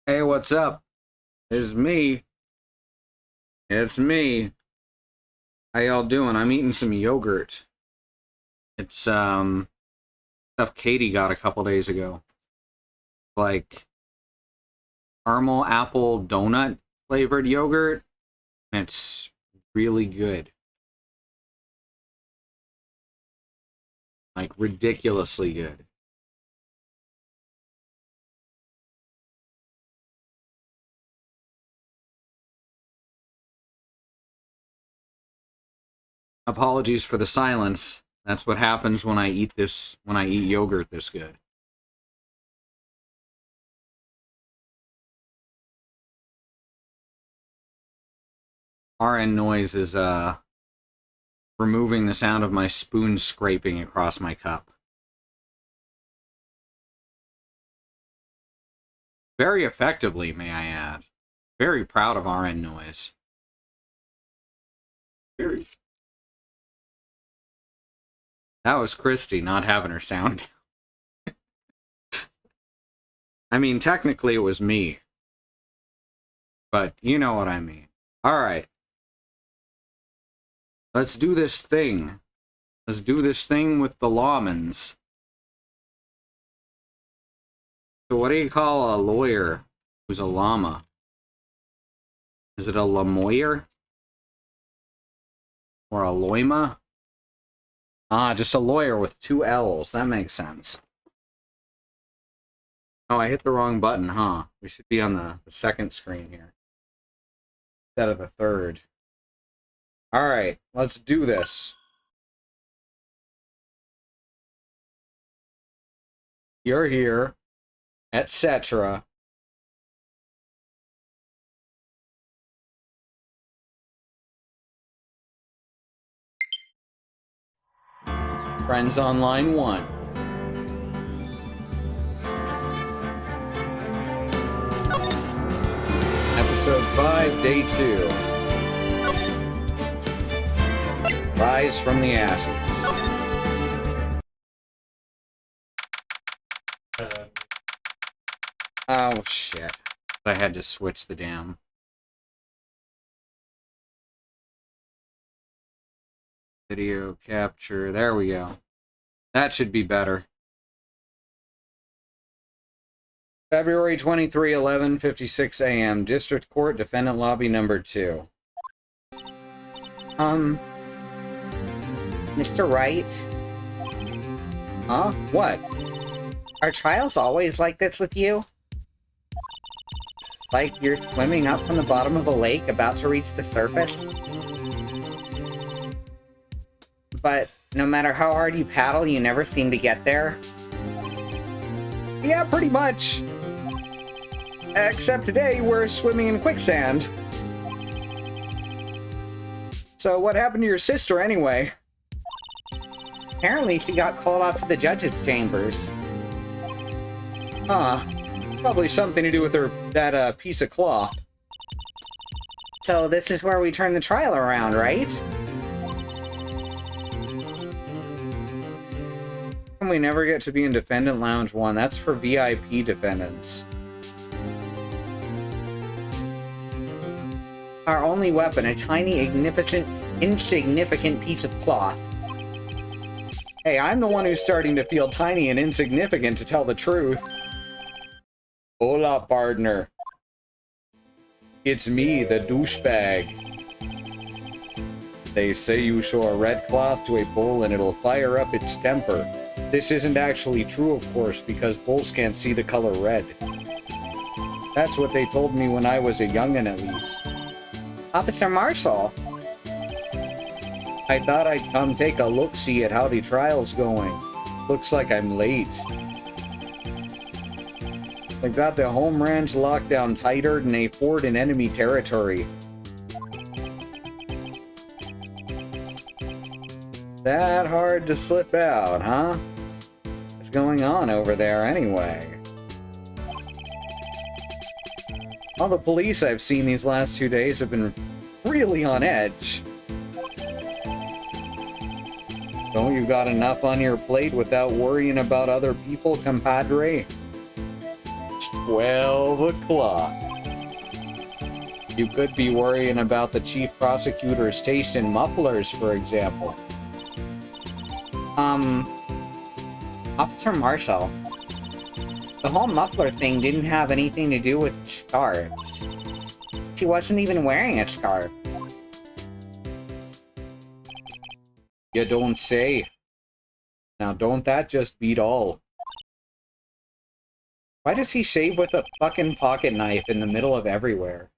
Hey, what's up? It's me. It's me. How y'all doing? I'm eating some yogurt. It's stuff Katie got a couple days ago. Like caramel apple donut flavored yogurt. And it's really good. Like ridiculously good. Apologies for the silence. That's what happens when I eat yogurt this good. RN noise is removing the sound of my spoon scraping across my cup. Very effectively, may I add. Very proud of RN noise. Very. That was Christy not having her sound. I mean, technically it was me. But you know what I mean. Alright. Let's do this thing. Let's do this thing with the lawmans. So what do you call a lawyer who's a llama? Is it a lamoyer? Or a loima? Ah, just a lawyer with two L's. That makes sense. Oh, I hit the wrong button, huh? We should be on the second screen here instead of the third. Alright, let's do this. You're here, etc. Friends on line 1. Episode 5, Day 2. Rise from the ashes. Oh, shit. I had to switch the damn... video capture. There we go. That should be better. February 23, 11:56 a.m. District Court, Defendant Lobby number 2. Mr. Wright? Huh? What? Are trials always like this with you? Like you're swimming up from the bottom of a lake about to reach the surface? But no matter how hard you paddle, you never seem to get there? Yeah, pretty much. Except today, we're swimming in quicksand. So what happened to your sister, anyway? Apparently she got called off to the judge's chambers. Huh. Probably something to do with that piece of cloth. So this is where we turn the trial around, right? We never get to be in Defendant Lounge 1. That's for VIP defendants. Our only weapon, a tiny, insignificant piece of cloth. Hey, I'm the one who's starting to feel tiny and insignificant, to tell the truth. Hola, partner. It's me, the douchebag. They say you show a red cloth to a bull and it'll fire up its temper. This isn't actually true, of course, because bulls can't see the color red. That's what they told me when I was a youngin', at least. Officer Marshall! I thought I'd come take a look-see at how the trial's going. Looks like I'm late. They've got the home ranch locked down tighter than a fort in enemy territory. That hard to slip out, huh? What's going on over there anyway? All the police I've seen these last 2 days have been really on edge. Don't you got enough on your plate without worrying about other people, compadre? It's 12 o'clock. You could be worrying about the chief prosecutor's taste in mufflers, for example. Officer Marshall. The whole muffler thing didn't have anything to do with scarves. She wasn't even wearing a scarf. You don't say. Now, don't that just beat all? Why does he shave with a fucking pocket knife in the middle of everywhere?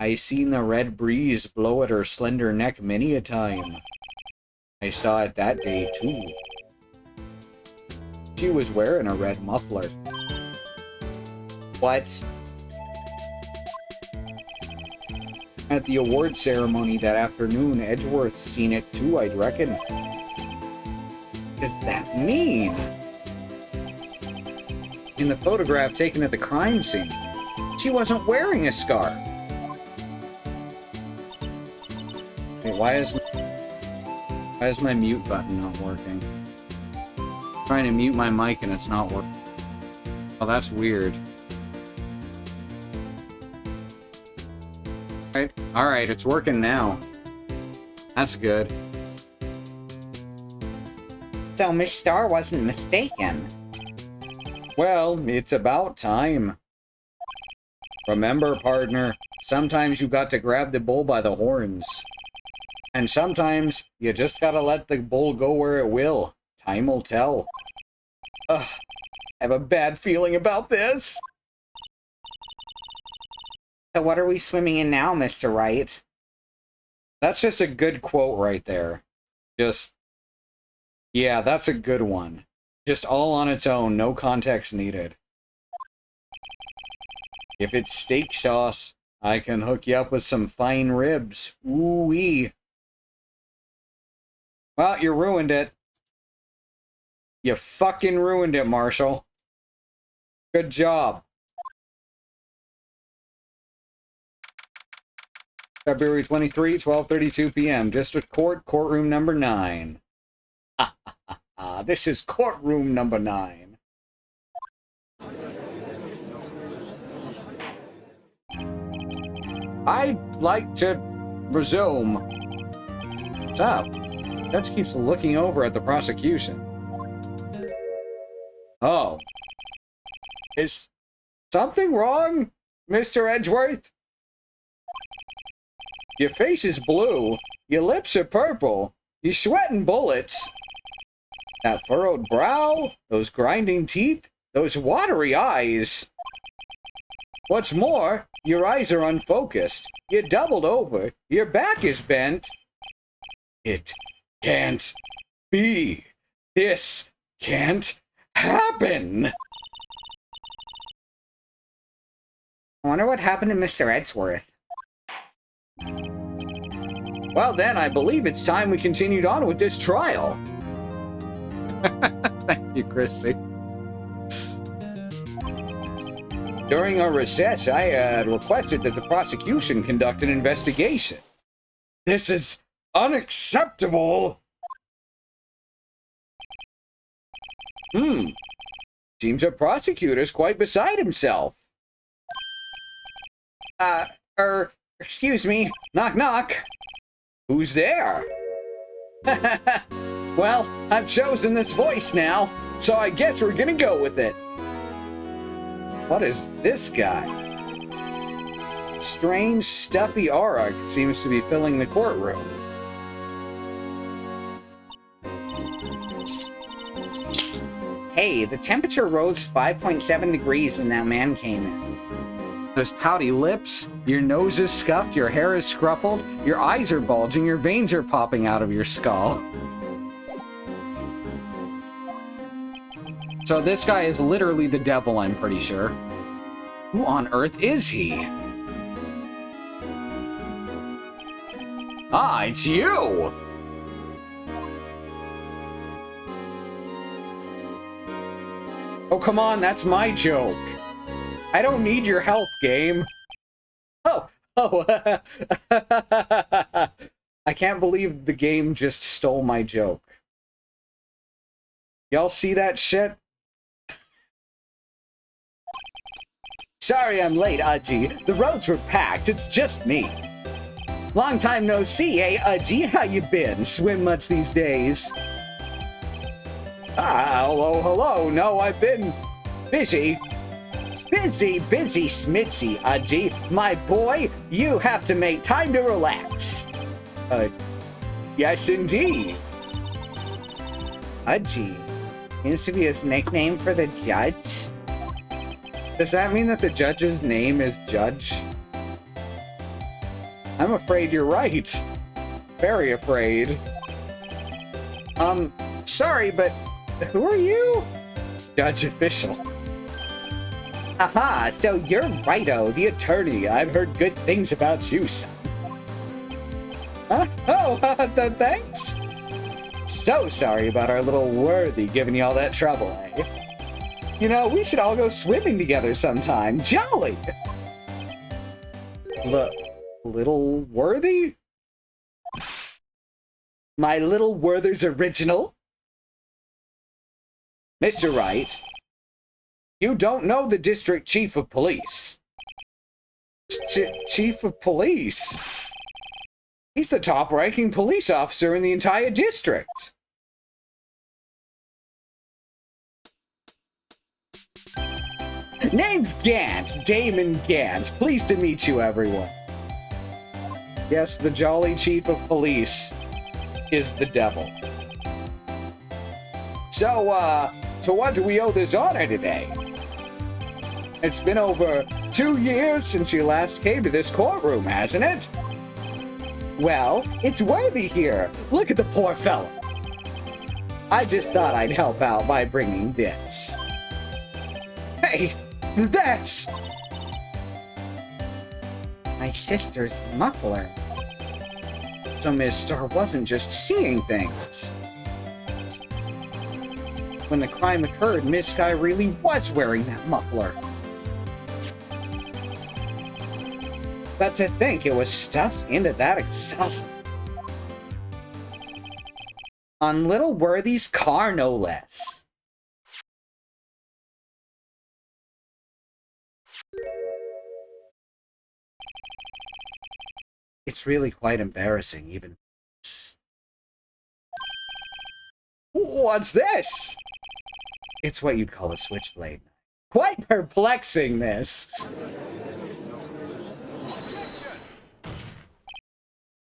I seen the red breeze blow at her slender neck many a time. I saw it that day, too. She was wearing a red muffler. What? At the award ceremony that afternoon, Edgeworth seen it too, I'd reckon. What does that mean? In the photograph taken at the crime scene, she wasn't wearing a scarf. Wait, why is my mute button not working? I'm trying to mute my mic and it's not working. Oh, that's weird. Alright, it's working now. That's good. So Miss Starr wasn't mistaken. Well, it's about time. Remember, partner, sometimes you got to grab the bull by the horns. And sometimes you just gotta let the bull go where it will. Time will tell. Ugh, I have a bad feeling about this. So what are we swimming in now, Mr. Wright? That's just a good quote right there. Yeah, that's a good one. Just all on its own, no context needed. If it's steak sauce, I can hook you up with some fine ribs. Ooh-wee. Well, you ruined it. You fucking ruined it, Marshall. Good job. February 23, 12:32 p.m. District Court, courtroom number 9. This is courtroom number 9. I'd like to resume. What's up? Judge keeps looking over at the prosecution. Oh. Is something wrong, Mr. Edgeworth? Your face is blue, your lips are purple, you're sweating bullets. That furrowed brow, those grinding teeth, those watery eyes. What's more, your eyes are unfocused, you're doubled over, your back is bent. It can't be. This can't happen. I wonder what happened to Mr. Edgeworth. Well then, I believe it's time we continued on with this trial. Thank you, Christy. During our recess, I had requested that the prosecution conduct an investigation. This is unacceptable! Seems the prosecutor's quite beside himself. Excuse me. Knock, knock. Who's there? Well, I've chosen this voice now, so I guess we're gonna go with it. What is this guy? Strange, stuffy aura seems to be filling the courtroom. Hey, the temperature rose 5.7 degrees when that man came in. Those pouty lips, your nose is scuffed, your hair is scruffled, your eyes are bulging, your veins are popping out of your skull. So this guy is literally the devil, I'm pretty sure. Who on earth is he? Ah, it's you! Oh, come on, that's my joke. I don't need your help, game. Oh! I can't believe the game just stole my joke. Y'all see that shit? Sorry I'm late, Udgy. The roads were packed. It's just me. Long time no see, eh, Udgy? How you been? Swim much these days? Hello. No, I've been busy. Busy smitzy, Udgy. My boy, you have to make time to relax. Yes, indeed. Udgy. Used to be his nickname for the judge? Does that mean that the judge's name is Judge? I'm afraid you're right. Very afraid. Sorry, but who are you? Judge official. Aha, so you're Righto, the attorney. I've heard good things about you, son. Thanks? So sorry about our little worthy giving you all that trouble, eh? You know, we should all go swimming together sometime. Jolly! Little worthy? My little Werther's original? Mr. Wright, you don't know the district chief of police. Chief of police? He's the top-ranking police officer in the entire district. Name's Gant, Damon Gant. Pleased to meet you, everyone. Yes, the jolly chief of police is the devil. So what do we owe this honor today? It's been over 2 years since you last came to this courtroom, hasn't it? Well, it's Worthy here. Look at the poor fellow. I just thought I'd help out by bringing this. Hey, that's... my sister's muffler. So Miss Star wasn't just seeing things. When the crime occurred, Miss Sky really was wearing that muffler. But to think it was stuffed into that exhaust. On little Worthy's car, no less. It's really quite embarrassing, even. What's this? It's what you'd call a switchblade. Quite perplexing, this.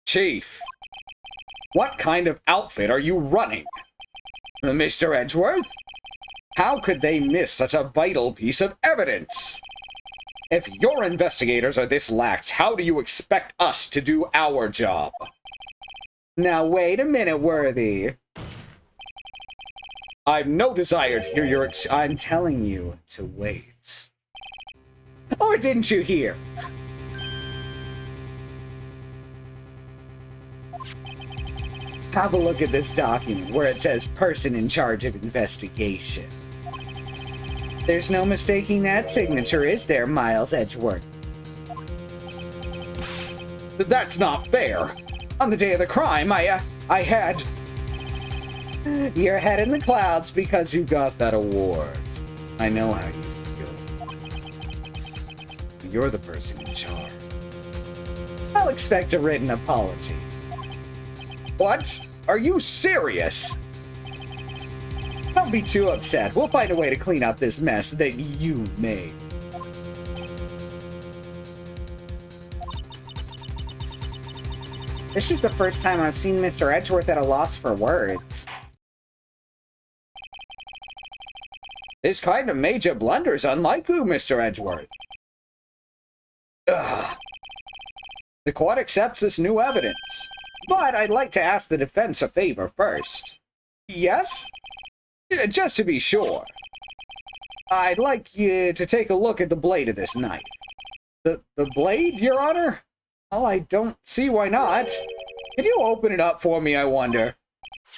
Chief, what kind of outfit are you running? Mr. Edgeworth? How could they miss such a vital piece of evidence? If your investigators are this lax, how do you expect us to do our job? Now wait a minute, Worthy. I've no desire to hear your I'm telling you to wait. Or didn't you hear? Have a look at this document where it says person in charge of investigation. There's no mistaking that signature, is there, Miles Edgeworth? That's not fair. On the day of the crime, I had... Your head in the clouds because you got that award. I know how you feel. You're the person in charge. I'll expect a written apology. What? Are you serious? Don't be too upset. We'll find a way to clean up this mess that you made. This is the first time I've seen Mr. Edgeworth at a loss for words. This kind of major blunder is unlike you, Mr. Edgeworth. Ugh. The court accepts this new evidence, but I'd like to ask the defense a favor first. Yes? Just to be sure. I'd like you to take a look at the blade of this knife. The blade, Your Honor? Well, I don't see why not. Can you open it up for me, I wonder?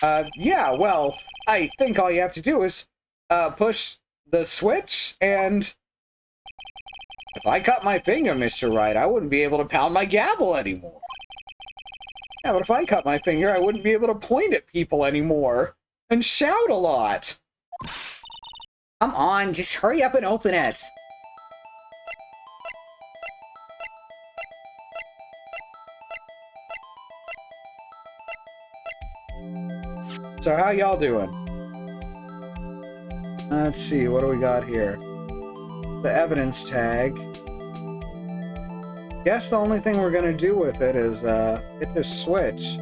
Yeah, well, I think all you have to do is push the switch, and if I cut my finger, Mr. Wright, I wouldn't be able to pound my gavel anymore. Yeah, but if I cut my finger, I wouldn't be able to point at people anymore and shout a lot. Come on, just hurry up and open it. So how y'all doing? Let's see, what do we got here? The evidence tag. Guess the only thing we're gonna do with it is hit this switch.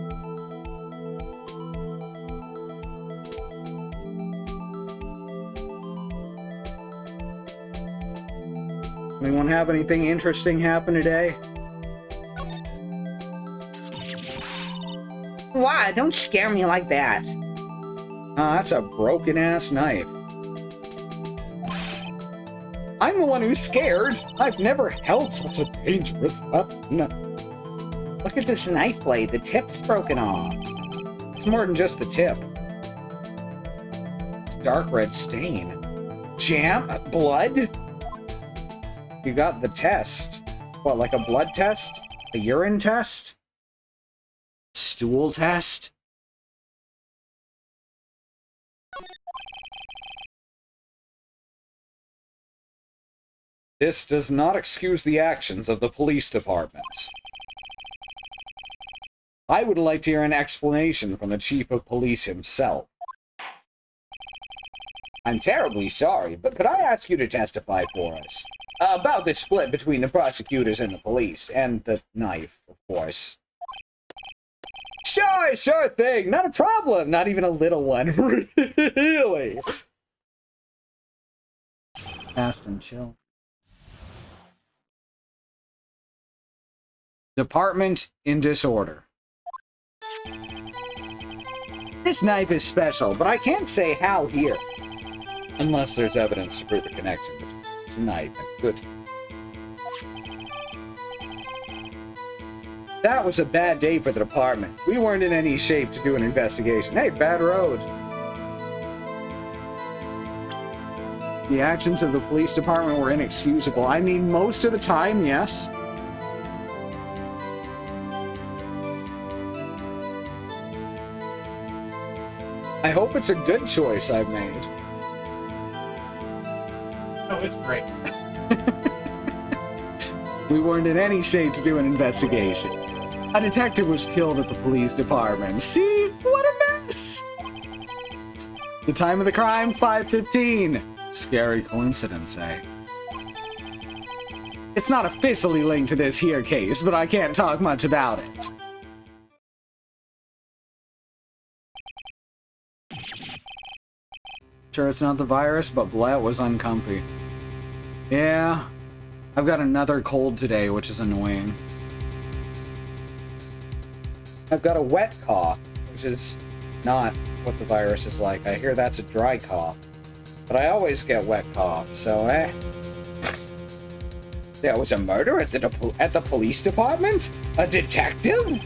Anyone have anything interesting happen today? Why? Don't scare me like that. That's a broken-ass knife. I'm the one who's scared. I've never held such a dangerous weapon. Look at this knife blade. The tip's broken off. It's more than just the tip. It's dark red stain. Jam? Blood? You got the test. What, like a blood test? A urine test? Stool test? This does not excuse the actions of the police department. I would like to hear an explanation from the chief of police himself. I'm terribly sorry, but could I ask you to testify for us? About the split between the prosecutors and the police, and the knife, of course. Sure thing, not a problem, not even a little one, really. Fast and chill. Department in disorder. This knife is special, but I can't say how here. Unless there's evidence to prove a connection between this knife and good. That was a bad day for the department. We weren't in any shape to do an investigation. Hey, bad road. The actions of the police department were inexcusable. I mean, most of the time, yes. I hope it's a good choice I've made. Oh, it's great. We weren't in any shape to do an investigation. A detective was killed at the police department. See? What a mess! The time of the crime, 5:15. Scary coincidence, eh? It's not officially linked to this here case, but I can't talk much about it. Sure it's not the virus, but Blatt was uncomfy. Yeah, I've got another cold today, which is annoying. I've got a wet cough, which is not what the virus is like. I hear that's a dry cough. But I always get wet cough, so There was a murder at the police department? A detective?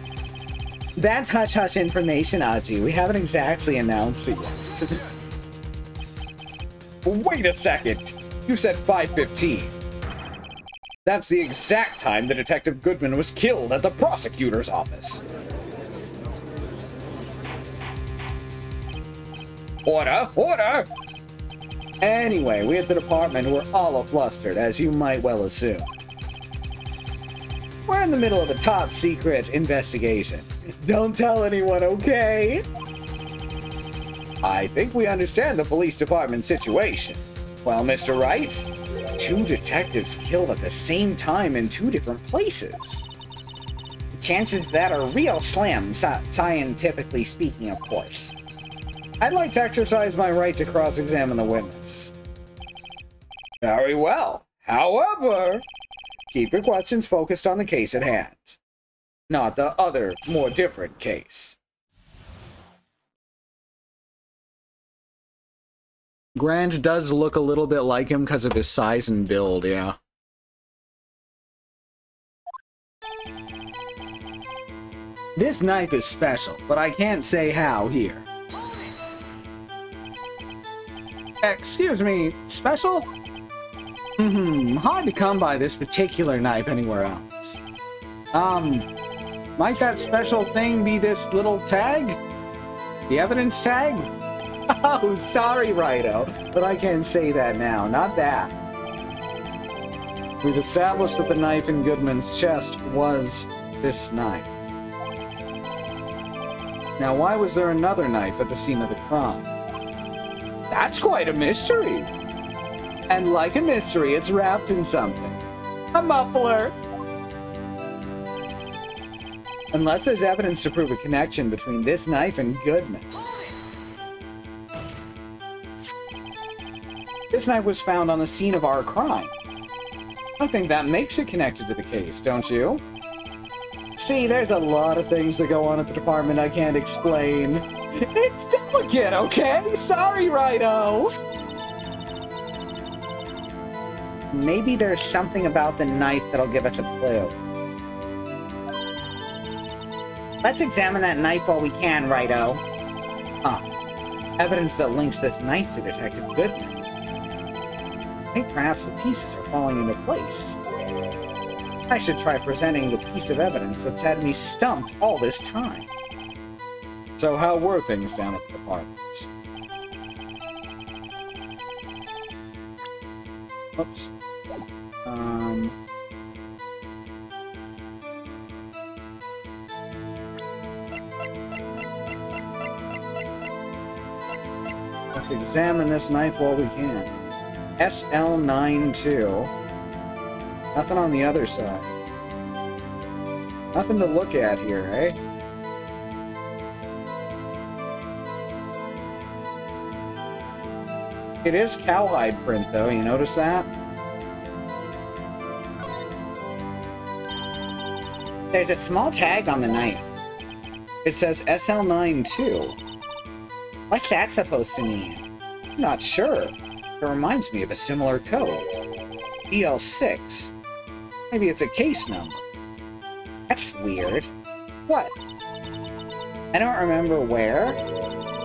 That's hush-hush information, Aji. We haven't exactly announced it yet. Wait a second! You said 5:15. That's the exact time the Detective Goodman was killed at the prosecutor's office. Order! Order! Anyway, we at the department were all aflustered, as you might well assume. We're in the middle of a top-secret investigation. Don't tell anyone, okay? I think we understand the police department situation. Well, Mr. Wright, 2 detectives killed at the same time in 2 different places. The chances of that are real slim, scientifically speaking, of course. I'd like to exercise my right to cross-examine the witness. Very well. However, keep your questions focused on the case at hand, not the other, more different case. Grange does look a little bit like him because of his size and build, yeah. This knife is special, but I can't say how here. Excuse me, special? Hard to come by this particular knife anywhere else. Might that special thing be this little tag? The evidence tag? Oh, sorry, Righto, but I can't say that now, not that. We've established that the knife in Goodman's chest was this knife. Now, why was there another knife at the scene of the crime? That's quite a mystery. And like a mystery, it's wrapped in something. A muffler. Unless there's evidence to prove a connection between this knife and Goodman. This knife was found on the scene of our crime. I think that makes it connected to the case, don't you? See, there's a lot of things that go on at the department I can't explain. It's delicate, okay? Sorry, Righto. Maybe there's something about the knife that'll give us a clue. Let's examine that knife while we can, Righto. Evidence that links this knife to Detective Goodman. I think perhaps the pieces are falling into place. I should try presenting the piece of evidence that's had me stumped all this time. So how were things down at the departments? Oops. Let's examine this knife while we can. Sl9 Nothing on the other side. Nothing to look at here, eh? It is cowhide print, though. You notice that? There's a small tag on the knife. It says Sl9 What's that supposed to mean? I'm not sure. It reminds me of a similar code. EL6. Maybe it's a case number. That's weird. What? I don't remember where,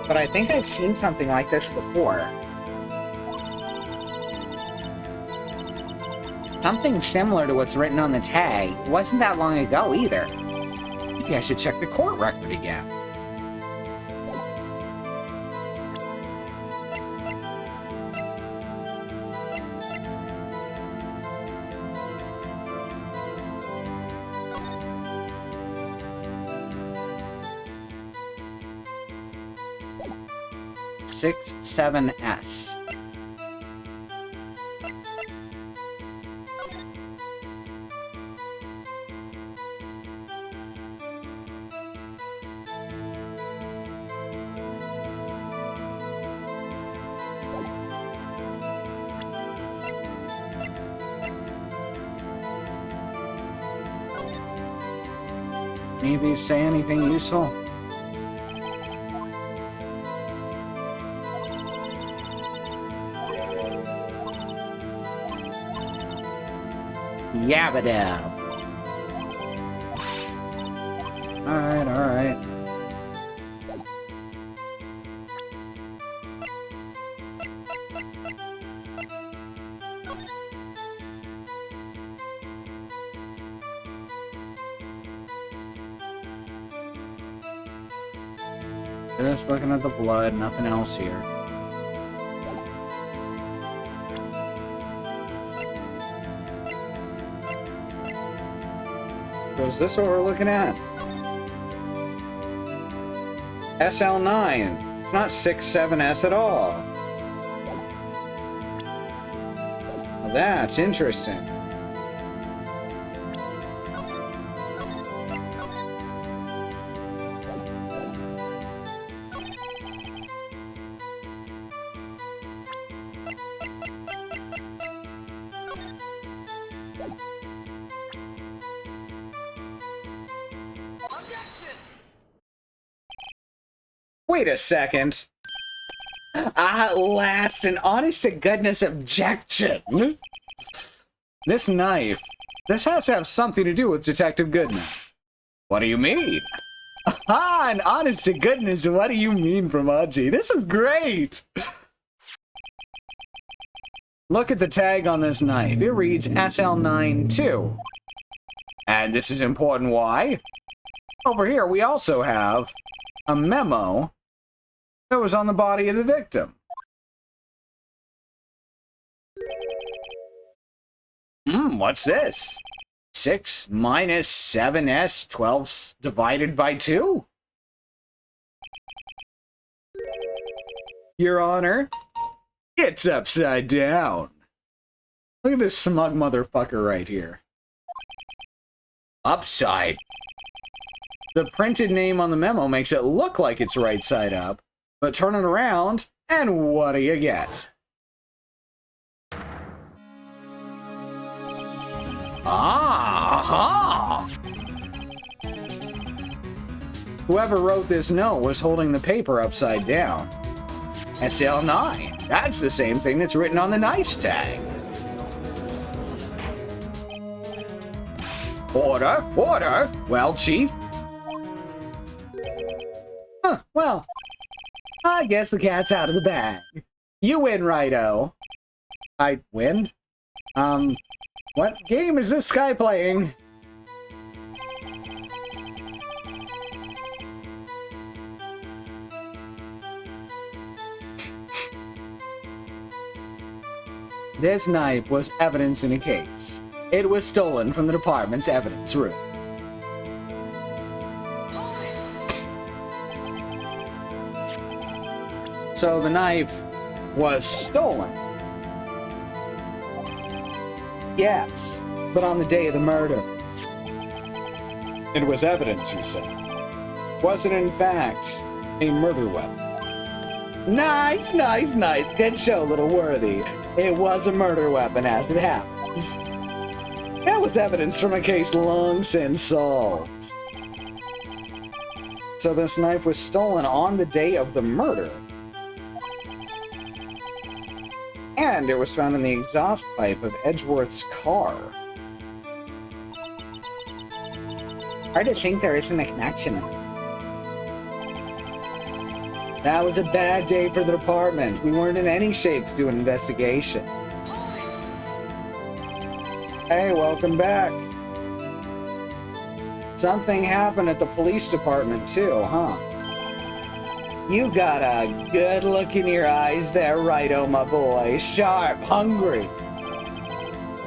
but I think I've seen something like this before. Something similar to what's written on the tag. It wasn't that long ago either. Maybe I should check the court record again. Sl9. Any of these say anything useful? Yabba-dab. Alright, alright. Just looking at the blood, nothing else here. So is this what we're looking at? Sl9. It's not 6-7S at all. Well, that's interesting. Wait a second. At last, an honest-to-goodness objection. This knife. This has to have something to do with Detective Goodman. What do you mean? Ah, an honest-to-goodness, what do you mean from Udgy? This is great! Look at the tag on this knife. It reads Sl9 And this is important, why? Over here, we also have a memo that was on the body of the victim. What's this? 6 minus 7s, 12 divided by 2? Your Honor, it's upside down. Look at this smug motherfucker right here. Upside. The printed name on the memo makes it look like it's right side up, but turn it around, and what do you get? Aha! Whoever wrote this note was holding the paper upside down. Sl9. That's the same thing that's written on the knife's tag. Order, order. Well, Chief? Huh, well, I guess the cat's out of the bag. You win, Righto. I win? What game is this guy playing? This knife was evidence in a case. It was stolen from the department's evidence room. So the knife was stolen. Yes, but on the day of the murder. It was evidence, you said. Was it in fact a murder weapon? Nice, nice, nice. Good show, little worthy. It was a murder weapon, as it happens. That was evidence from a case long since solved. So this knife was stolen on the day of the murder. And it was found in the exhaust pipe of Edgeworth's car. Hard to think there isn't a connection. That was a bad day for the department. We weren't in any shape to do an investigation. Hey, welcome back. Something happened at the police department too, huh? You got a good look in your eyes there, Righto, my boy. Sharp, hungry.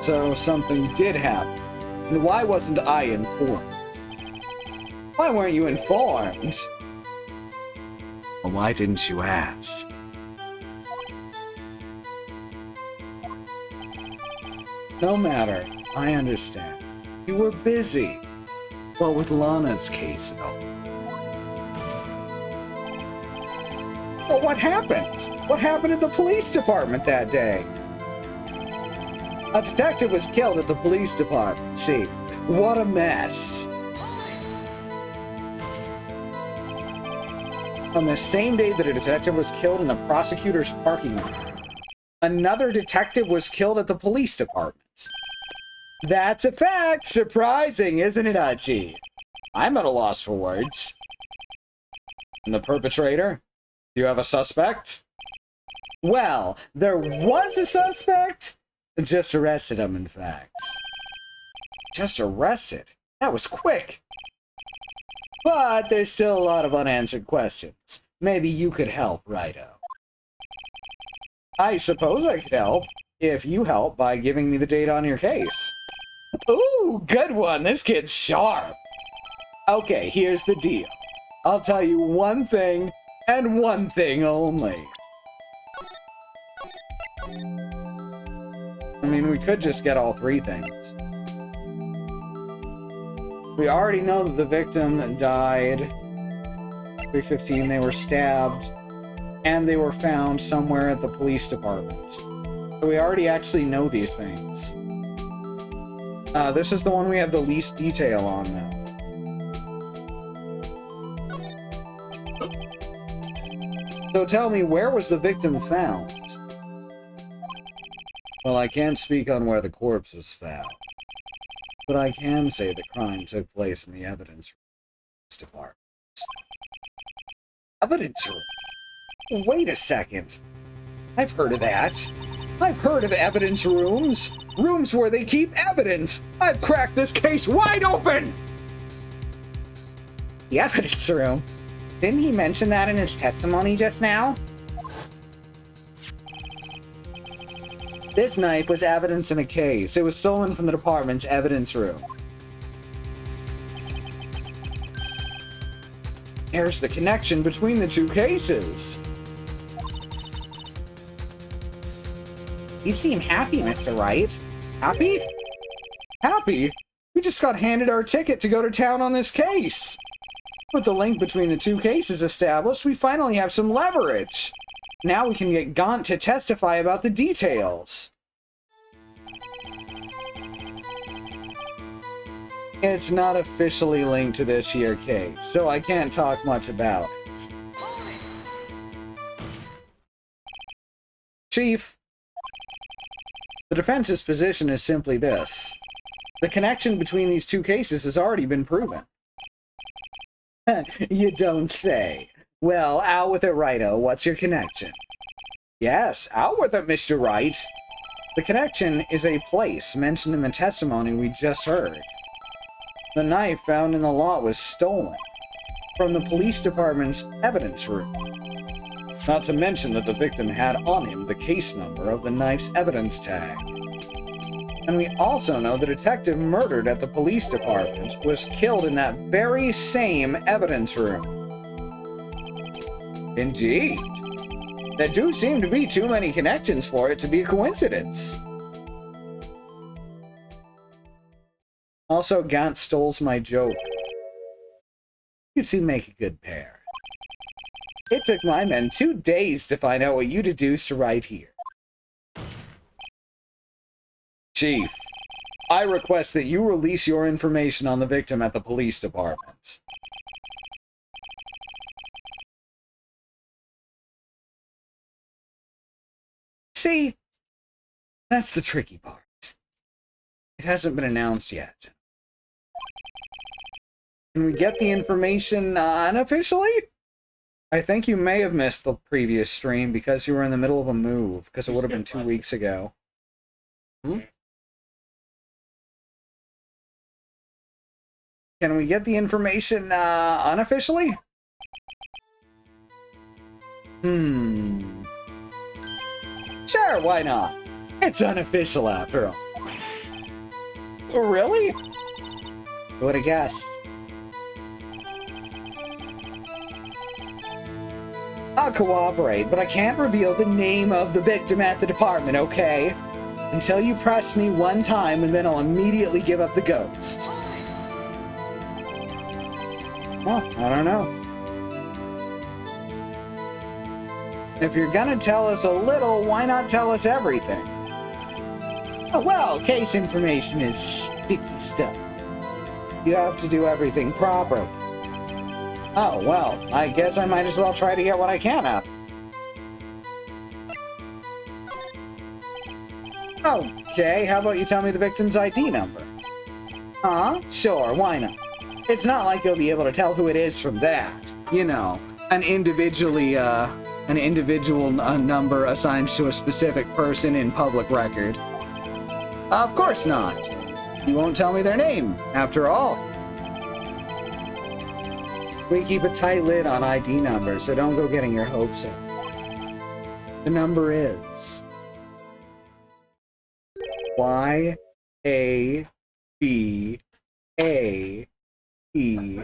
So something did happen. And why wasn't I informed? Why weren't you informed? Well, why didn't you ask? No matter. I understand. You were busy. Well, with Lana's case, though. Well, what happened? What happened at the police department that day? A detective was killed at the police department. See, what a mess. On the same day that a detective was killed in the prosecutor's parking lot, another detective was killed at the police department. That's a fact. Surprising, isn't it, Archie? I'm at a loss for words. And the perpetrator? Do you have a suspect? Well, there was a suspect. Just arrested him, in fact. Just arrested? That was quick. But there's still a lot of unanswered questions. Maybe you could help, Righto. I suppose I could help, if you help by giving me the date on your case. Ooh, good one. This kid's sharp. Okay, here's the deal. I'll tell you one thing, and one thing only. I mean, we could just get all three things. We already know that the victim died. 3:15, they were stabbed, and they were found somewhere at the police department. So we already actually know these things. This is the one we have the least detail on now. So tell me, where was the victim found? Well, I can't speak on where the corpse was found, but I can say the crime took place in the evidence department. Evidence room? Wait a second. I've heard of that. I've heard of evidence rooms. Rooms where they keep evidence. I've cracked this case wide open! The evidence room? Didn't he mention that in his testimony just now? This knife was evidence in a case. It was stolen from the department's evidence room. There's the connection between the two cases. You seem happy, Mr. Wright. Happy? Happy? We just got handed our ticket to go to town on this case. With the link between the two cases established, we finally have some leverage. Now we can get Gaunt to testify about the details. It's not officially linked to this here case, so I can't talk much about it. Chief, the defense's position is simply this. The connection between these two cases has already been proven. You don't say. Well, out with it, Wrighto. What's your connection? Yes, out with it, Mr. Wright. The connection is a place mentioned in the testimony we just heard. The knife found in the lot was stolen from the police department's evidence room. Not to mention that the victim had on him the case number of the knife's evidence tag. And we also know the detective murdered at the police department was killed in that very same evidence room. Indeed. There do seem to be too many connections for it to be a coincidence. Also, Gaunt stole my joke. You two make a good pair. It took my men 2 days to find out what you deduced right here. Chief, I request that you release your information on the victim at the police department. See, that's the tricky part. It hasn't been announced yet. Can we get the information unofficially? I think you may have missed the previous stream because you were in the middle of a move, because it would have been 2 weeks ago. Can we get the information unofficially? Sure, why not? It's unofficial after all. Really? Who would have guessed? I'll cooperate, but I can't reveal the name of the victim at the department, okay? Until you press me one time, and then I'll immediately give up the ghost. Well, I don't know. If you're gonna tell us a little, why not tell us everything? Oh, well, case information is sticky stuff. You have to do everything properly. Oh, well, I guess I might as well try to get what I can out. Okay, how about you tell me the victim's ID number? Huh? Sure, why not? It's not like you'll be able to tell who it is from that. You know, an individual number assigned to a specific person in public record. Of course not. You won't tell me their name, after all. We keep a tight lid on ID numbers, so don't go getting your hopes up. The number is Y A B A E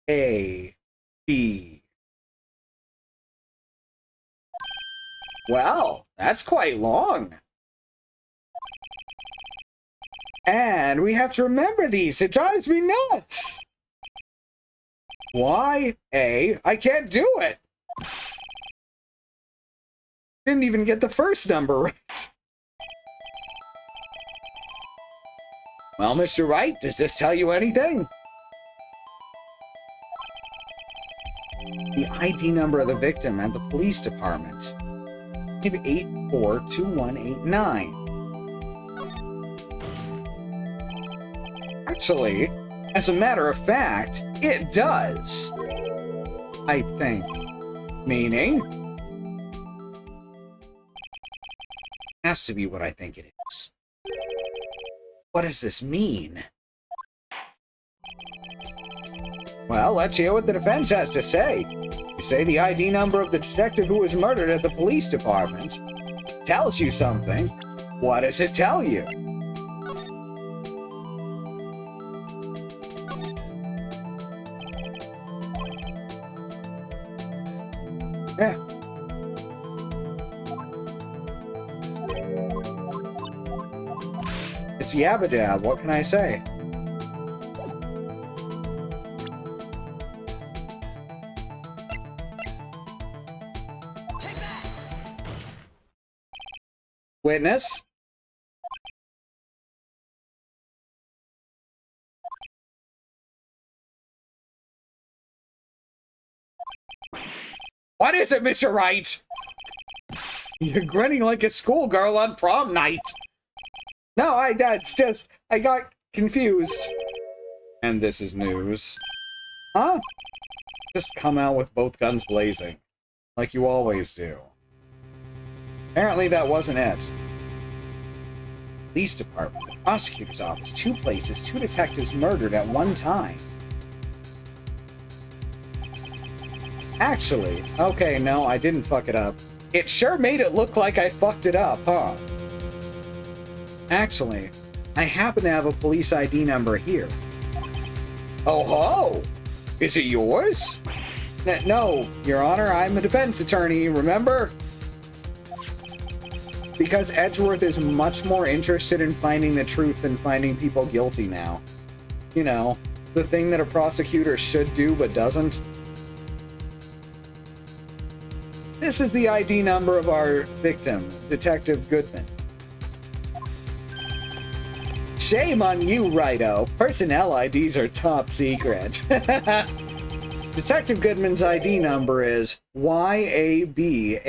A B. Wow, that's quite long. And we have to remember these. It drives me nuts. Y-A, I can't do it. Didn't even get the first number right. Well, Mr. Wright, does this tell you anything? The ID number of the victim at the police department. 842189. Actually, as a matter of fact, it does. I think. Meaning? Has to be what I think it is. What does this mean? Well, let's hear what the defense has to say. You say the ID number of the detective who was murdered at the police department tells you something. What does it tell you? Yeah. Just yabba dab, what can I say? Witness? What is it, Mr. Wright? You're grinning like a schoolgirl on prom night. No, that's just, I got confused. And this is news. Huh? Just come out with both guns blazing. Like you always do. Apparently that wasn't it. Police department, the prosecutor's office, 2 places, 2 detectives murdered at one time. Actually, okay, no, I didn't fuck it up. It sure made it look like I fucked it up, huh? Actually, I happen to have a police ID number here. Oh ho! Is it yours? No, Your Honor, I'm a defense attorney, remember? Because Edgeworth is much more interested in finding the truth than finding people guilty now. You know, the thing that a prosecutor should do but doesn't. This is the ID number of our victim, Detective Goodman. Shame on you, Righto. Personnel IDs are top secret. Detective Goodman's ID number is YABADAB.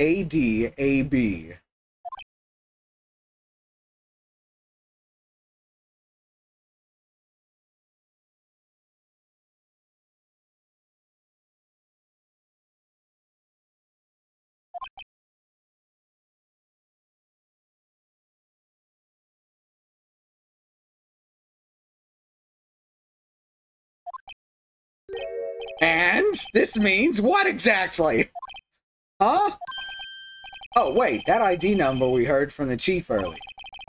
And this means what exactly? Huh? Oh, wait, that ID number we heard from the chief earlier.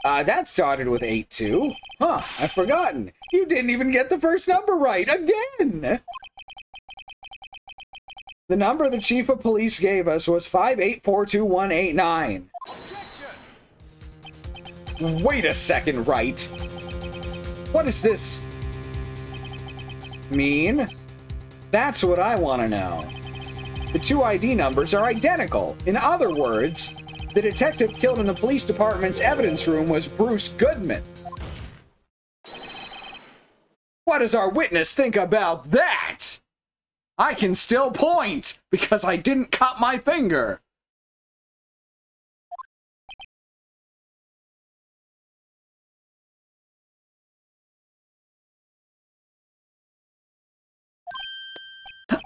That started with 82. Huh, I've forgotten. You didn't even get the first number right again. The number the chief of police gave us was 5842189. Wait a second, Wright. What does this mean? That's what I want to know. The 2 ID numbers are identical. In other words, the detective killed in the police department's evidence room was Bruce Goodman. What does our witness think about that? I can still point because I didn't cut my finger.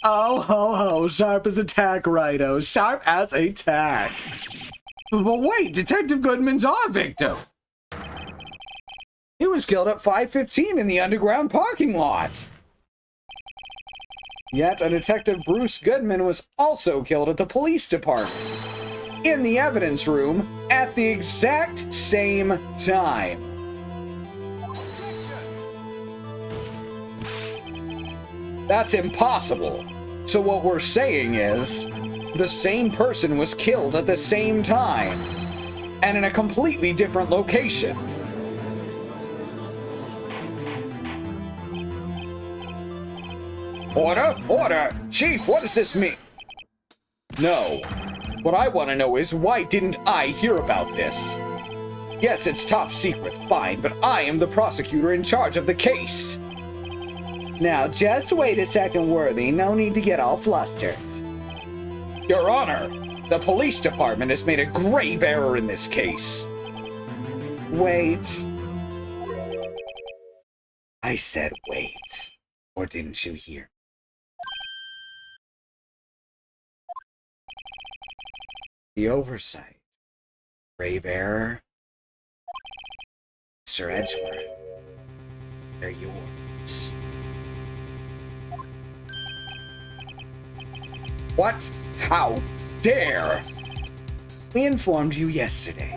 Oh ho ho, sharp as a tack, Righto. Sharp as a tack. But wait, Detective Goodman's our victim. He was killed at 5:15 in the underground parking lot. Yet a Detective Bruce Goodman was also killed at the police department, in the evidence room, at the exact same time. That's impossible. So what we're saying is, the same person was killed at the same time, and in a completely different location. Order! Order! Chief, what does this mean? No. What I want to know is, why didn't I hear about this? Yes, it's top secret, fine, but I am the prosecutor in charge of the case. Now, just wait a second, Worthy. No need to get all flustered. Your Honor, the police department has made a grave error in this case. Wait. I said wait. Or didn't you hear? The oversight. Grave error. Mr. Edgeworth. They're yours. What? How dare? We informed you yesterday.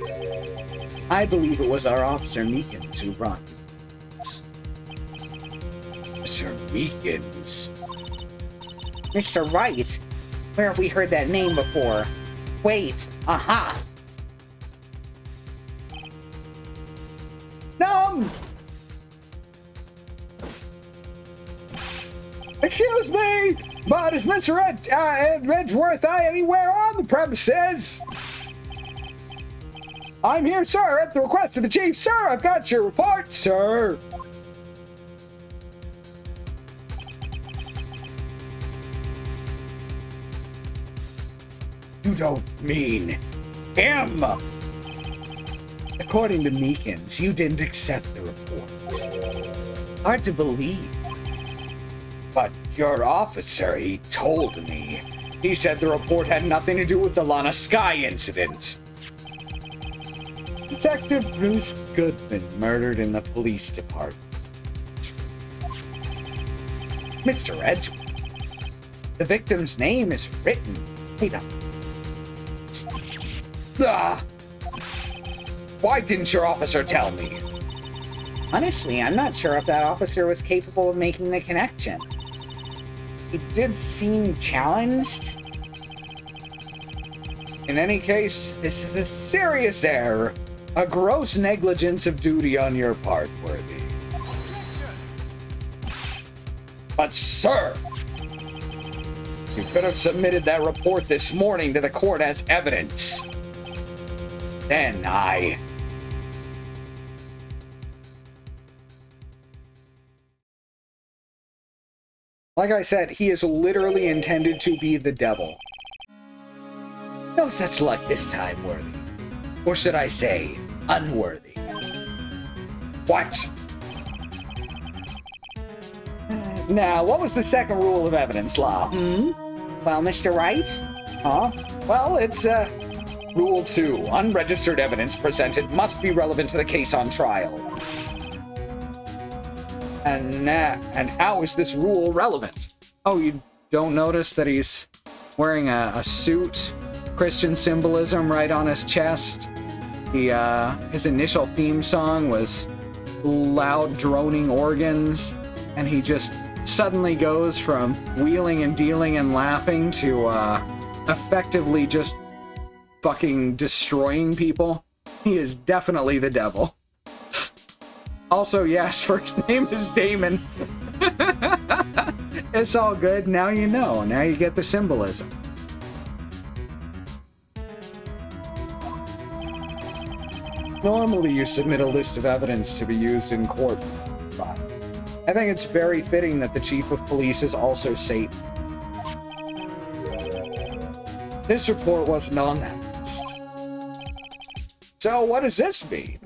I believe it was our officer Meekins who brought you. Mr. Meekins? Mr. Wright? Where have we heard that name before? Wait, aha! No, Excuse me, but is Mr. Edgeworth anywhere on the premises? I'm here, sir, at the request of the chief. Sir, I've got your report, sir. You don't mean him. According to Meekins, you didn't accept the report. Hard to believe. But your officer, he told me. He said the report had nothing to do with the Sl9 Incident. Detective Bruce Goodman murdered in the police department. Mr. Edgeworth. The victim's name is written. Wait a minute. Why didn't your officer tell me? Honestly, I'm not sure if that officer was capable of making the connection. He did seem challenged. In any case, this is a serious error. A gross negligence of duty on your part, Worthy. But, sir, you could have submitted that report this morning to the court as evidence. Then Like I said, he is literally intended to be the devil. No such luck this time, Worthy. Or should I say, unworthy. What? Now, what was the second rule of evidence law? Well, Mr. Wright? Huh? Well, it's, Rule 2. Unregistered evidence presented must be relevant to the case on trial. And how is this rule relevant? Oh, you don't notice that he's wearing a suit? Christian symbolism right on his chest. His initial theme song was loud droning organs, and he just suddenly goes from wheeling and dealing and laughing to effectively just fucking destroying people. He is definitely the devil. Also, yes, first name is Damon. It's all good. Now you know. Now you get the symbolism. Normally, you submit a list of evidence to be used in court. I think it's very fitting that the chief of police is also Satan. This report wasn't on that list. So what does this mean?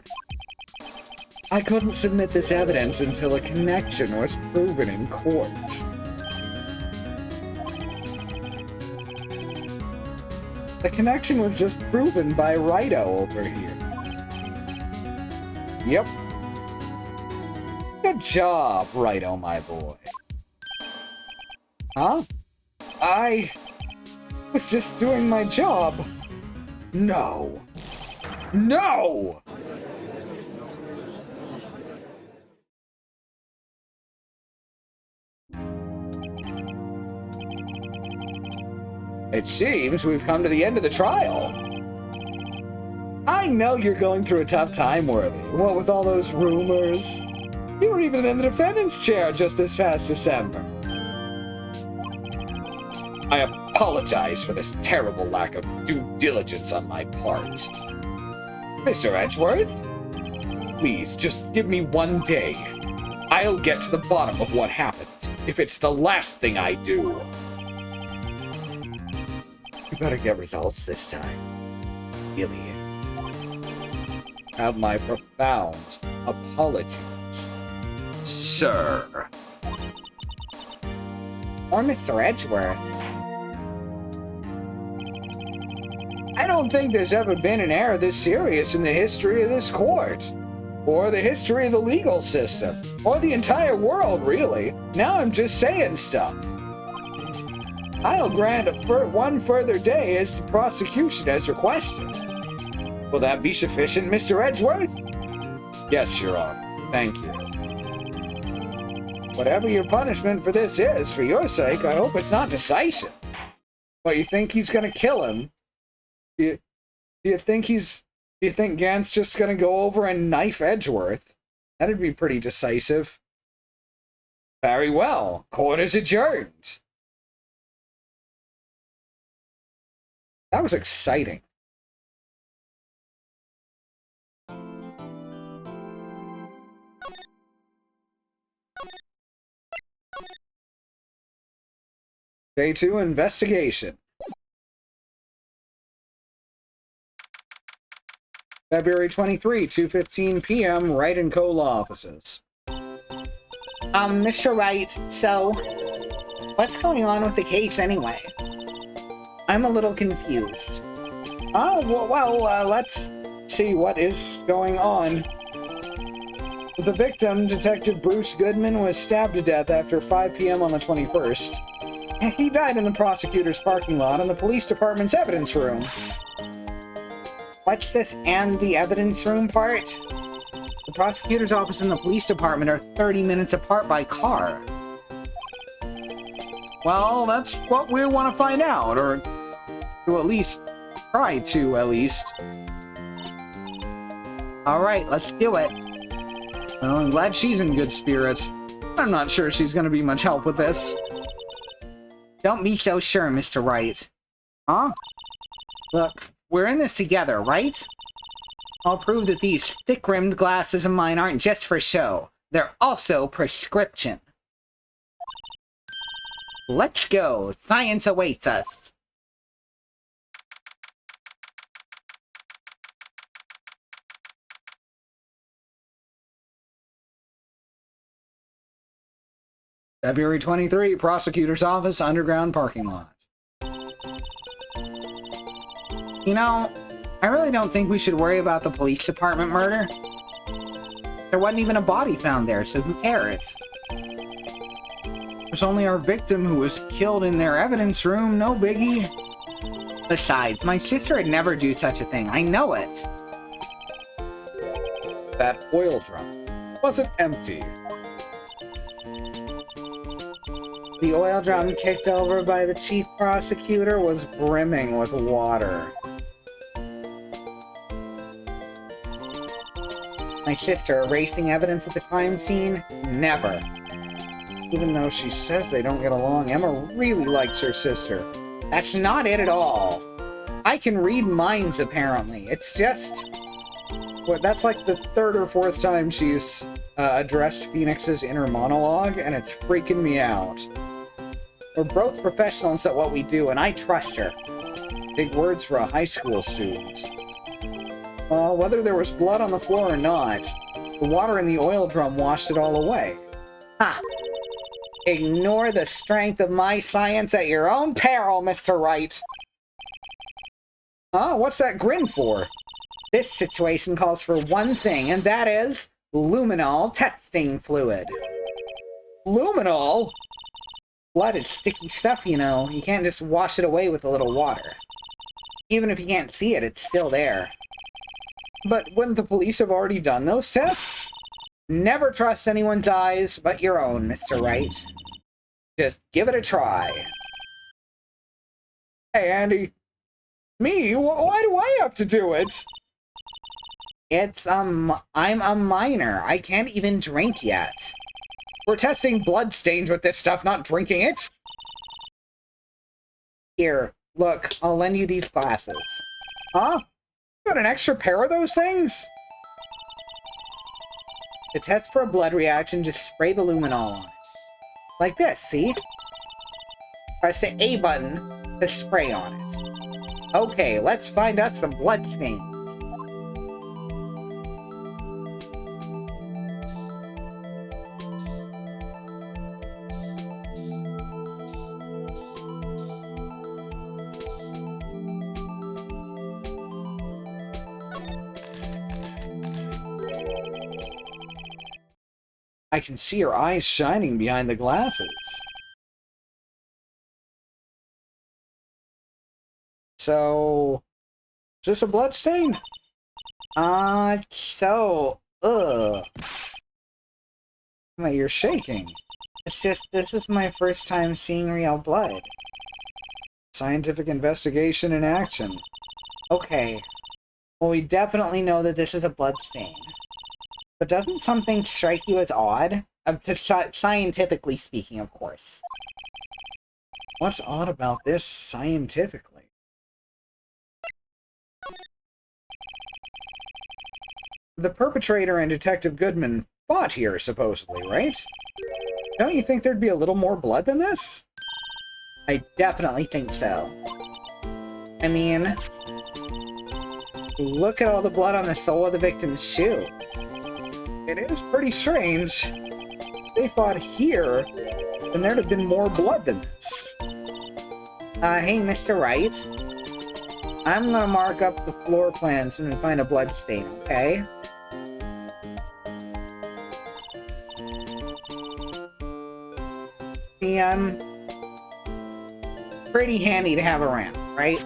I couldn't submit this evidence until a connection was proven in court. The connection was just proven by Wright over here. Yep. Good job, Wright, my boy. Huh? I was just doing my job. No. No! It seems we've come to the end of the trial. I know you're going through a tough time, Worthy. What with all those rumors? You were even in the defendant's chair just this past December. I apologize for this terrible lack of due diligence on my part. Mr. Edgeworth? Please, just give me one day. I'll get to the bottom of what happened, if it's the last thing I do. You better get results this time. Really. Have my profound apologies, sir. Or Mr. Edgeworth. I don't think there's ever been an error this serious in the history of this court. Or the history of the legal system. Or the entire world, really. Now I'm just saying stuff. I'll grant one further day as the prosecution has requested. Will that be sufficient, Mr. Edgeworth? Yes, Your Honor. Thank you. Whatever your punishment for this is, for your sake, I hope it's not decisive. What, you think he's gonna kill him? Do you think Gant's just gonna go over and knife Edgeworth? That'd be pretty decisive. Very well. Court is adjourned. That was exciting. Day 2 investigation. February 23, 2:15 p.m., Wright & Co. law offices. Mr. Wright, so what's going on with the case anyway? I'm a little confused. Oh, well, let's see what is going on. The victim, Detective Bruce Goodman, was stabbed to death after 5 p.m. on the 21st. He died in the prosecutor's parking lot in the police department's evidence room. What's this and the evidence room part? The prosecutor's office and the police department are 30 minutes apart by car. Well, that's what we want to find out, or to at least try to, at least. Alright, let's do it. Well, I'm glad she's in good spirits. I'm not sure she's going to be much help with this. Don't be so sure, Mr. Wright. Huh? Look, we're in this together, right? I'll prove that these thick-rimmed glasses of mine aren't just for show. They're also prescription. Let's go. Science awaits us. February 23, prosecutor's office, underground parking lot. You know, I really don't think we should worry about the police department murder. There wasn't even a body found there, so who cares? There's only our victim who was killed in their evidence room, no biggie. Besides, my sister would never do such a thing, I know it. That oil drum wasn't empty. The oil drum kicked over by the chief prosecutor was brimming with water. My sister erasing evidence at the crime scene? Never. Even though she says they don't get along, Emma really likes her sister. That's not it at all. I can read minds, apparently. It's just... What, that's like the third or fourth time she's addressed Phoenix's inner monologue, and it's freaking me out. We're both professionals at what we do, and I trust her. Big words for a high school student. Whether there was blood on the floor or not, the water in the oil drum washed it all away. Ha! Ignore the strength of my science at your own peril, Mr. Wright. Huh? What's that grin for? This situation calls for one thing, and that is luminol testing fluid. Luminol? Blood is sticky stuff, you know. You can't just wash it away with a little water. Even if you can't see it, it's still there. But wouldn't the police have already done those tests? Never trust anyone's eyes but your own, Mr. Wright. Just give it a try. Hey, Andy. Me? Why do I have to do it? I'm a minor. I can't even drink yet. We're testing blood stains with this stuff, not drinking it. Here, look, I'll lend you these glasses. Huh? You got an extra pair of those things? To test for a blood reaction, just spray the luminol on it. Like this, see? Press the A button to spray on it. Okay, let's find us some blood stains. I can see your eyes shining behind the glasses. So, is this a blood stain? Wait, you're shaking. It's just, this is my first time seeing real blood. Scientific investigation in action. Okay. Well, we definitely know that this is a blood stain. But doesn't something strike you as odd? Scientifically speaking, of course. What's odd about this scientifically? The perpetrator and Detective Goodman fought here, supposedly, right? Don't you think there'd be a little more blood than this? I definitely think so. I mean, look at all the blood on the sole of the victim's shoe. It is pretty strange. If they fought here, then there'd have been more blood than this. Hey, Mr. Wright. I'm gonna mark up the floor plans and find a blood stain, okay? See, pretty handy to have around, right?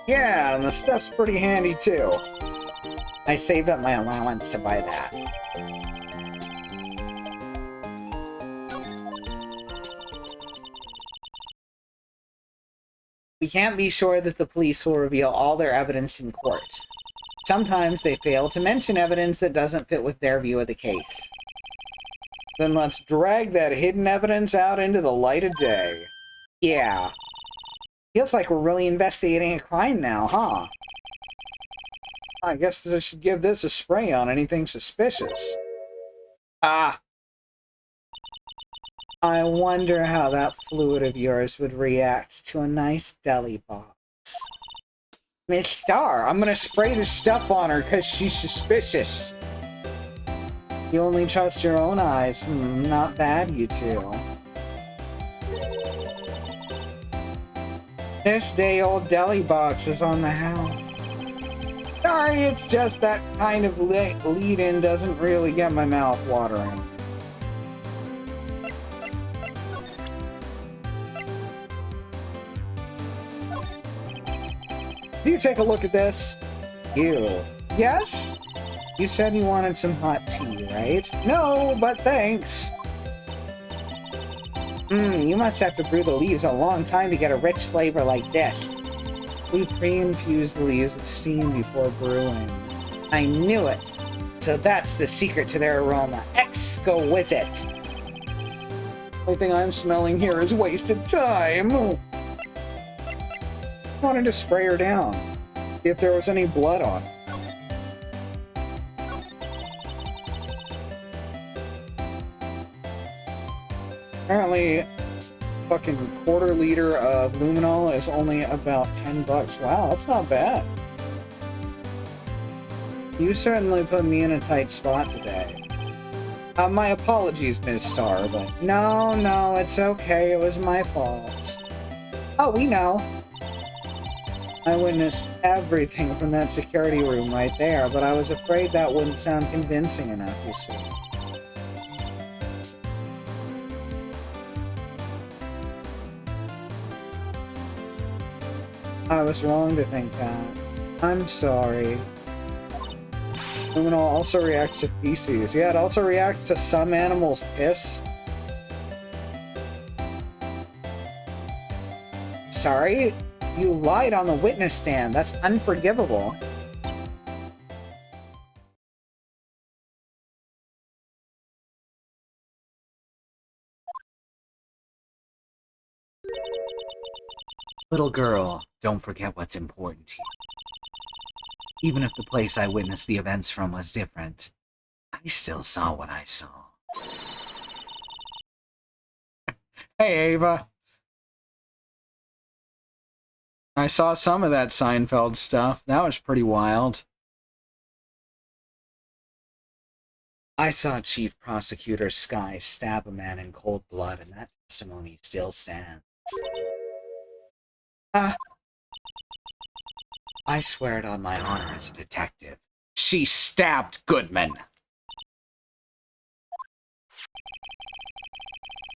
Yeah, and the stuff's pretty handy too. I saved up my allowance to buy that. We can't be sure that the police will reveal all their evidence in court. Sometimes they fail to mention evidence that doesn't fit with their view of the case. Then let's drag that hidden evidence out into the light of day. Yeah. Feels like we're really investigating a crime now, huh? I guess I should give this a spray on anything suspicious. Ah. I wonder how that fluid of yours would react to a nice deli box. Miss Star, I'm gonna spray the stuff on her because she's suspicious. You only trust your own eyes. Not bad, you two. This day-old deli box is on the house. Sorry, it's just that kind of lead-in doesn't really get my mouth watering. You take a look at this. You. Yes? You said you wanted some hot tea, right? No, but thanks. You must have to brew the leaves a long time to get a rich flavor like this. We pre-infuse the leaves with steam before brewing. I knew it! So that's the secret to their aroma. Exquisite! Only thing I'm smelling here is wasted time. I wanted to spray her down, see if there was any blood on her. Apparently, fucking quarter liter of luminol is only about $10. Wow, that's not bad. You certainly put me in a tight spot today. My apologies, Ms. Starr, but... No, it's okay. It was my fault. Oh, we know. I witnessed everything from that security room right there, but I was afraid that wouldn't sound convincing enough, you see. I was wrong to think that. I'm sorry. Luminol also reacts to feces. Yeah, it also reacts to some animals' piss. Sorry? You lied on the witness stand. That's unforgivable. Little girl, don't forget what's important to you. Even if the place I witnessed the events from was different, I still saw what I saw. Hey, Ava. I saw some of that Seinfeld stuff. That was pretty wild. I saw Chief Prosecutor Sky stab a man in cold blood, and that testimony still stands. I swear it on my honor as a detective. She stabbed Goodman.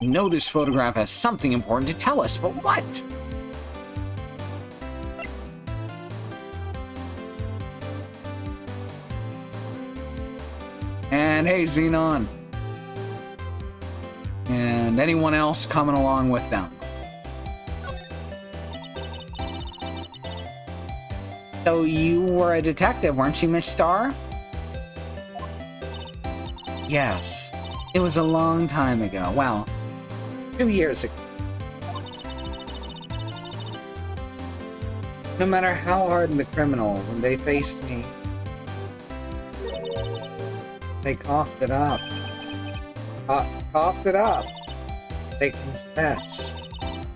I know this photograph has something important to tell us, but what? And hey, Xenon. And anyone else coming along with them. So you were a detective, weren't you, Miss Starr? Yes, it was a long time ago. Well, 2 years ago. No matter how hardened the criminal, when they faced me, they coughed it up. Coughed it up. They confessed.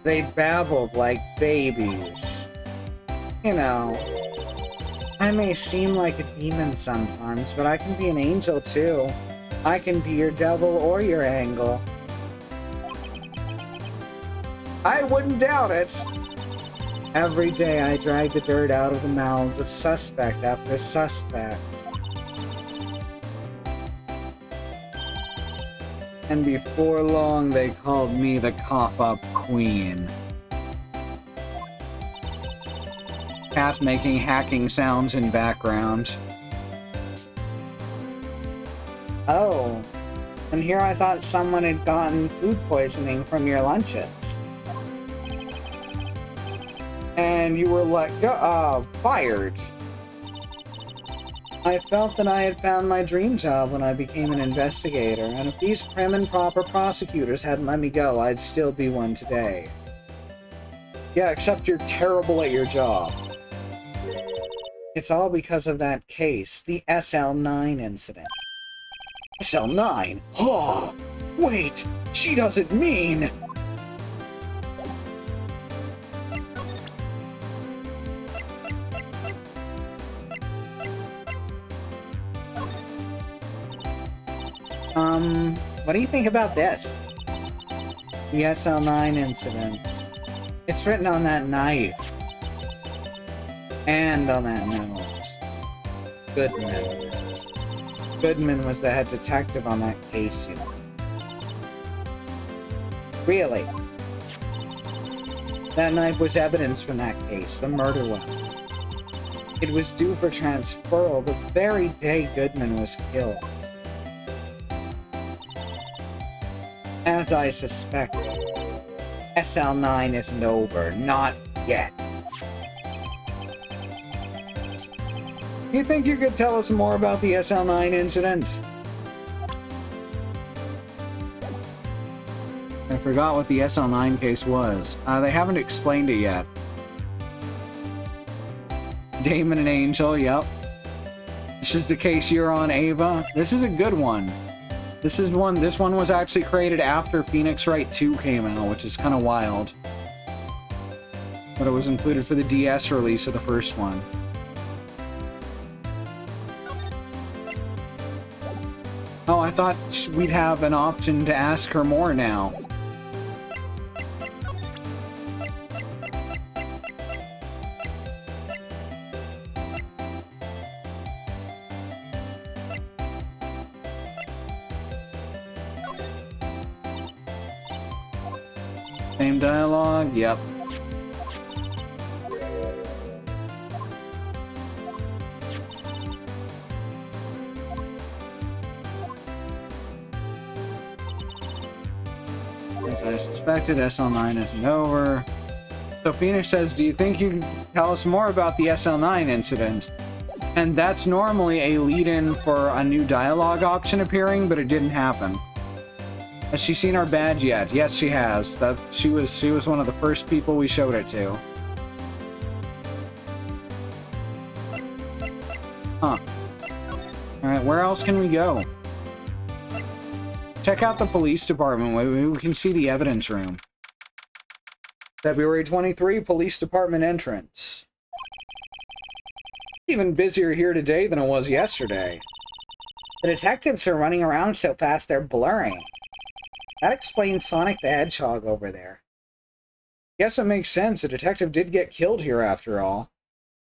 They babbled like babies. You know, I may seem like a demon sometimes, but I can be an angel too. I can be your devil or your angel. I wouldn't doubt it. Every day I drag the dirt out of the mouths of suspect after suspect. And before long, they called me the cough-up queen. cat making hacking sounds in background. Oh, and here I thought someone had gotten food poisoning from your lunches. And you were fired. I felt that I had found my dream job when I became an investigator, and if these prim and proper prosecutors hadn't let me go, I'd still be one today. Yeah, except you're terrible at your job. It's all because of that case, the Sl9 incident. Sl9? Oh, wait, she doesn't mean... What do you think about this? The Sl9 incident. It's written on that knife. And on that note. Goodman. Goodman was the head detective on that case, you know. Really? That knife was evidence from that case, the murder weapon. It was due for transferal the very day Goodman was killed. As I suspected, Sl9 isn't over, not yet. You think you could tell us more about the Sl9 incident? I forgot what the Sl9 case was. They haven't explained it yet. Damon and Angel, yep. This is the case you're on, Ava. This is a good one. This one was actually created after Phoenix Wright 2 came out, which is kind of wild. But it was included for the DS release of the first one. Oh, I thought we'd have an option to ask her more now. Same dialogue? Yep. As I suspected, Sl9 isn't over. So Phoenix says, do you think you can tell us more about the Sl9 incident? And that's normally a lead-in for a new dialogue option appearing, but it didn't happen. Has she seen our badge yet? Yes, she has. She was one of the first people we showed it to. Huh. Alright, where else can we go? Check out the police department. Maybe we can see the evidence room. February 23, police department entrance. Even busier here today than it was yesterday. The detectives are running around so fast they're blurring. That explains Sonic the Hedgehog over there. Guess it makes sense. A detective did get killed here after all.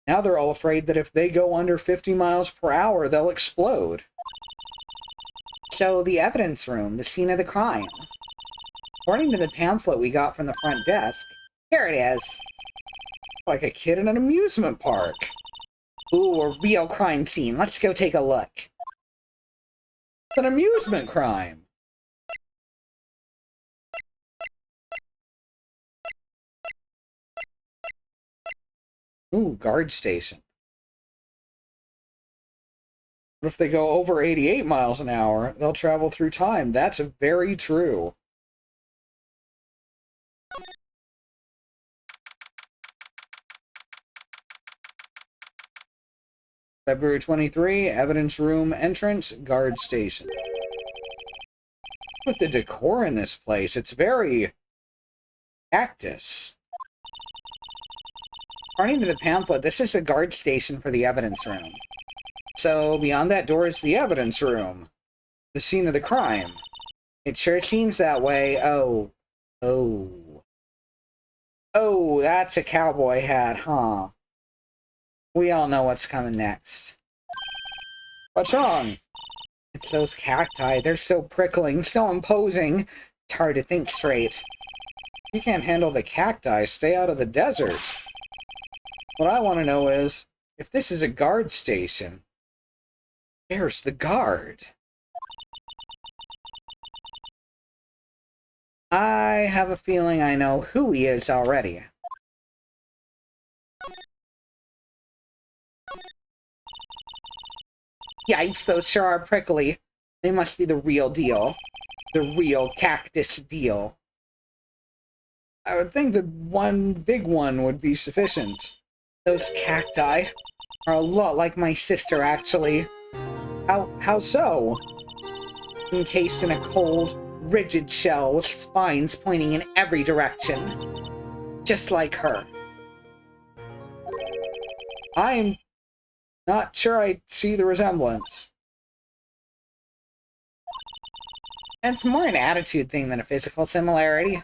Now they're all afraid that if they go under 50 miles per hour, they'll explode. So, the evidence room, the scene of the crime. According to the pamphlet we got from the front desk, here it is. Like a kid in an amusement park. Ooh, a real crime scene. Let's go take a look. It's an amusement crime. Ooh, guard station. But if they go over 88 miles an hour, they'll travel through time. That's very true. February 23, evidence room entrance, guard station. With the decor in this place, it's very cactus. According to the pamphlet, this is the guard station for the evidence room. So beyond that door is the evidence room, the scene of the crime. It sure seems that way. Oh, that's a cowboy hat, huh? We all know what's coming next. What's wrong? It's those cacti. They're so prickling, so imposing. It's hard to think straight. You can't handle the cacti. Stay out of the desert. What I want to know is, if this is a guard station, where's the guard? I have a feeling I know who he is already. Yikes, those sure are prickly. They must be the real deal. The real cactus deal. I would think that one big one would be sufficient. Those cacti are a lot like my sister, actually. How so? Encased in a cold, rigid shell with spines pointing in every direction. Just like her. I'm not sure I see the resemblance. It's more an attitude thing than a physical similarity.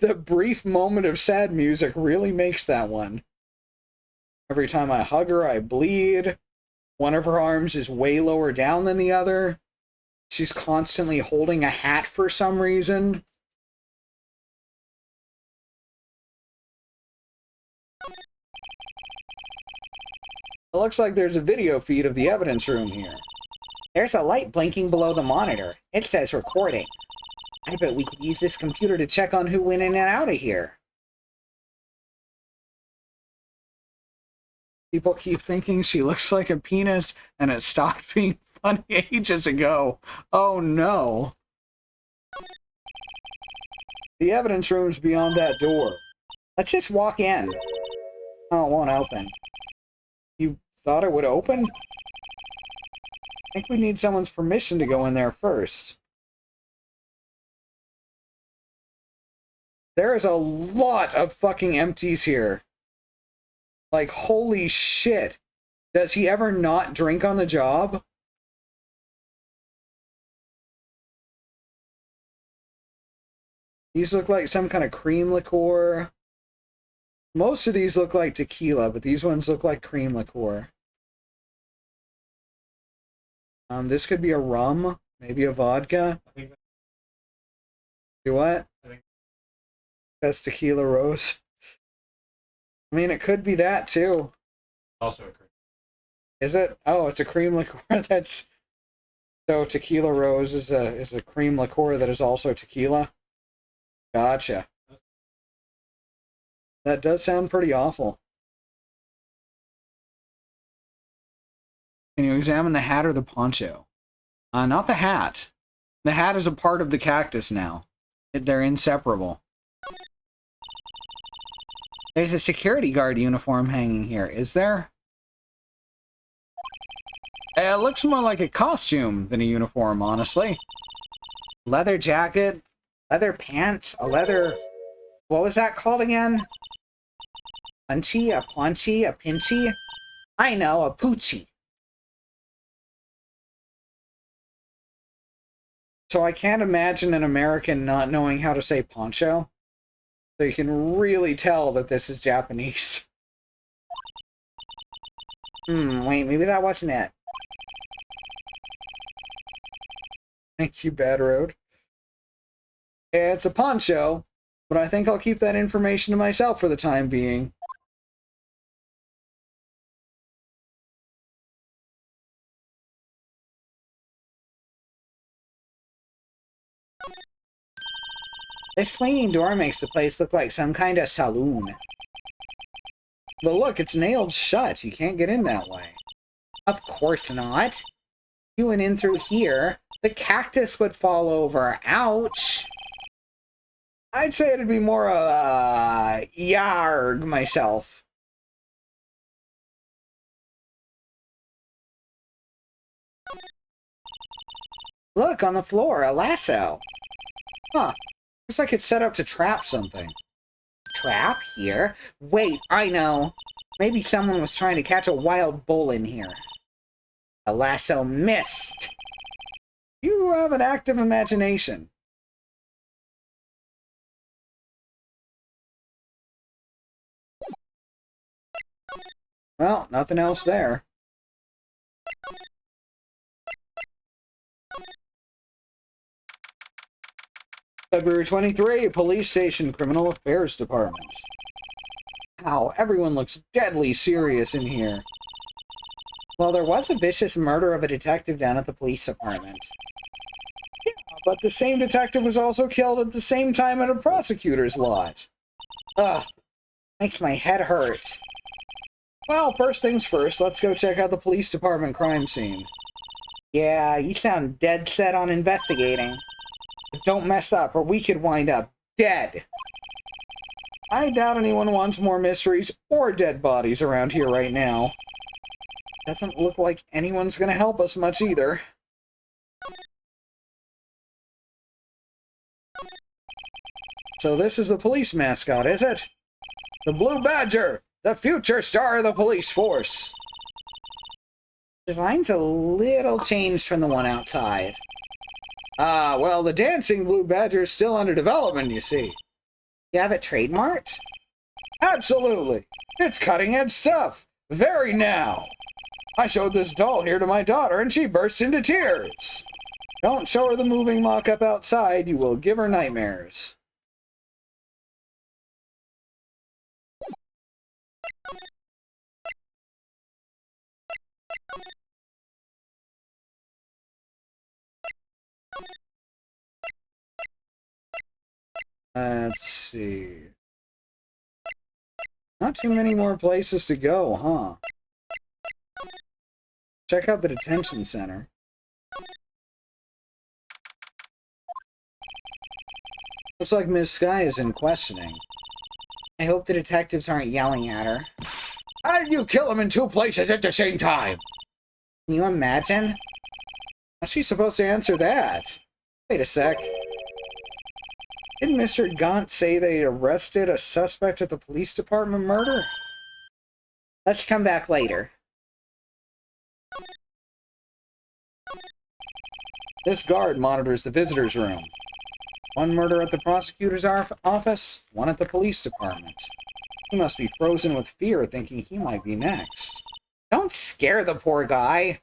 The brief moment of sad music really makes that one. Every time I hug her, I bleed. One of her arms is way lower down than the other. She's constantly holding a hat for some reason. It looks like there's a video feed of the evidence room here. There's a light blinking below the monitor. It says recording. I bet we could use this computer to check on who went in and out of here. People keep thinking she looks like a penis, and it stopped being funny ages ago. Oh no. The evidence room's beyond that door. Let's just walk in. Oh, it won't open. You thought it would open? I think we need someone's permission to go in there first. There is a lot of fucking empties here. Like, holy shit. Does he ever not drink on the job? These look like some kind of cream liqueur. Most of these look like tequila, but these ones look like cream liqueur. This could be a rum, maybe a vodka. Do what? That's tequila rose. I mean, it could be that too. Also a cream. Is it? Oh, it's a cream liqueur. That's so tequila rose is a cream liqueur that is also tequila. Gotcha. That does sound pretty awful. Can you examine the hat or the poncho? Not the hat. The hat is a part of the cactus now. They're inseparable. There's a security guard uniform hanging here, is there? It looks more like a costume than a uniform, honestly. Leather jacket, leather pants, a leather... What was that called again? Punchy, a paunchy, a pinchy? I know, a poochie. So I can't imagine an American not knowing how to say poncho. So you can really tell that this is Japanese. Wait, maybe that wasn't it. Thank you, Bad Road. It's a poncho, but I think I'll keep that information to myself for the time being. This swinging door makes the place look like some kind of saloon. But look, it's nailed shut. You can't get in that way. Of course not. You went in through here, the cactus would fall over. Ouch. I'd say it'd be more yarg myself. Look, on the floor, a lasso. Huh. Looks like it's set up to trap something. Trap here? Wait, I know. Maybe someone was trying to catch a wild bull in here. The lasso missed. You have an active imagination. Well, nothing else there. February 23, Police Station, Criminal Affairs Department. Wow, everyone looks deadly serious in here. Well, there was a vicious murder of a detective down at the police department. Yeah, but the same detective was also killed at the same time at a prosecutor's lot. Ugh, makes my head hurt. Well, first things first, let's go check out the police department crime scene. Yeah, you sound dead set on investigating. But don't mess up, or we could wind up dead. I doubt anyone wants more mysteries or dead bodies around here right now. Doesn't look like anyone's gonna help us much either. So this is the police mascot, is it? The Blue Badger! The future star of the police force! Design's a little changed from the one outside. Ah, well, the dancing Blue Badger is still under development, you see. You have it trademarked? Absolutely! It's cutting-edge stuff! Very now! I showed this doll here to my daughter, and she burst into tears! Don't show her the moving mock-up outside, you will give her nightmares. Let's see. Not too many more places to go, huh? Check out the detention center. Looks like Miss Sky is in questioning. I hope the detectives aren't yelling at her. How did you kill him in two places at the same time? Can you imagine? How's she supposed to answer that? Wait a sec. Didn't Mr. Gaunt say they arrested a suspect at the police department murder? Let's come back later. This guard monitors the visitor's room. One murder at the prosecutor's office, one at the police department. He must be frozen with fear, thinking he might be next. Don't scare the poor guy.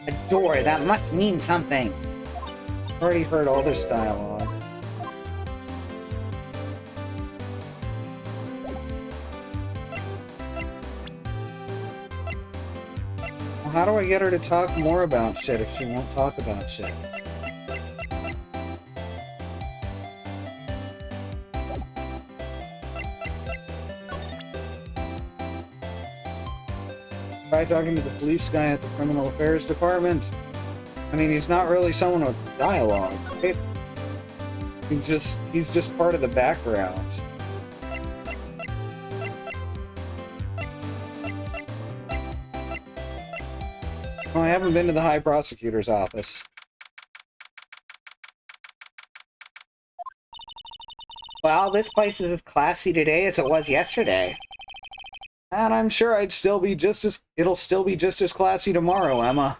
A door, that must mean something. Already heard all this dialogue. Well, how do I get her to talk more about shit if she won't talk about shit? Try talking to the police guy at the criminal affairs department. I mean, he's not really someone with dialogue, right? He's just part of the background. Well, I haven't been to the High Prosecutor's office. Well, this place is as classy today as it was yesterday. And I'm sure it'll still be just as classy tomorrow, Emma.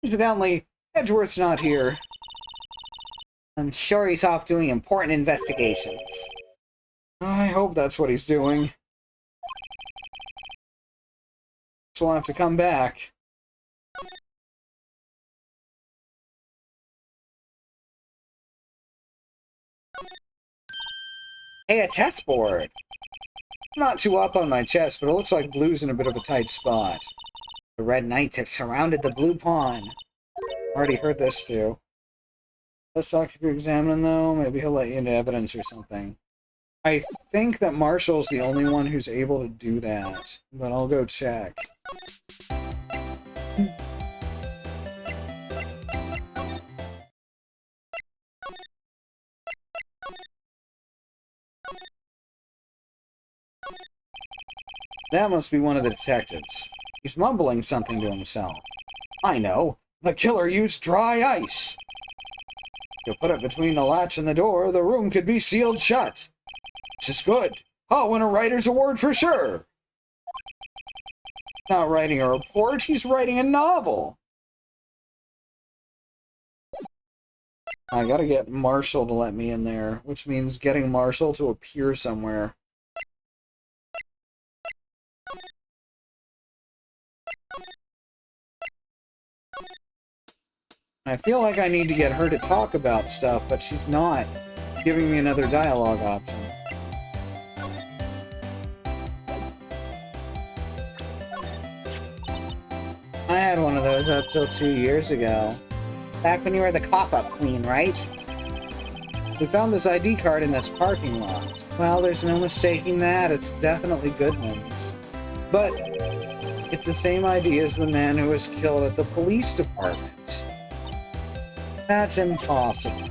Incidentally, Edgeworth's not here. I'm sure he's off doing important investigations. I hope that's what he's doing. So we'll have to come back. Hey, a chessboard! I'm not too up on my chess, but it looks like blue's in a bit of a tight spot. The red knights have surrounded the blue pawn. Already heard this too. Let's talk if you're examining though. Maybe he'll let you into evidence or something. I think that Marshall's the only one who's able to do that, but I'll go check. That must be one of the detectives. He's mumbling something to himself. I know. The killer used dry ice. You'll put it between the latch and the door, the room could be sealed shut. This is good. I'll win a writer's award for sure. Not writing a report, he's writing a novel. I gotta get Marshall to let me in there, which means getting Marshall to appear somewhere. I feel like I need to get her to talk about stuff, but she's not giving me another dialogue option. I had one of those up till 2 years ago. Back when you were the cough-up queen, right? We found this ID card in this parking lot. Well, there's no mistaking that. It's definitely Goodman's. But It's the same ID as the man who was killed at the police department. that's impossible.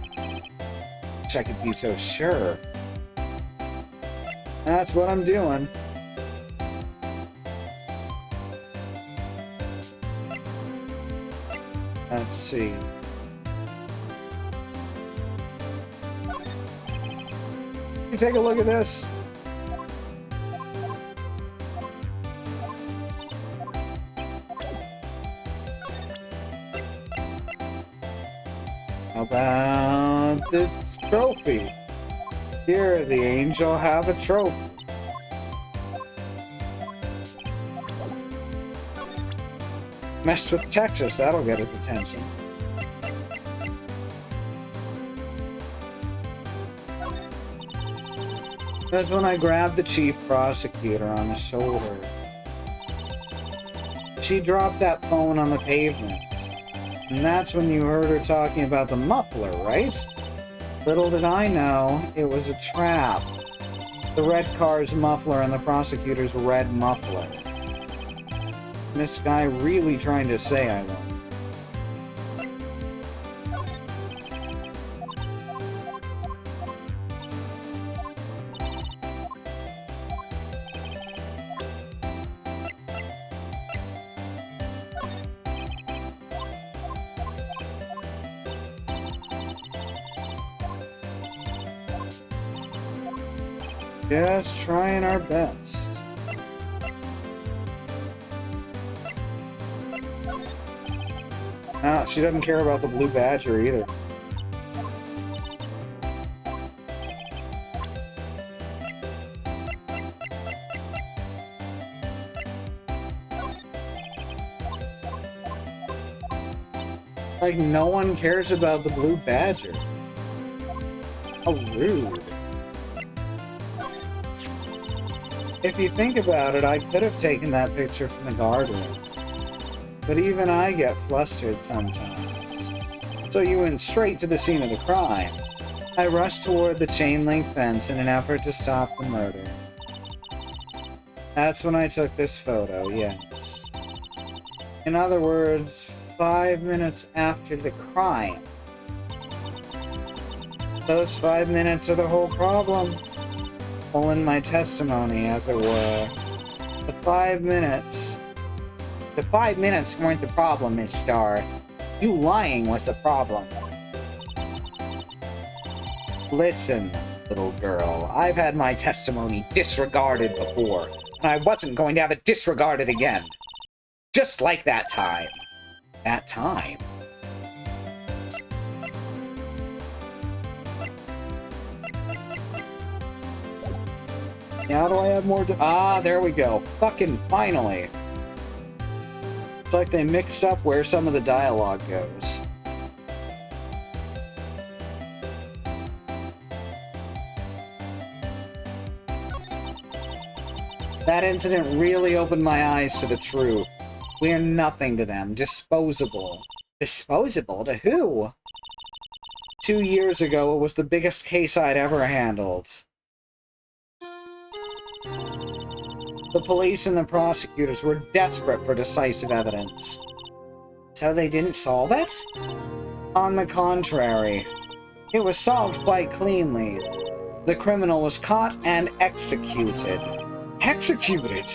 Wish I could be so sure. That's what I'm doing. Let's see. You take a look at this. How about the trophy? Here, the angel have a trophy. Messed with Texas, that'll get his attention. That's when I grabbed the chief prosecutor on the shoulder. She dropped that phone on the pavement. And that's when you heard her talking about the muffler, right? Little did I know, it was a trap. The red car's muffler and the prosecutor's red muffler. This guy really trying to say I won. Just trying our best. Ah, she doesn't care about the blue badger either. Like, no one cares about the blue badger. How rude. If you think about it, I could have taken that picture from the guardroom. But even I get flustered sometimes. So you went straight to the scene of the crime. I rushed toward the chain link fence in an effort to stop the murder. That's when I took this photo, yes. In other words, 5 minutes after the crime. Those 5 minutes are the whole problem. Pulling my testimony, as it were. The 5 minutes. The 5 minutes weren't the problem, Miss Starr. You lying was the problem. Listen, little girl, I've had my testimony disregarded before, and I wasn't going to have it disregarded again. Just like that time. That time. Now do I have more? Ah, there we go. Fucking finally. It's like they mixed up where some of the dialogue goes. That incident really opened my eyes to the truth. We're nothing to them. Disposable. Disposable? To who? 2 years ago, it was the biggest case I'd ever handled. The police and the prosecutors were desperate for decisive evidence. So they didn't solve it? On the contrary, it was solved quite cleanly. The criminal was caught and executed. Executed?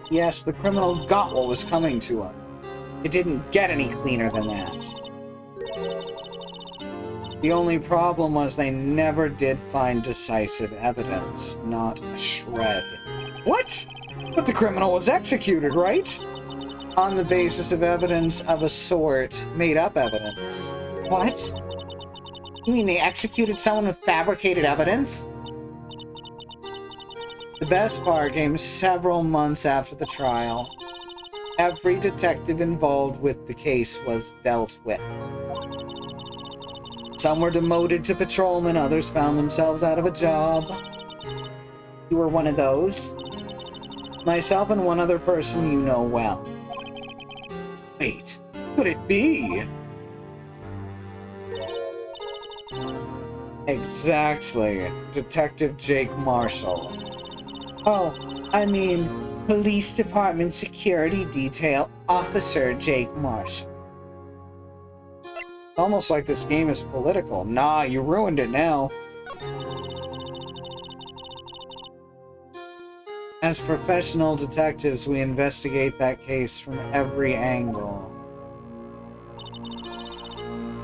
Yes, the criminal got what was coming to him. It didn't get any cleaner than that. The only problem was they never did find decisive evidence, not a shred. What? But the criminal was executed, right? On the basis of evidence of a sort, made-up evidence. What? You mean they executed someone with fabricated evidence? The best part came several months after the trial. Every detective involved with the case was dealt with. Some were demoted to patrolmen, others found themselves out of a job. You were one of those? Myself and one other person you know well. Wait, could it be? Exactly. Detective Jake Marshall. Oh, I mean, Police Department Security Detail Officer Jake Marshall. Almost like this game is political. Nah, you ruined it now. As professional detectives, we investigate that case from every angle.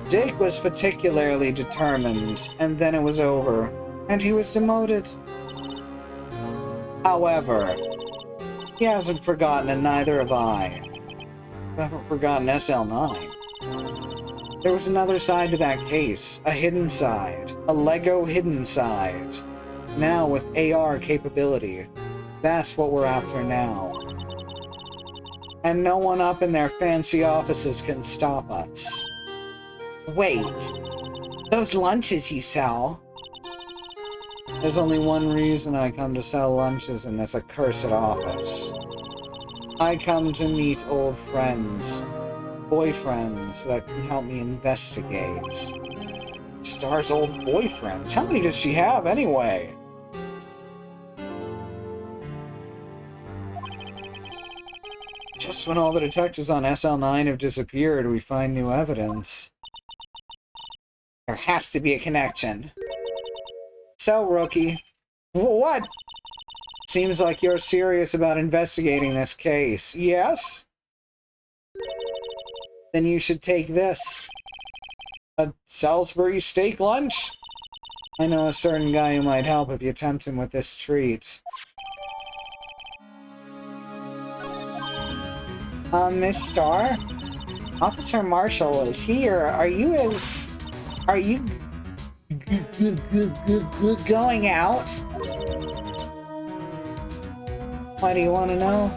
Jake was particularly determined, and then it was over, and he was demoted. However, he hasn't forgotten, and neither have I. I haven't forgotten SL9. There was another side to that case, a hidden side, a Lego hidden side. Now with AR capability. That's what we're after now. And no one up in their fancy offices can stop us. Wait, those lunches you sell? There's only one reason I come to sell lunches in this accursed office. I come to meet old friends. Boyfriends that can help me investigate. Star's old boyfriends. How many does she have anyway? Just when all the detectives on SL9 have disappeared, we find new evidence. There has to be a connection. So, rookie. What? Seems like you're serious about investigating this case. Yes? Then you should take this. A Salisbury steak lunch? I know a certain guy who might help if you tempt him with this treat. Miss Starr? Officer Marshall is here. Are you going out? Why do you want to know?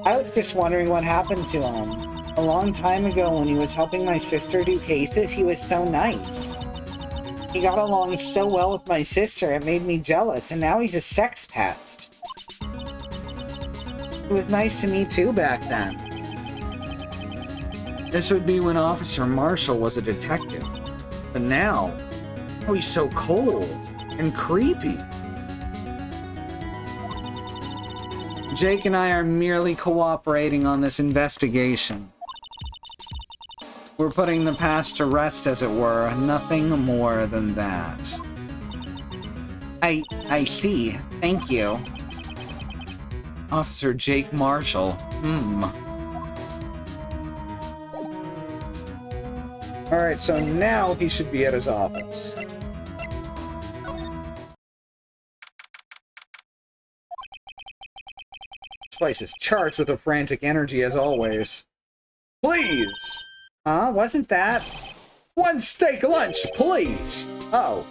I was just wondering what happened to him. A long time ago when he was helping my sister do cases, he was so nice. He got along so well with my sister, it made me jealous, and now he's a sex pest. It was nice to me too back then. This would be when Officer Marshall was a detective. But now, oh, he's so cold and creepy. Jake and I are merely cooperating on this investigation. We're putting the past to rest, as it were, nothing more than that. I see. Thank you. Officer Jake Marshall. Alright, so now he should be at his office. This place is charged with a frantic energy as always. Please! Wasn't that? One steak lunch, please! Oh.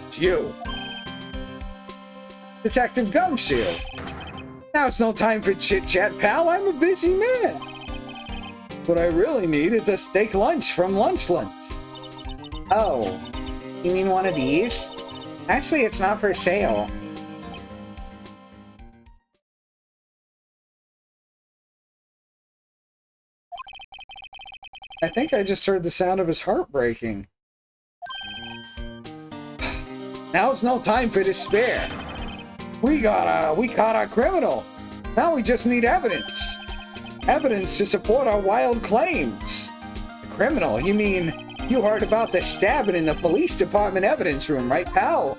It's you. Detective Gumshoe. Now's no time for chit-chat, pal. I'm a busy man. What I really need is a steak lunch from Lunch. Oh, you mean one of these? Actually, it's not for sale. think I just heard the sound of his heart breaking. Now's no time for despair. We caught our criminal. Now we just need evidence. Evidence to support our wild claims. Criminal? You mean you heard about the stabbing in the police department evidence room, right, pal?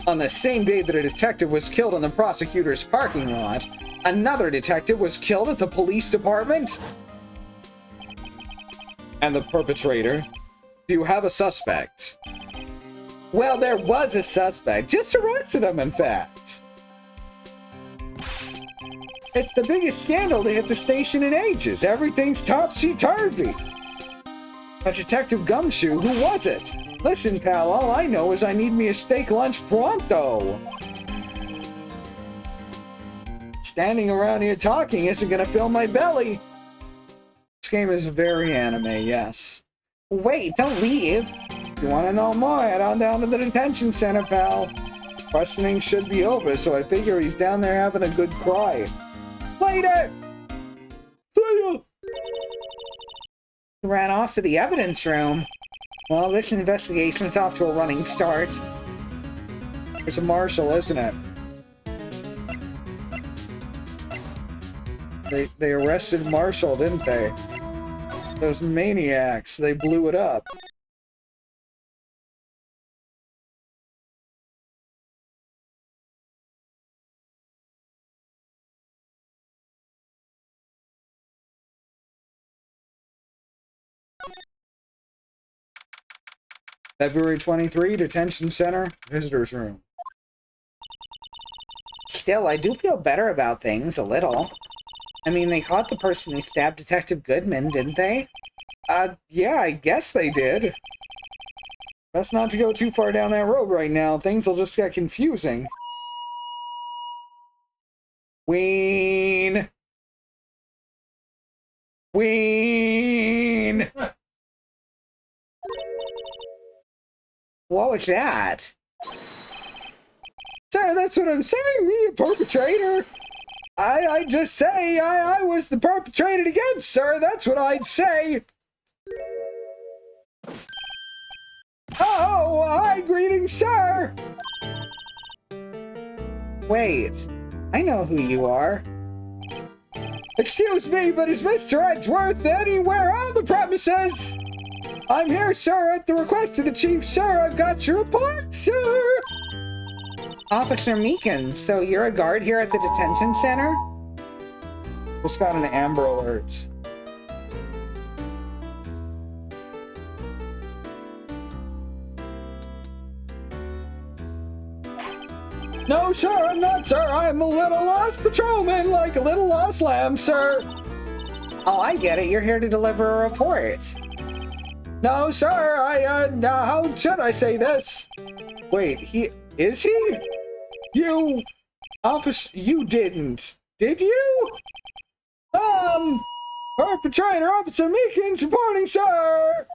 On the same day that a detective was killed in the prosecutor's parking lot, another detective was killed at the police department? And the perpetrator? Do you have a suspect? Well, there was a suspect. Just arrested him, in fact. It's the biggest scandal to hit the station in ages. Everything's topsy-turvy. A Detective Gumshoe? Who was it? Listen, pal, all I know is I need me a steak lunch pronto. Standing around here talking isn't gonna fill my belly. This game is very anime, yes. Wait, don't leave. If you want to know more, head on down to the detention center, pal. Questioning should be over, so I figure he's down there having a good cry. Later! See ya! He ran off to the evidence room. Well, this investigation's off to a running start. It's a marshal, isn't it? They arrested Marshall, didn't they? Those maniacs, they blew it up. February 23, detention center, visitors room. Still, I do feel better about things, a little. I mean, they caught the person who stabbed Detective Goodman, didn't they? Yeah, I guess they did. Best not to go too far down that road right now. Things will just get confusing. Ween! Ween! What was that? Sir, that's what I'm saying, me, a perpetrator. I just say I was the perpetrated against, sir. That's what I'd say. Oh, hi, greetings, sir. Wait, I know who you are. Excuse me, but is Mr. Edgeworth anywhere on the premises? I'm here, sir, at the request of the chief, sir. I've got your report, sir. Officer Meekin, so you're a guard here at the detention center? Just got an Amber Alert. No, sir, I'm not, sir. I'm a little lost patrolman, like a little lost lamb, sir. Oh, I get it. You're here to deliver a report. No, sir, how should I say this? Wait, is he? You, officer, you did you? Perpetrator Officer Meekins reporting, sir!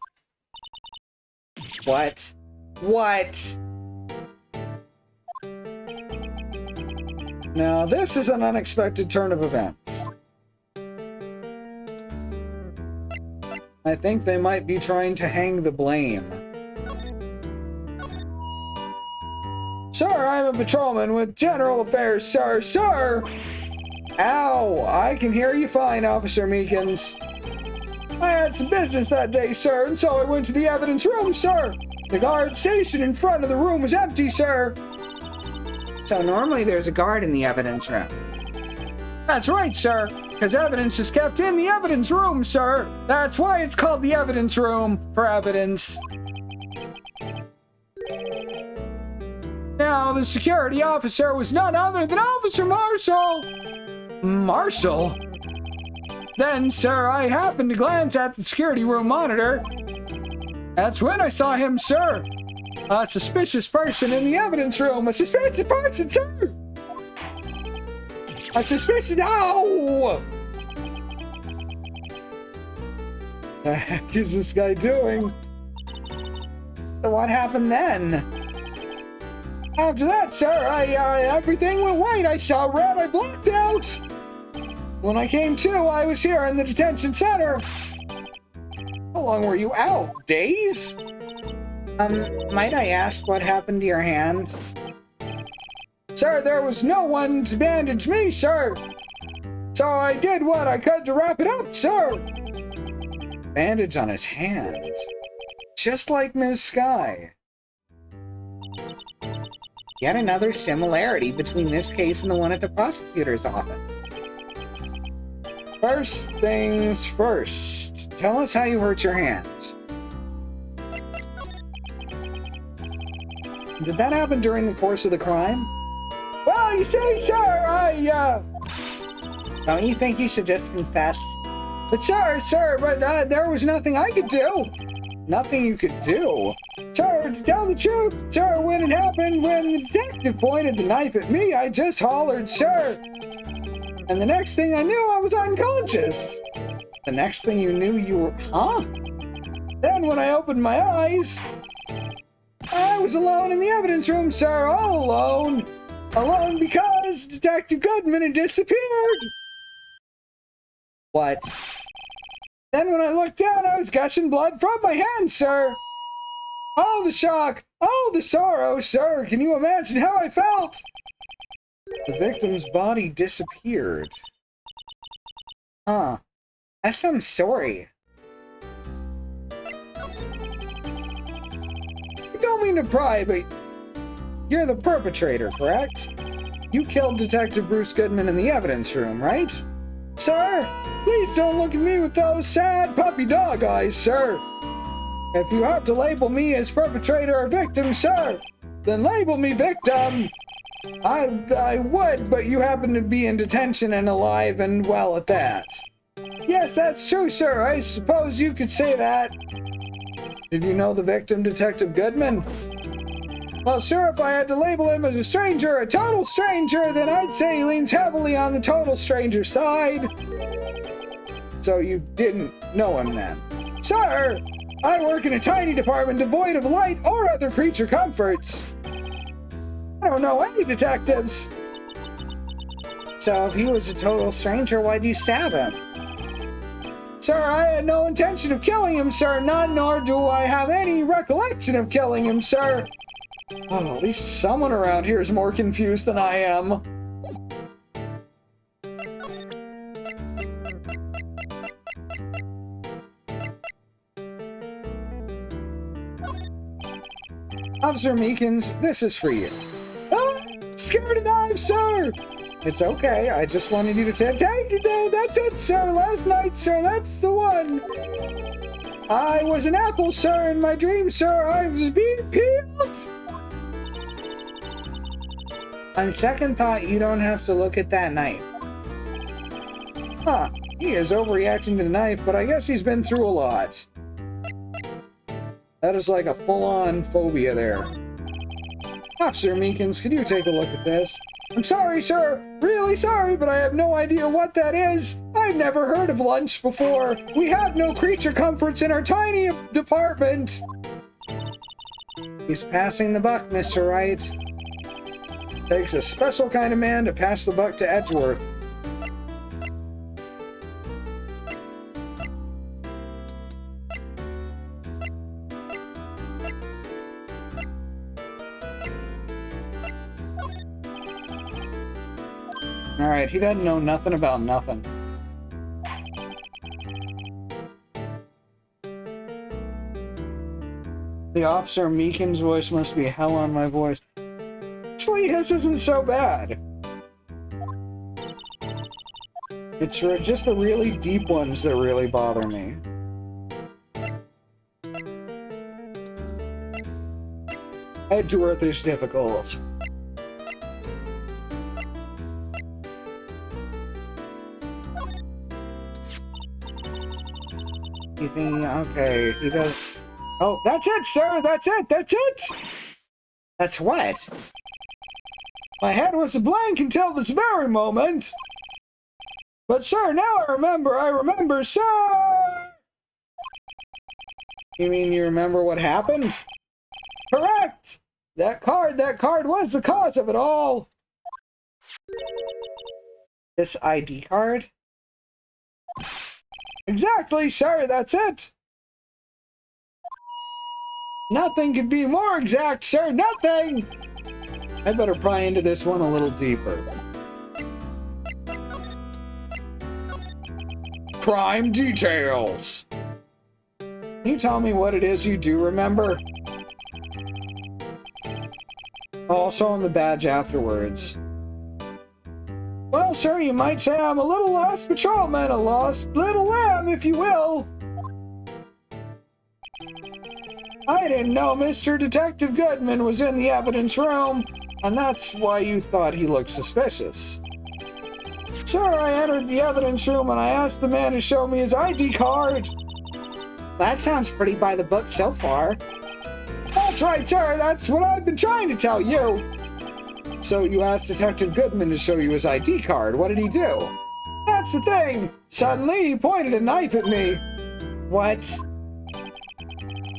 What? What? Now, this is an unexpected turn of events. I think they might be trying to hang the blame. Sir, I'm a patrolman with General Affairs, sir. Sir! Ow! I can hear you fine, Officer Meekins. I had some business that day, sir, and so I went to the evidence room, sir. The guard station in front of the room was empty, sir. So normally there's a guard in the evidence room. That's right, sir, because evidence is kept in the evidence room, sir. That's why it's called the evidence room, for evidence. Now, the security officer was none other than Officer Marshall. Marshall? Then, sir, I happened to glance at the security room monitor. That's when I saw him, sir. A suspicious person in the evidence room. A suspicious person, sir! A suspicious... Ow! The heck is this guy doing? So what happened then? After that, sir, everything went white. I saw red. I blacked out. When I came to, I was here in the detention center. How long were you out? Days? Might I ask what happened to your hand? Sir, there was no one to bandage me, sir. So I did what I could to wrap it up, sir. Bandage on his hand. Just like Ms. Sky. Yet another similarity between this case and the one at the prosecutor's office. First things first. Tell us how you hurt your hand. Did that happen during the course of the crime? Well, you see, sir, Don't you think you should just confess? But sir, there was nothing I could do. Nothing you could do? Sir, to tell the truth, sir, when it happened, when the detective pointed the knife at me, I just hollered, sir. And the next thing I knew, I was unconscious. The next thing you knew, you were... Huh? Then when I opened my eyes, I was alone in the evidence room, sir, all alone. Alone because Detective Goodman had disappeared. What? Then when I looked down, I was gushing blood from my hand, sir. Oh, the shock. Oh, the sorrow, sir. Can you imagine how I felt? The victim's body disappeared. Huh. That's some story. I don't mean to pry, but you're the perpetrator, correct? You killed Detective Bruce Goodman in the evidence room, right? Sir, please don't look at me with those sad puppy dog eyes, sir. If you have to label me as perpetrator or victim, sir, then label me victim. I would, but you happen to be in detention and alive and well at that. Yes, that's true, sir. I suppose you could say that. Did you know the victim, Detective Goodman? Well, sir, if I had to label him as a stranger, a total stranger, then I'd say he leans heavily on the total stranger side. So you didn't know him then? Sir, I work in a tiny department devoid of light or other creature comforts. I don't know any detectives. So if he was a total stranger, why'd you stab him? Sir, I had no intention of killing him, sir. None, nor do I have any recollection of killing him, sir. Oh, at least someone around here is more confused than I am. Officer Meekins, this is for you. Oh, scared of knives, sir! It's okay, I just wanted you to take it though. That's it, sir. Last night, sir, that's the one. I was an apple, sir, in my dream, sir. I was being peeled. On second thought, you don't have to look at that knife. Huh, he is overreacting to the knife, but I guess he's been through a lot. That is like a full-on phobia there. Officer Meekins, can you take a look at this? I'm sorry, sir. Really sorry, but I have no idea what that is. I've never heard of lunch before. We have no creature comforts in our tiny department. He's passing the buck, Mr. Wright. Takes a special kind of man to pass the buck to Edgeworth. Alright, he doesn't know nothing about nothing. The Officer Meekins voice must be hell on my voice. Actually, his isn't so bad. It's just the really deep ones that really bother me. Edgeworth is difficult. You think, okay, he does... Oh, that's it, sir! That's it! That's it! That's what? My head was a blank until this very moment. But, sir, now I remember, sir! You mean you remember what happened? Correct! That card was the cause of it all. This ID card? Exactly, sir, that's it. Nothing could be more exact, sir, nothing! I better pry into this one a little deeper. Crime details! Can you tell me what it is you do remember? Also on the badge afterwards. Well, sir, you might say I'm a little lost patrolman, a lost little lamb, if you will. I didn't know Mr. Detective Goodman was in the evidence room, and that's why you thought he looked suspicious. Sir, I entered the evidence room and I asked the man to show me his ID card. That sounds pretty by the book so far. That's right, sir, that's what I've been trying to tell you. So you asked Detective Goodman to show you his ID card. What did he do? That's the thing. Suddenly, he pointed a knife at me. What?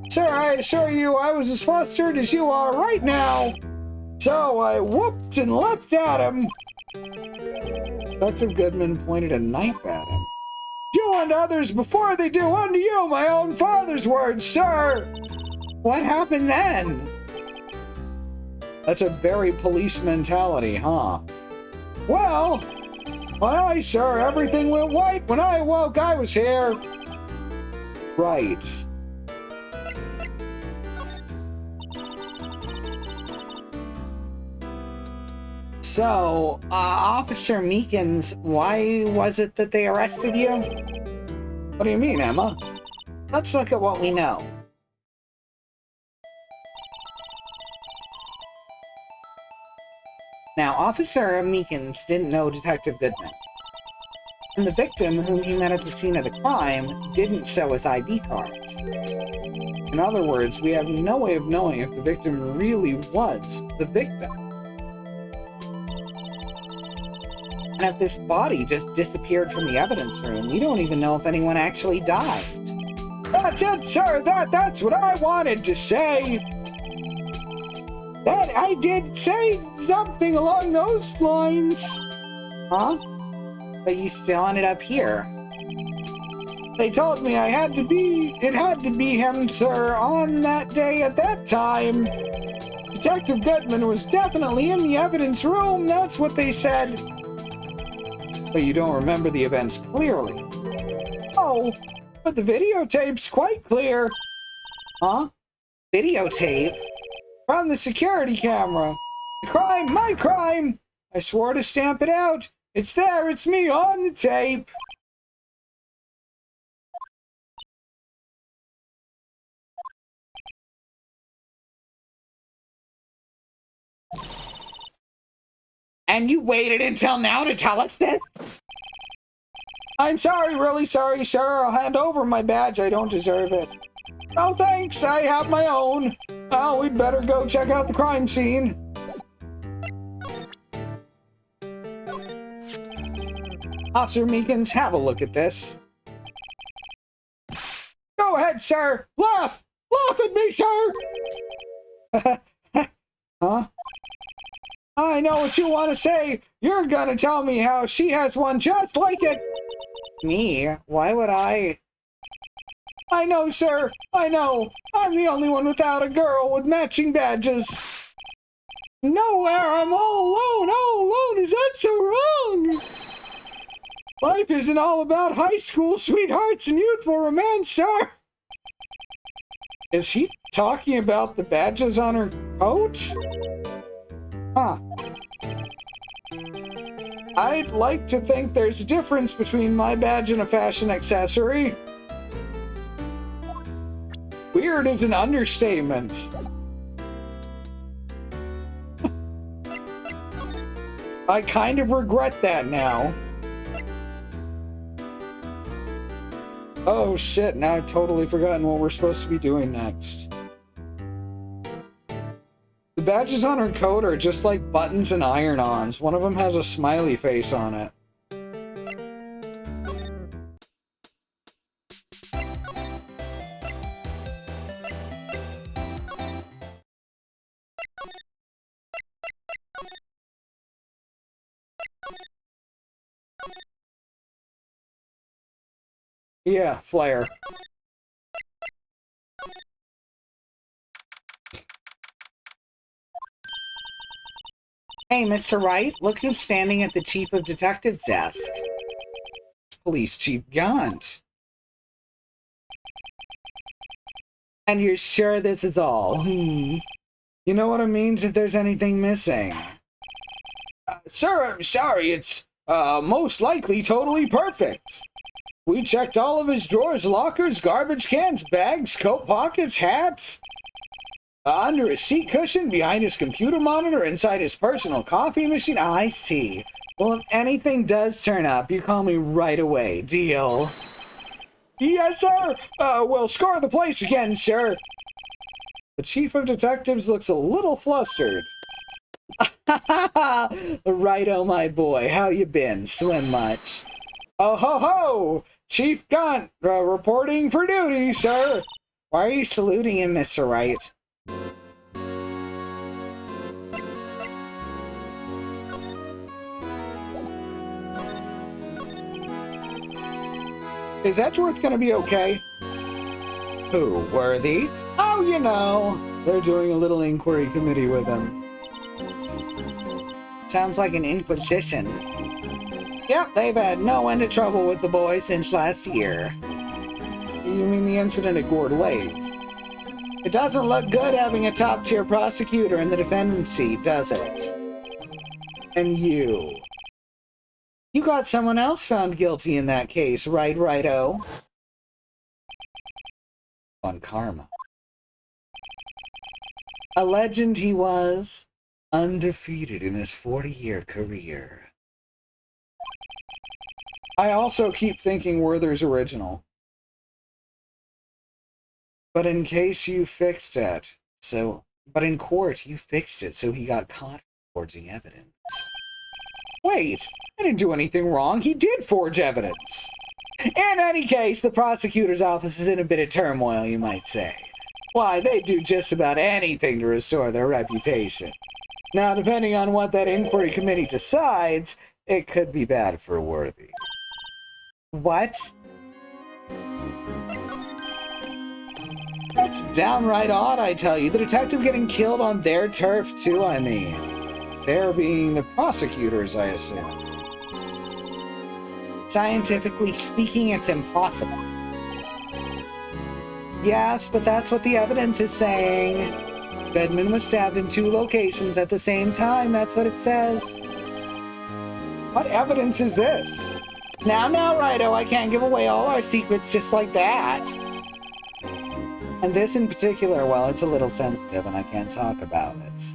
Sir, I assure you I was as flustered as you are right now. So I whooped and leapt at him. Detective Goodman pointed a knife at him. Do unto others before they do unto you, my own father's words, sir. What happened then? That's a very police mentality, huh? Well, aye, sir, everything went white. When I awoke, I was here. Right. So, Officer Meekins, why was it that they arrested you? What do you mean, Emma? Let's look at what we know. Now, Officer Meekins didn't know Detective Goodman. And the victim, whom he met at the scene of the crime, didn't show his ID card. In other words, we have no way of knowing if the victim really was the victim. And if this body just disappeared from the evidence room, we don't even know if anyone actually died. That's it, sir! That's what I wanted to say! That I did say something along those lines! Huh? But you still ended up here. They told me it had to be him, sir, on that day at that time. Detective Goodman was definitely in the evidence room, that's what they said. But you don't remember the events clearly. Oh, but the videotape's quite clear. Huh? Videotape? From the security camera. The crime, my crime! I swore to stamp it out. It's there, it's me on the tape. And you waited until now to tell us this? I'm sorry, really sorry, sir. I'll hand over my badge. I don't deserve it. Oh, thanks. I have my own. Oh, we'd better go check out the crime scene. Officer Meekins, have a look at this. Go ahead, sir. Laugh. Laugh at me, sir. Huh? I know what you want to say. You're gonna tell me how she has one just like it. Me? Why would I? I know, sir. I know. I'm the only one without a girl with matching badges. Nowhere. I'm all alone. All alone. Is that so wrong? Life isn't all about high school sweethearts and youthful romance, sir. Is he talking about the badges on her coat? Huh. I'd like to think there's a difference between my badge and a fashion accessory. Weird is an understatement. I kind of regret that now. Oh shit, now I've totally forgotten what we're supposed to be doing next. The badges on her coat are just like buttons and iron-ons. One of them has a smiley face on it. Yeah, flare. Hey, Mr. Wright, look who's standing at the Chief of Detectives desk. Police Chief Gaunt. And you're sure this is all? You know what it means if there's anything missing? Sir, I'm sorry, it's most likely totally perfect. We checked all of his drawers, lockers, garbage cans, bags, coat pockets, hats. Under his seat cushion, behind his computer monitor, inside his personal coffee machine. I see. Well, if anything does turn up, you call me right away. Deal? Yes, sir. We'll score the place again, sir. The Chief of Detectives looks a little flustered. Righto, my boy. How you been? Swim much? Oh ho ho! Chief Gaunt, reporting for duty, sir. Why are you saluting him, Mr. Wright? Is Edgeworth gonna be okay? Who, Worthy? Oh, you know, they're doing a little inquiry committee with him. Sounds like an inquisition. Yep, they've had no end of trouble with the boy since last year. You mean the incident at Gourd Lake? It doesn't look good having a top-tier prosecutor in the defendant's seat, does it? And you? You got someone else found guilty in that case, right, righto? On karma. A legend he was, undefeated in his 40-year career. I also keep thinking Werther's original. But in case you fixed it, but in court you fixed it, so he got caught forging evidence. Wait, I didn't do anything wrong. He did forge evidence. In any case, the prosecutor's office is in a bit of turmoil, you might say. Why, they do just about anything to restore their reputation. Now, depending on what that inquiry committee decides, it could be bad for Worthy. What? That's downright odd, I tell you. The detective getting killed on their turf, too, I mean. They're being the prosecutors, I assume. Scientifically speaking, it's impossible. Yes, but that's what the evidence is saying. Bedman was stabbed in 2 locations at the same time, that's what it says. What evidence is this? Now, righto, I can't give away all our secrets just like that. And this in particular, well, it's a little sensitive and I can't talk about it.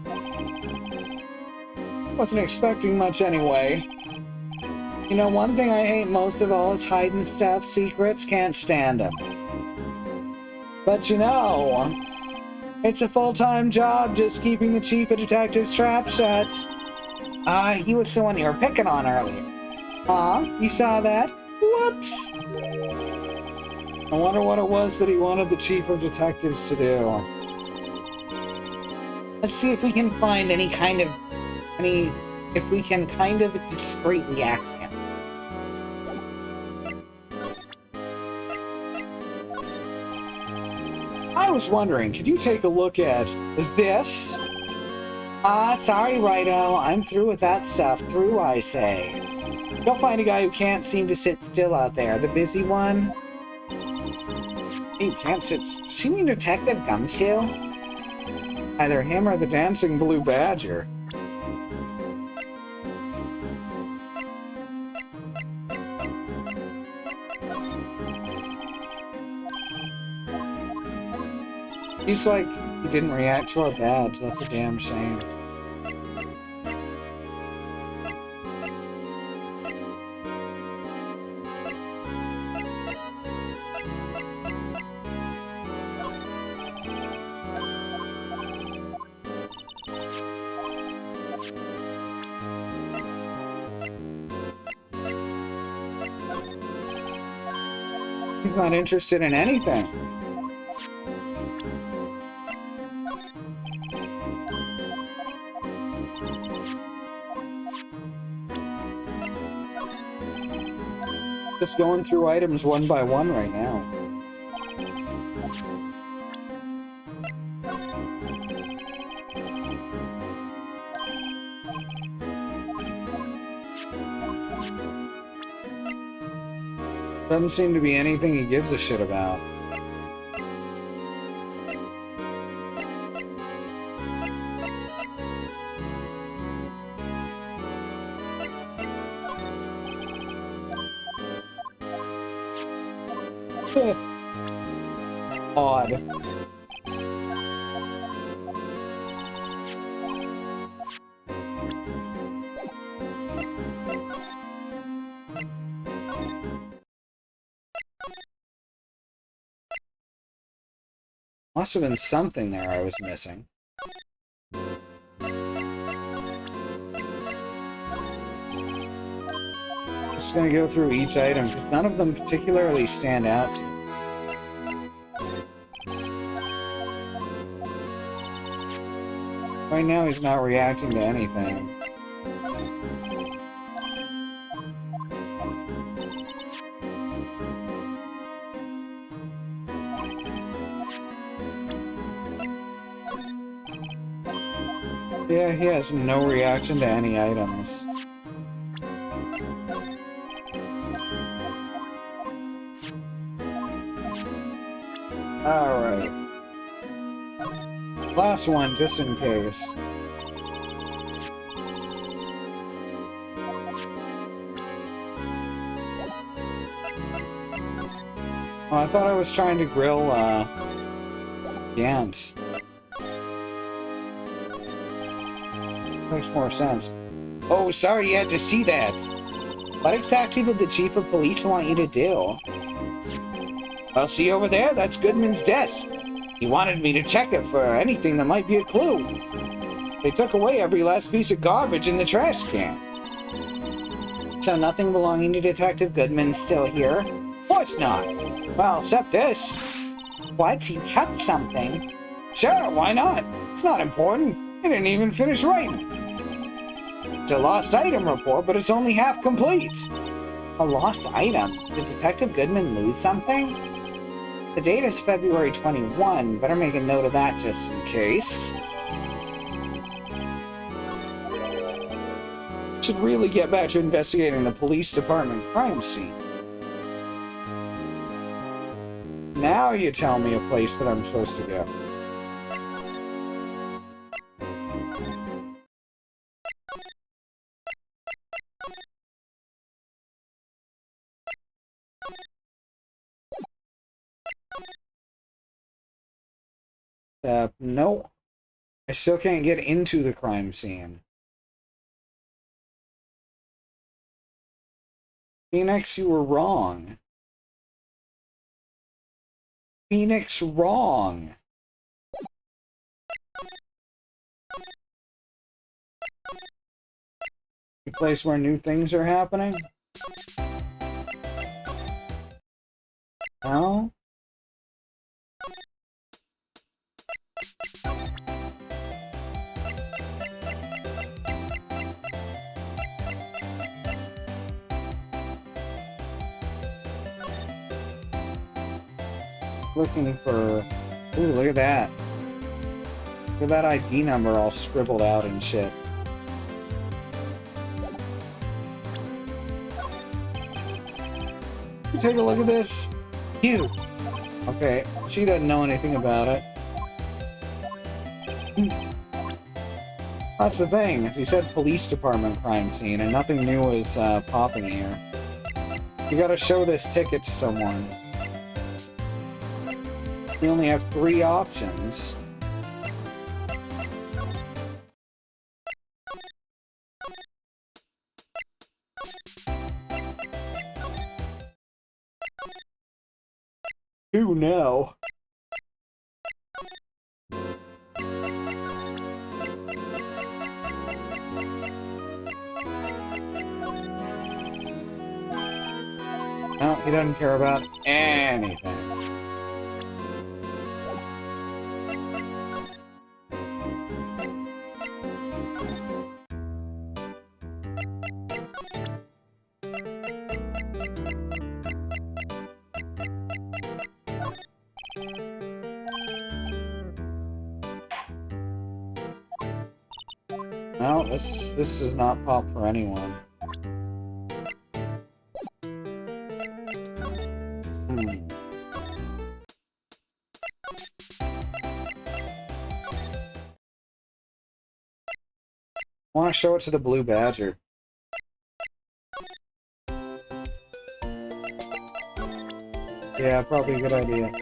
Wasn't expecting much anyway. You know, one thing I hate most of all is hiding stuff. Secrets, can't stand them. But you know, it's a full-time job just keeping the Chief of Detectives' trap shut. He was the one you were picking on earlier. You saw that? Whoops! I wonder what it was that he wanted the Chief of Detectives to do. Let's see if we can find if we can kind of discreetly ask him. I was wondering, could you take a look at this? Sorry, righto. I'm through with that stuff. Through, I say. You'll find a guy who can't seem to sit still out there. The busy one. He can't sit. Does he mean Detective Gumshoe? Either him or the dancing blue badger. He's like, he didn't react to our badge. That's a damn shame. He's not interested in anything. Just going through items one by one right now. Doesn't seem to be anything he gives a shit about. Odd. Must have been something there I was missing. Just gonna go through each item because none of them particularly stand out to me. Right now he's not reacting to anything. Yeah, he has no reaction to any items. Alright. Last one, just in case. Oh, I thought I was trying to grill, yams. Makes more sense. Oh, sorry you had to see that. What exactly did the chief of police want you to do? Well, see over there? That's Goodman's desk. He wanted me to check it for anything that might be a clue. They took away every last piece of garbage in the trash can. So nothing belonging to Detective Goodman's still here? Of course not. Well, except this. What? He kept something? Sure, why not? It's not important. He didn't even finish writing. It's a lost item report, but it's only half complete. A lost item? Did Detective Goodman lose something? The date is February 21. Better make a note of that just in case. Should really get back to investigating the police department crime scene. Now you tell me a place that I'm supposed to go. No. I still can't get into the crime scene. Phoenix, you were wrong. Phoenix, wrong. A place where new things are happening? No? Looking for... Ooh, look at that. Look at that ID number all scribbled out and shit. You take a look at this. You. Okay, she doesn't know anything about it. That's the thing. He said police department crime scene, and nothing new is popping here. You gotta show this ticket to someone. You only have 3 options. Who now? No, he doesn't care about anything. No, this does not pop for anyone. I want to show it to the blue badger. Yeah, probably a good idea.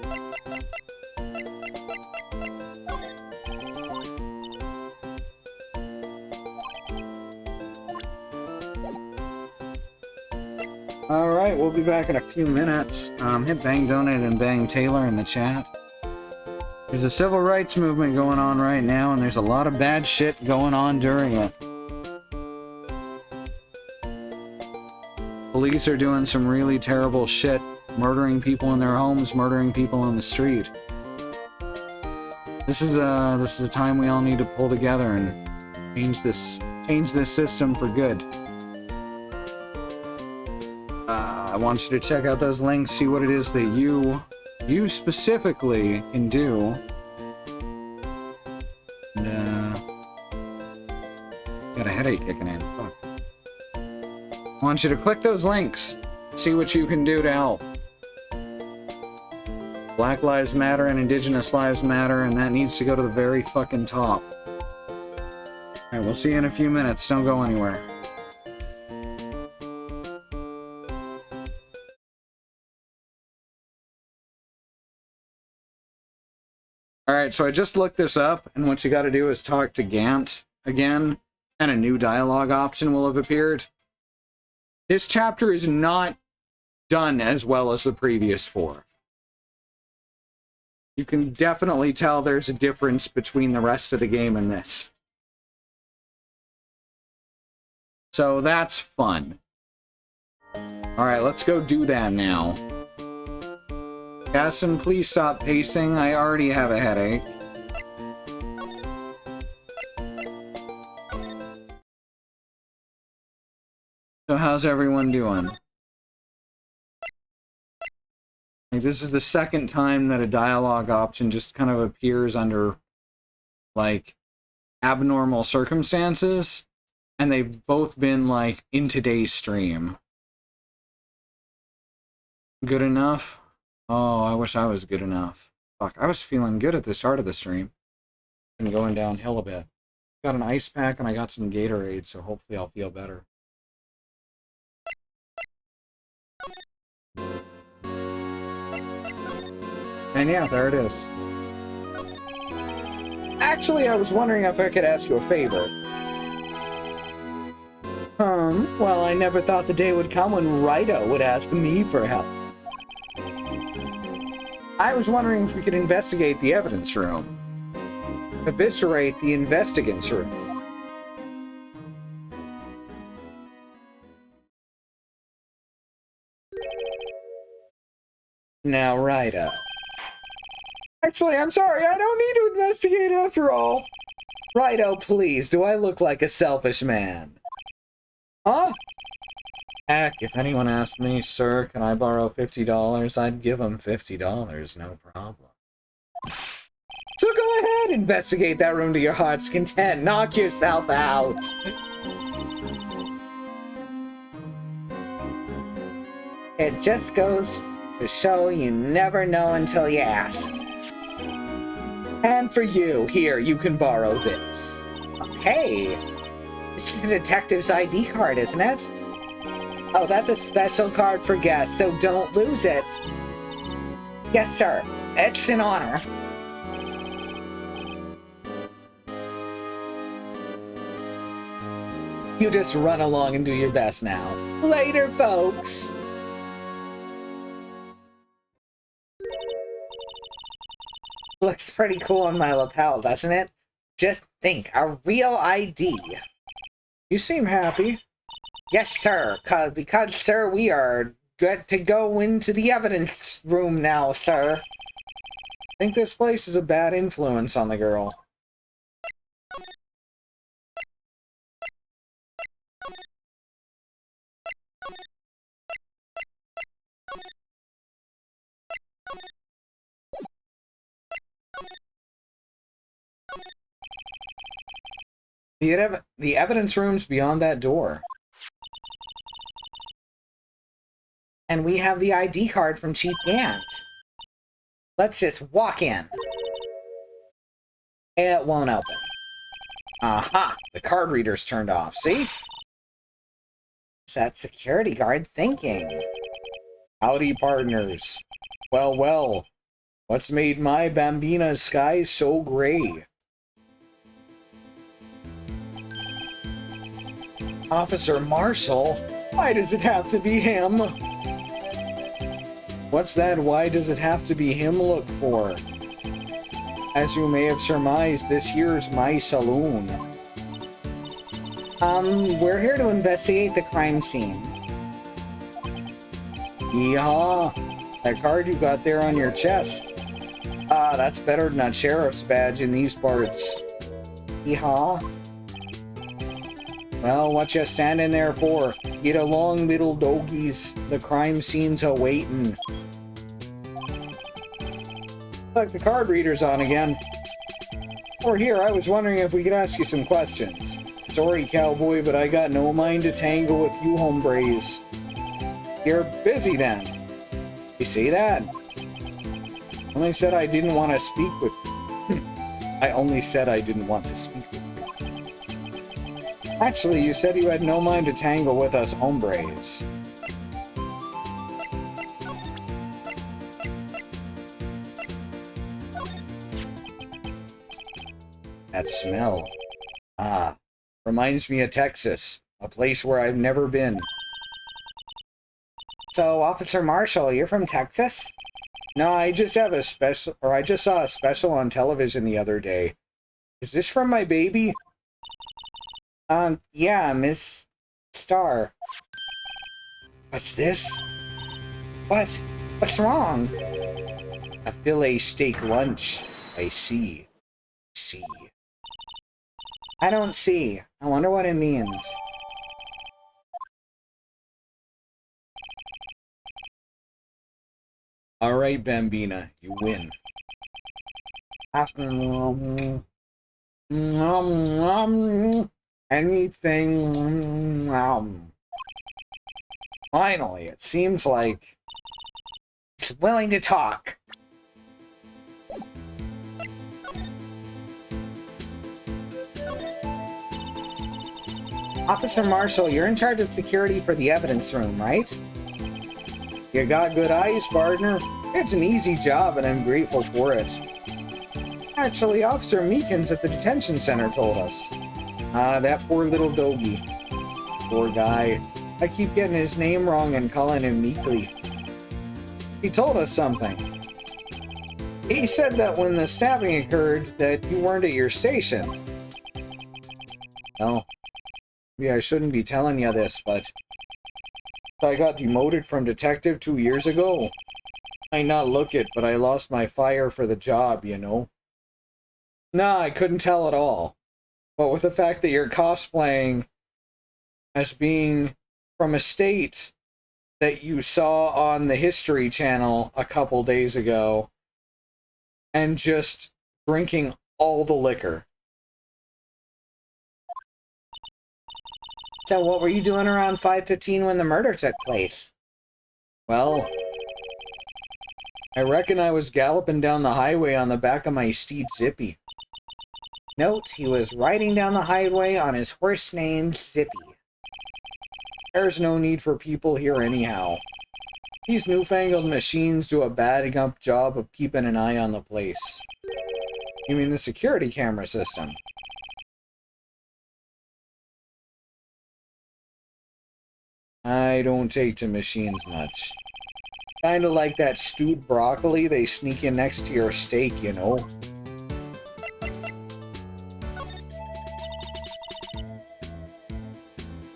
Alright, we'll be back in a few minutes. Hit Bang Donate and Bang Taylor in the chat. There's a civil rights movement going on right now, and there's a lot of bad shit going on during it. Police are doing some really terrible shit, murdering people in their homes, murdering people on the street. This is a time we all need to pull together and change this system for good. I want you to check out those links, see what it is that you specifically can do. And, got a headache kicking in. Fuck. I want you to click those links, see what you can do to help. Black Lives Matter and Indigenous Lives Matter, and that needs to go to the very fucking top. Alright, we'll see you in a few minutes. Don't go anywhere. Alright, so I just looked this up, and what you gotta do is talk to Gant again, and a new dialogue option will have appeared. This chapter is not done as well as the previous four. You can definitely tell there's a difference between the rest of the game and this. So that's fun. Alright, let's go do that now. Gaston, please stop pacing. I already have a headache. So how's everyone doing? Like, this is the second time that a dialogue option just kind of appears under, like, abnormal circumstances, and they've both been, like, in today's stream. Good enough? Oh, I wish I was good enough. Fuck, I was feeling good at the start of the stream. Been going downhill a bit. Got an ice pack and I got some Gatorade, so hopefully I'll feel better. And yeah, there it is. Actually, I was wondering if I could ask you a favor. Well, I never thought the day would come when Wright would ask me for help. I was wondering if we could investigate the evidence room. Eviscerate the investigants room. Now, Righto. Actually, I'm sorry, I don't need to investigate after all. Righto, please, do I look like a selfish man? Huh? Heck, if anyone asked me, sir, can I borrow $50, I'd give them $50, no problem. So go ahead, investigate that room to your heart's content, knock yourself out. It just goes to show you never know until you ask. And for you, here, you can borrow this. Okay. This is the detective's ID card, isn't it? Oh, that's a special card for guests, so don't lose it. Yes, sir. It's an honor. You just run along and do your best now. Later, folks. Looks pretty cool on my lapel, doesn't it? Just think, a real ID. You seem happy. Yes, sir. Because, sir, we are good to go into the evidence room now, sir. I think this place is a bad influence on the girl. The evidence room's beyond that door. And we have the ID card from Chief Gant. Let's just walk in. It won't open. Aha! The card reader's turned off, see? What's that security guard thinking? Howdy, partners. Well, well. What's made my Bambina's sky so gray? Officer Marshall? Why does it have to be him? What's that why does it have to be him look for? As you may have surmised, this here's my saloon. We're here to investigate the crime scene. Yeehaw! That card you got there on your chest. Ah, that's better than a sheriff's badge in these parts. Yeehaw. Well, what you standing there for? Get along, little dogies. The crime scene's a-waitin'. Look, the card reader's on again. Or here, I was wondering if we could ask you some questions. Sorry, cowboy, but I got no mind to tangle with you hombres. You're busy then. You see that? Only said I didn't want to speak with you. I only said I didn't want to speak with you. Actually, you said you had no mind to tangle with us hombres. That smell. Ah, reminds me of Texas, a place where I've never been. So, Officer Marshall, you're from Texas? No, I just have a special, or I just saw a special on television the other day. Is this from my baby? Yeah, Miss Star. What's this? What? What's wrong? A filet steak lunch. I see. See. I don't see. I wonder what it means. All right, Bambina, you win. Anything. Finally, it seems like It's willing to talk. Officer Marshall, you're in charge of security for the evidence room, right? you got good eyes, partner. It's an easy job, and I'm grateful for it. Actually, Officer Meekins at the detention center told us. Ah, that poor little doggy. Poor guy. I keep getting his name wrong and calling him Meekly. He told us something. He said that when the stabbing occurred, that you weren't at your station. No. Maybe I shouldn't be telling you this, but I got demoted from detective 2 years ago. Might not look it, but I lost my fire for the job, you know. Nah, I couldn't tell at all. But with the fact that you're cosplaying as being from a state that you saw on the History Channel a couple days ago, and just drinking all the liquor. So what were you doing around 5:15 when the murder took place? Well, I reckon I was galloping down the highway on the back of my steed Zippy. Note, he was riding down the highway on his horse named Zippy. There's no need for people here anyhow. These newfangled machines do a bad up job of keeping an eye on the place. You mean the security camera system? I don't take to machines much. Kinda like that stewed broccoli they sneak in next to your steak, you know?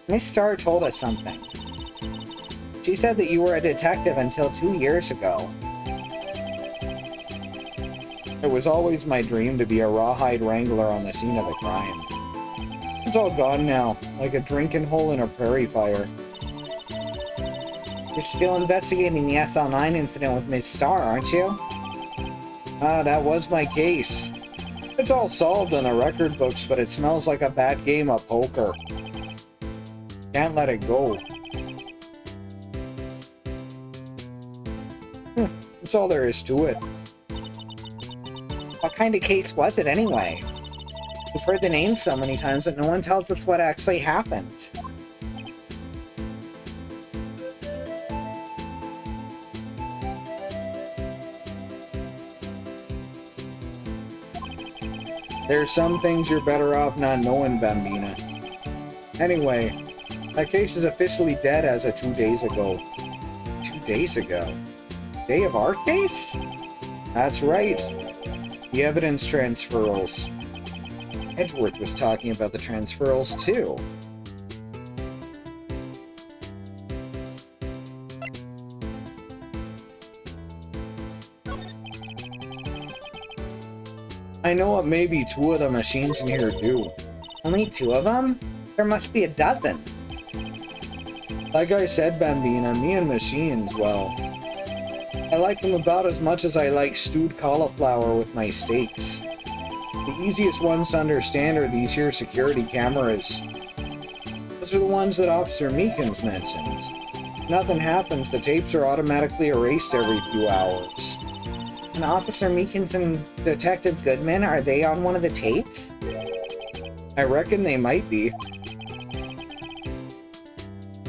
Miss Star told us something. She said that you were a detective until 2 years ago. It was always my dream to be a rawhide wrangler on the scene of a crime. It's all gone now, like a drinking hole in a prairie fire. You're still investigating the Sl9 incident with Miss Star, aren't you? Ah, that was my case. It's all solved in the record books, but it smells like a bad game of poker. Can't let it go. That's all there is to it. What kind of case was it anyway? We've heard the name so many times that no one tells us what actually happened. There's some things you're better off not knowing, Bambina. Anyway, that case is officially dead as of 2 days ago. 2 days ago? Day of our case? That's right. The evidence transferals. Edgeworth was talking about the transferals too. I know what maybe 2 of the machines in here do. Only 2 of them? There must be a dozen. Like I said, Bambina, me and machines, well, I like them about as much as I like stewed cauliflower with my steaks. The easiest ones to understand are these here security cameras. Those are the ones that Officer Meekins mentions. If nothing happens, the tapes are automatically erased every few hours. And Officer Meekins and Detective Goodman, are they on one of the tapes? I reckon they might be.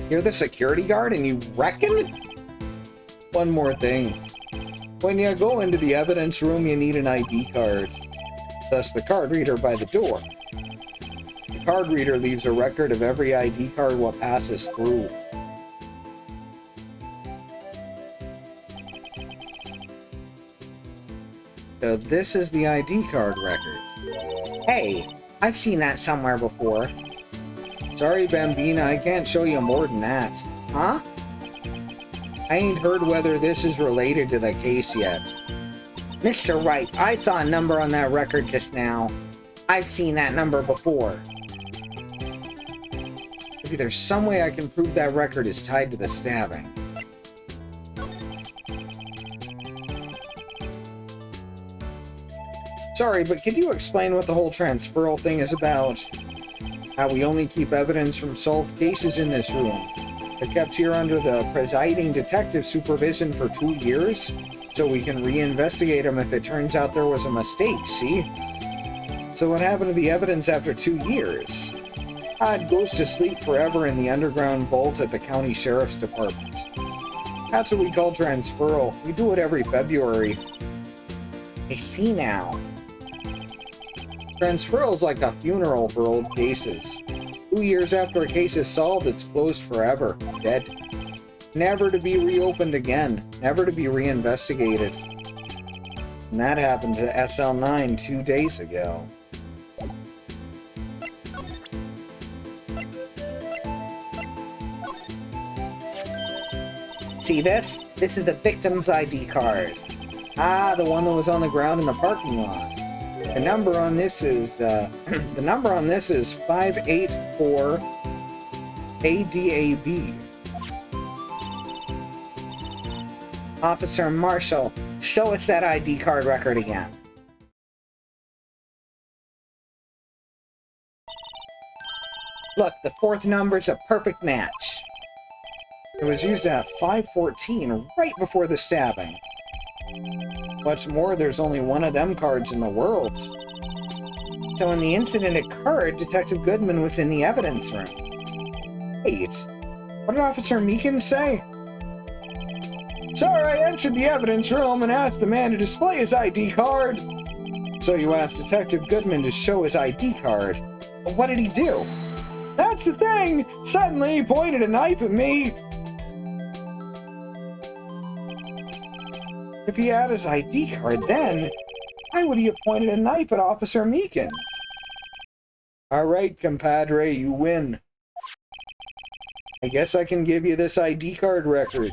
You're the security guard and you reckon? One more thing. When you go into the evidence room, you need an ID card. Thus the card reader by the door. The card reader leaves a record of every ID card what passes through. So this is the ID card record. Hey, I've seen that somewhere before. Sorry, Bambina, I can't show you more than that. Huh? I ain't heard whether this is related to the case yet. Mr. Wright, I saw a number on that record just now. I've seen that number before. Maybe there's some way I can prove that record is tied to the stabbing. Sorry, but could you explain what the whole transferal thing is about? How we only keep evidence from solved cases in this room. They're kept here under the presiding detective supervision for 2 years, so we can reinvestigate them if it turns out there was a mistake, see? So what happened to the evidence after 2 years? It goes to sleep forever in the underground vault at the county sheriff's department. That's what we call transferal. We do it every February. I see now. Transferal's like a funeral for old cases. 2 years after a case is solved, it's closed forever. Dead. Never to be reopened again. Never to be reinvestigated. And that happened to Sl9 2 days ago. See this? This is the victim's ID card. Ah, the one that was on the ground in the parking lot. The number on this is the number on this is 584 ADAB. Officer Marshall, show us that ID card record again. Look, the 4th number's a perfect match. It was used at 5:14, right before the stabbing. What's more, there's only one of them cards in the world. So when the incident occurred, Detective Goodman was in the evidence room. Wait, what did Officer Meekins say? Sir, I entered the evidence room and asked the man to display his ID card. So you asked Detective Goodman to show his ID card. What did he do? That's the thing! Suddenly he pointed a knife at me. If he had his ID card then, why would he have pointed a knife at Officer Meekins? Alright, compadre, you win. I guess I can give you this ID card record.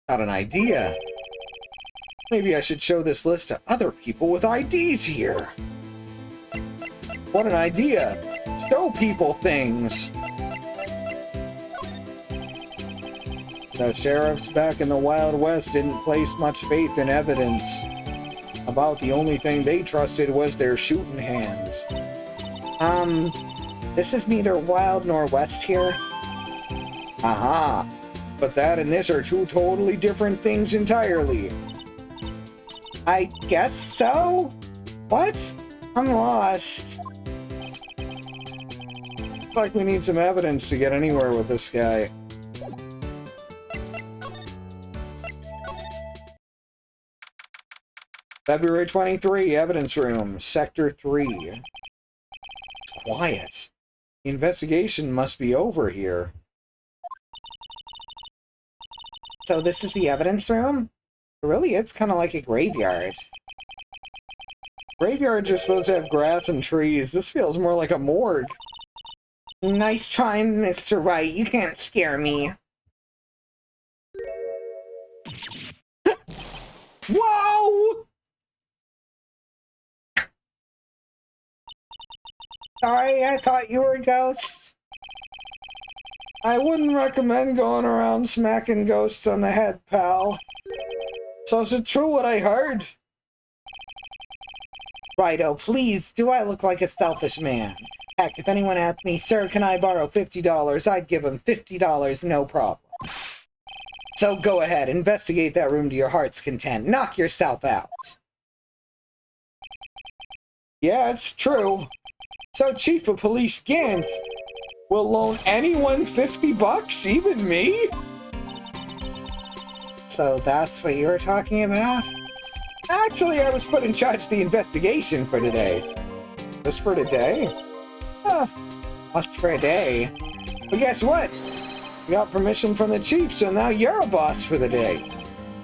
Got an idea. Maybe I should show this list to other people with IDs here. What an idea! Show people things! The sheriffs back in the Wild West didn't place much faith in evidence. About the only thing they trusted was their shooting hands. This is neither Wild nor West here. Aha! But that and this are two totally different things entirely. I guess so? What? I'm lost. Looks like we need some evidence to get anywhere with this guy. February 23, evidence room, sector 3. It's quiet. The investigation must be over here. So this is the evidence room? Really, it's kind of like a graveyard. Graveyards are supposed to have grass and trees. This feels more like a morgue. Nice trying, Mr. Wright. You can't scare me. Whoa! Sorry, I thought you were a ghost. I wouldn't recommend going around smacking ghosts on the head, pal. So is it true what I heard? Righto, please, do I look like a selfish man? Heck, if anyone asked me, sir, can I borrow $50, I'd give him $50, no problem. So go ahead, investigate that room to your heart's content. Knock yourself out. Yeah, it's true. So Chief of Police Gant will loan anyone $50, even me? So that's what you were talking about? Actually, I was put in charge of the investigation for today. Just for today? Huh. What's for a day? But guess what? You got permission from the chief, so now you're a boss for the day.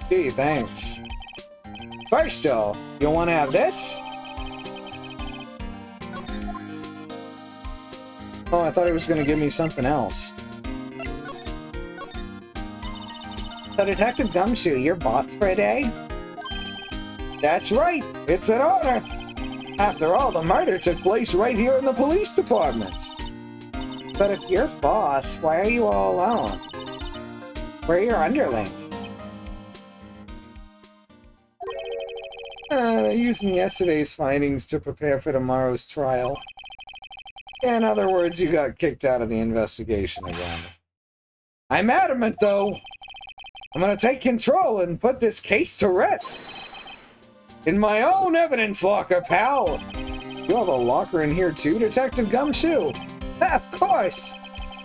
Gee, thanks. First though, you want to have this? Oh, I thought he was going to give me something else. So Detective Gumshoe, you're boss for a day? That's right, it's an honor. After all, the murder took place right here in the police department. But if you're boss, why are you all alone? Where are your underlings? They're using yesterday's findings to prepare for tomorrow's trial. In other words, you got kicked out of the investigation again. I'm adamant, though. I'm gonna take control and put this case to rest. In my own evidence locker, pal. You have a locker in here too, Detective Gumshoe? Of course.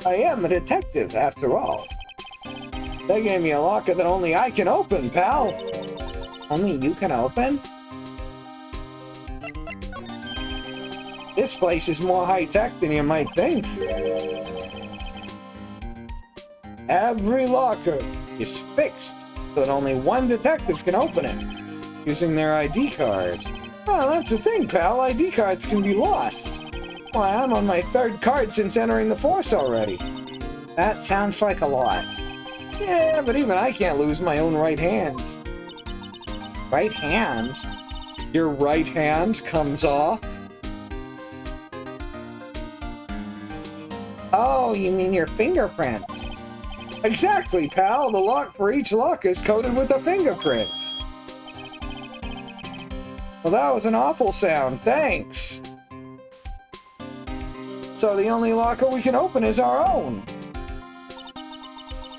I am a detective, after all. They gave me a locker that only I can open, pal. Only you can open? This place is more high-tech than you might think. Every locker is fixed so that only one detective can open it, using their ID card. Well, that's the thing, pal. ID cards can be lost. Why, I'm on my third card since entering the force already. That sounds like a lot. Yeah, but even I can't lose my own right hand. Right hand? Your right hand comes off? Oh, you mean your fingerprint? Exactly, pal. The lock for each lock is coated with a fingerprint. Well, that was an awful sound. Thanks. So the only locker we can open is our own.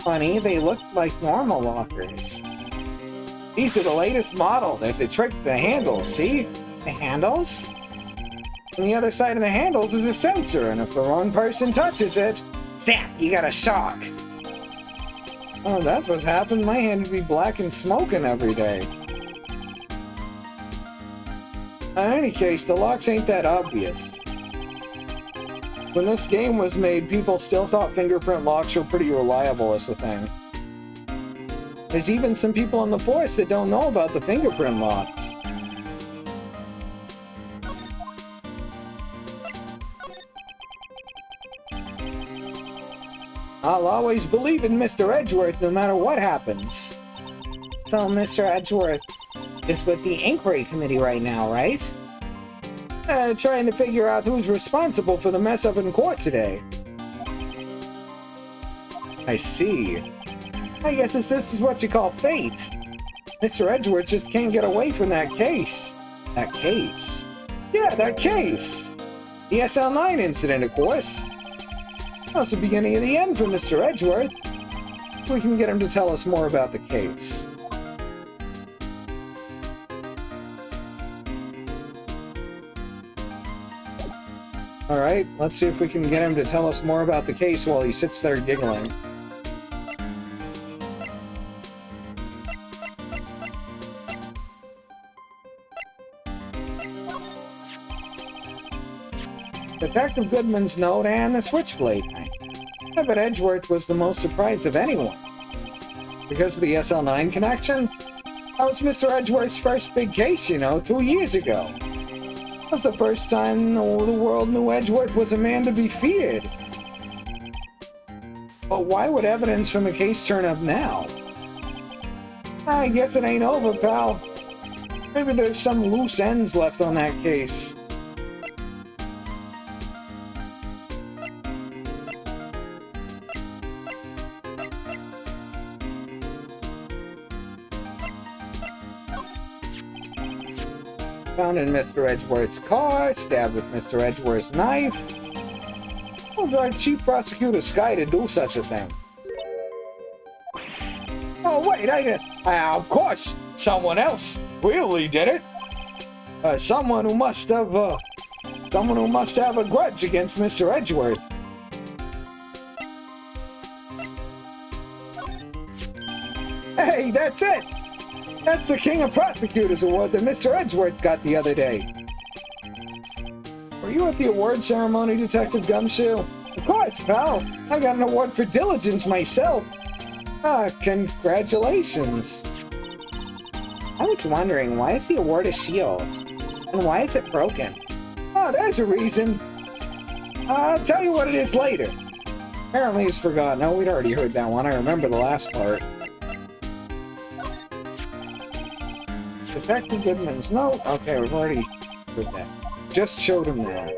Funny, they look like normal lockers. These are the latest model. There's a trick to the handles, see? The handles? On the other side of the handles is a sensor, and if the wrong person touches it, zap, you got a shock. Oh, that's what's happened. My hand would be black and smoking every day. In any case, the locks ain't that obvious. When this game was made, people still thought fingerprint locks were pretty reliable as the thing. There's even some people in the force that don't know about the fingerprint locks. I'll always believe in Mr. Edgeworth no matter what happens. So Mr. Edgeworth is with the Inquiry Committee right now, right? Trying to figure out who's responsible for the mess up in court today. I see. I guess this is what you call fate. Mr. Edgeworth just can't get away from that case. That case? Yeah, that case! The Sl9 incident, of course. That's the beginning of the end for Mr. Edgeworth. We can get him to tell us more about the case. Alright, let's see if we can get him to tell us more about the case while he sits there giggling. Detective Goodman's note and the switchblade knife. I bet Edgeworth was the most surprised of anyone. Because of the Sl9 connection? That was Mr. Edgeworth's first big case, you know, 2 years ago. That was the first time the world knew Edgeworth was a man to be feared. But why would evidence from a case turn up now? I guess it ain't over, pal. Maybe there's some loose ends left on that case. Found in Mr. Edgeworth's car, stabbed with Mr. Edgeworth's knife. What would Chief Prosecutor Sky to do such a thing? Oh wait, of course, someone else really did it. Someone who must have a grudge against Mr. Edgeworth. Hey, that's it! That's the King of Prosecutors award that Mr. Edgeworth got the other day. Were you at the award ceremony, Detective Gumshoe? Of course, pal. I got an award for diligence myself. Congratulations. I was wondering, why is the award a shield? And why is it broken? Oh, there's a reason. I'll tell you what it is later. Apparently it's forgotten. Oh, we'd already heard that one. I remember the last part. Detective Goodman's note. Okay, we've already heard that. Just showed him that.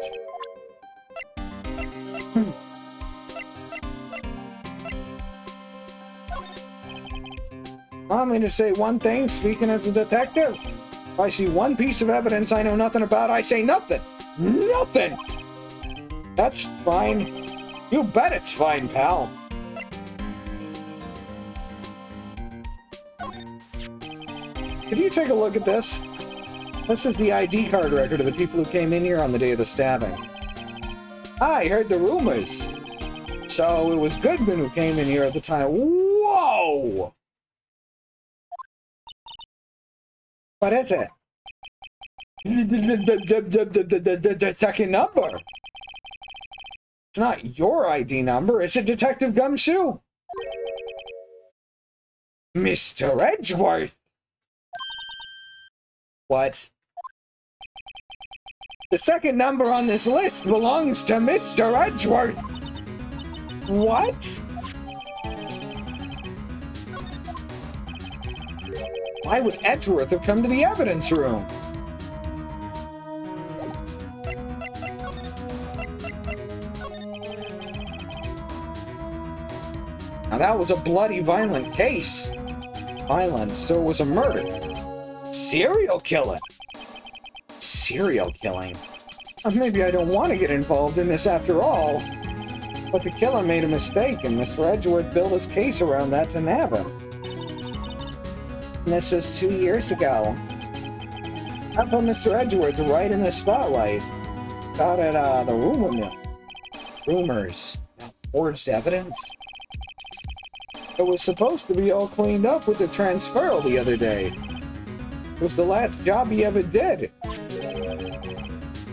Want me to say one thing, speaking as a detective? If I see one piece of evidence I know nothing about, I say nothing. Nothing! That's fine. You bet it's fine, pal. Could you take a look at this? This is the ID card record of the people who came in here on the day of the stabbing. I heard the rumors. So it was Goodman who came in here at the time. Whoa! What is it? The second number. It's not your ID number, is it, Detective Gumshoe? Mr. Edgeworth! What? The second number on this list belongs to Mr. Edgeworth! What? Why would Edgeworth have come to the evidence room? Now that was a bloody, violent case. Violent, so it was a murder. Serial killing. Serial killing. Maybe I don't want to get involved in this after all. But the killer made a mistake, and Mr. Edgeworth built his case around that to nab him. And this was 2 years ago. I put Mr. Edgeworth right in the spotlight. Out at the rumor mill. Rumors. Forged evidence. It was supposed to be all cleaned up with the transferal the other day. It was the last job he ever did.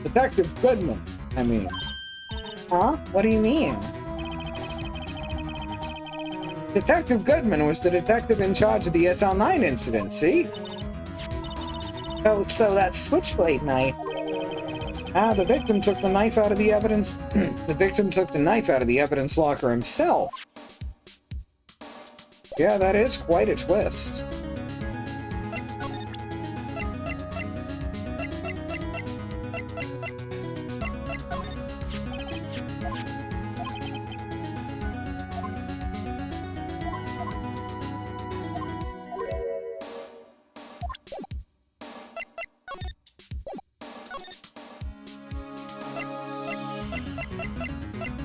Detective Goodman, I mean. Huh? What do you mean? Detective Goodman was the detective in charge of the Sl9 incident, see? Oh, so that switchblade knife. The victim took the knife out of the evidence. The victim took the knife out of the evidence locker himself. Yeah, that is quite a twist.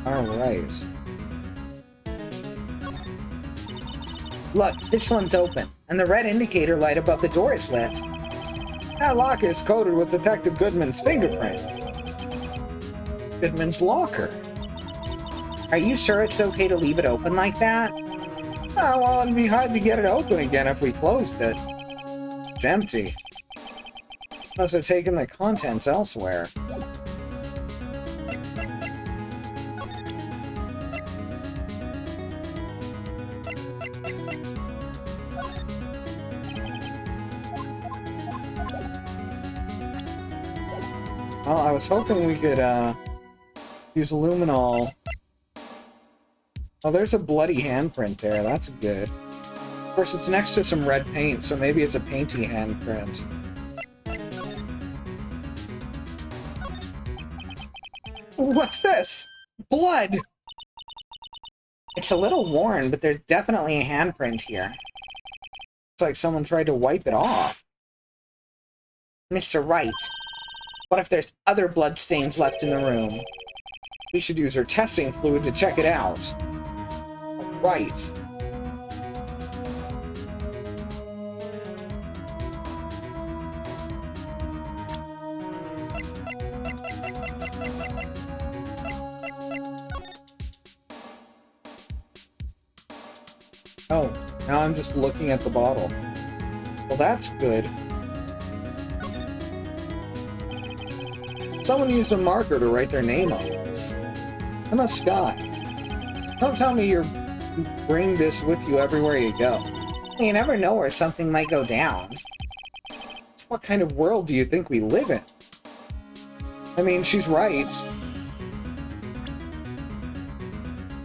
Alright. Look, this one's open, and the red indicator light above the door is lit. That locker is coated with Detective Goodman's fingerprints. Goodman's locker. Are you sure it's okay to leave it open like that? Oh, well, it'd be hard to get it open again if we closed it. It's empty. Must have taken the contents elsewhere. Well, I was hoping we could, use luminol. Oh, there's a bloody handprint there. That's good. Of course, it's next to some red paint, so maybe it's a painty handprint. What's this? Blood! It's a little worn, but there's definitely a handprint here. It's like someone tried to wipe it off. Mr. Wright, what if there's other blood stains left in the room? We should use our testing fluid to check it out. Right. Oh, now I'm just looking at the bottle. Well, that's good. Someone used a marker to write their name on this. Emma Scott. Don't tell me you bring this with you everywhere you go. You never know where something might go down. What kind of world do you think we live in? I mean, she's right.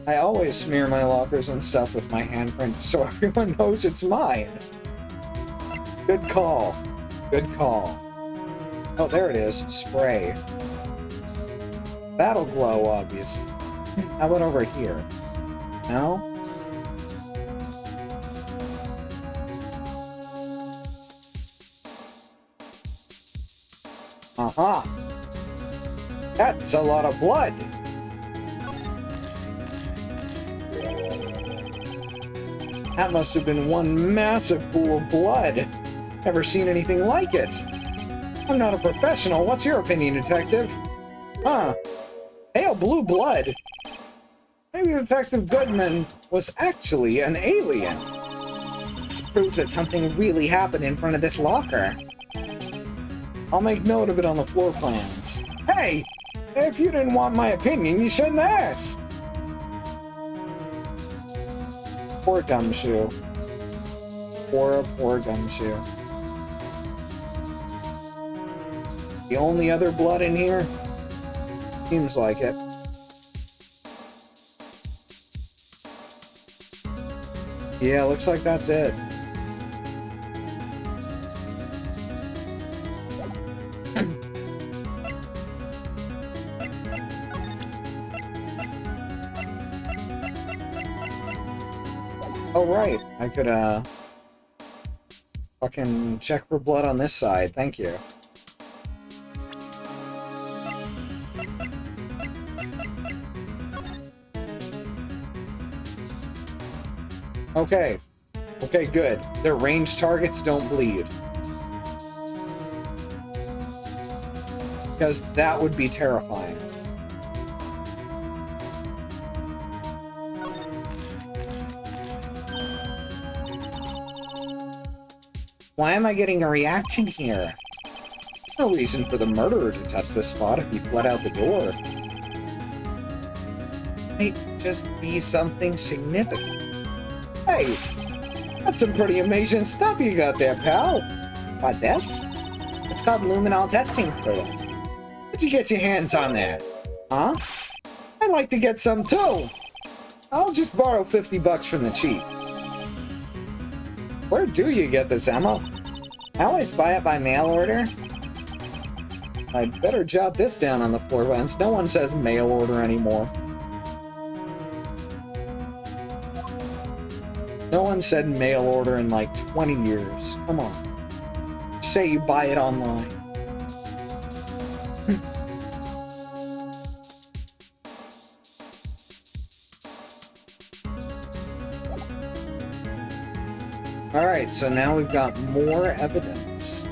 I always smear my lockers and stuff with my handprint so everyone knows it's mine. Good call. Good call. Oh, there it is. Spray. That'll glow, obviously. How about over here? No? Aha! That's a lot of blood! That must have been one massive pool of blood. Never seen anything like it. I'm not a professional. What's your opinion, Detective? Huh. Pale blue blood. Maybe Detective Goodman was actually an alien. This proves that something really happened in front of this locker. I'll make note of it on the floor plans. Hey! If you didn't want my opinion, you shouldn't ask! Poor gumshoe. Poor gumshoe. The only other blood in here? Seems like it. Yeah, looks like that's it. Oh, right. I could, fucking check for blood on this side. Thank you. Okay. Okay, good. Their ranged targets don't bleed. Because that would be terrifying. Why am I getting a reaction here? No reason for the murderer to touch this spot if he fled out the door. Might just be something significant. Hey, that's some pretty amazing stuff you got there, pal. What, this? It's called Luminol Testing fluid. How'd you get your hands on that? Huh? I'd like to get some too. I'll just borrow $50 from the chief. Where do you get this, Emma? I always buy it by mail order. I'd better jot this down on the floor plans. No one says mail order anymore. No one said mail order in like 20 years. Come on. Say you buy it online. Alright, so now we've got more evidence.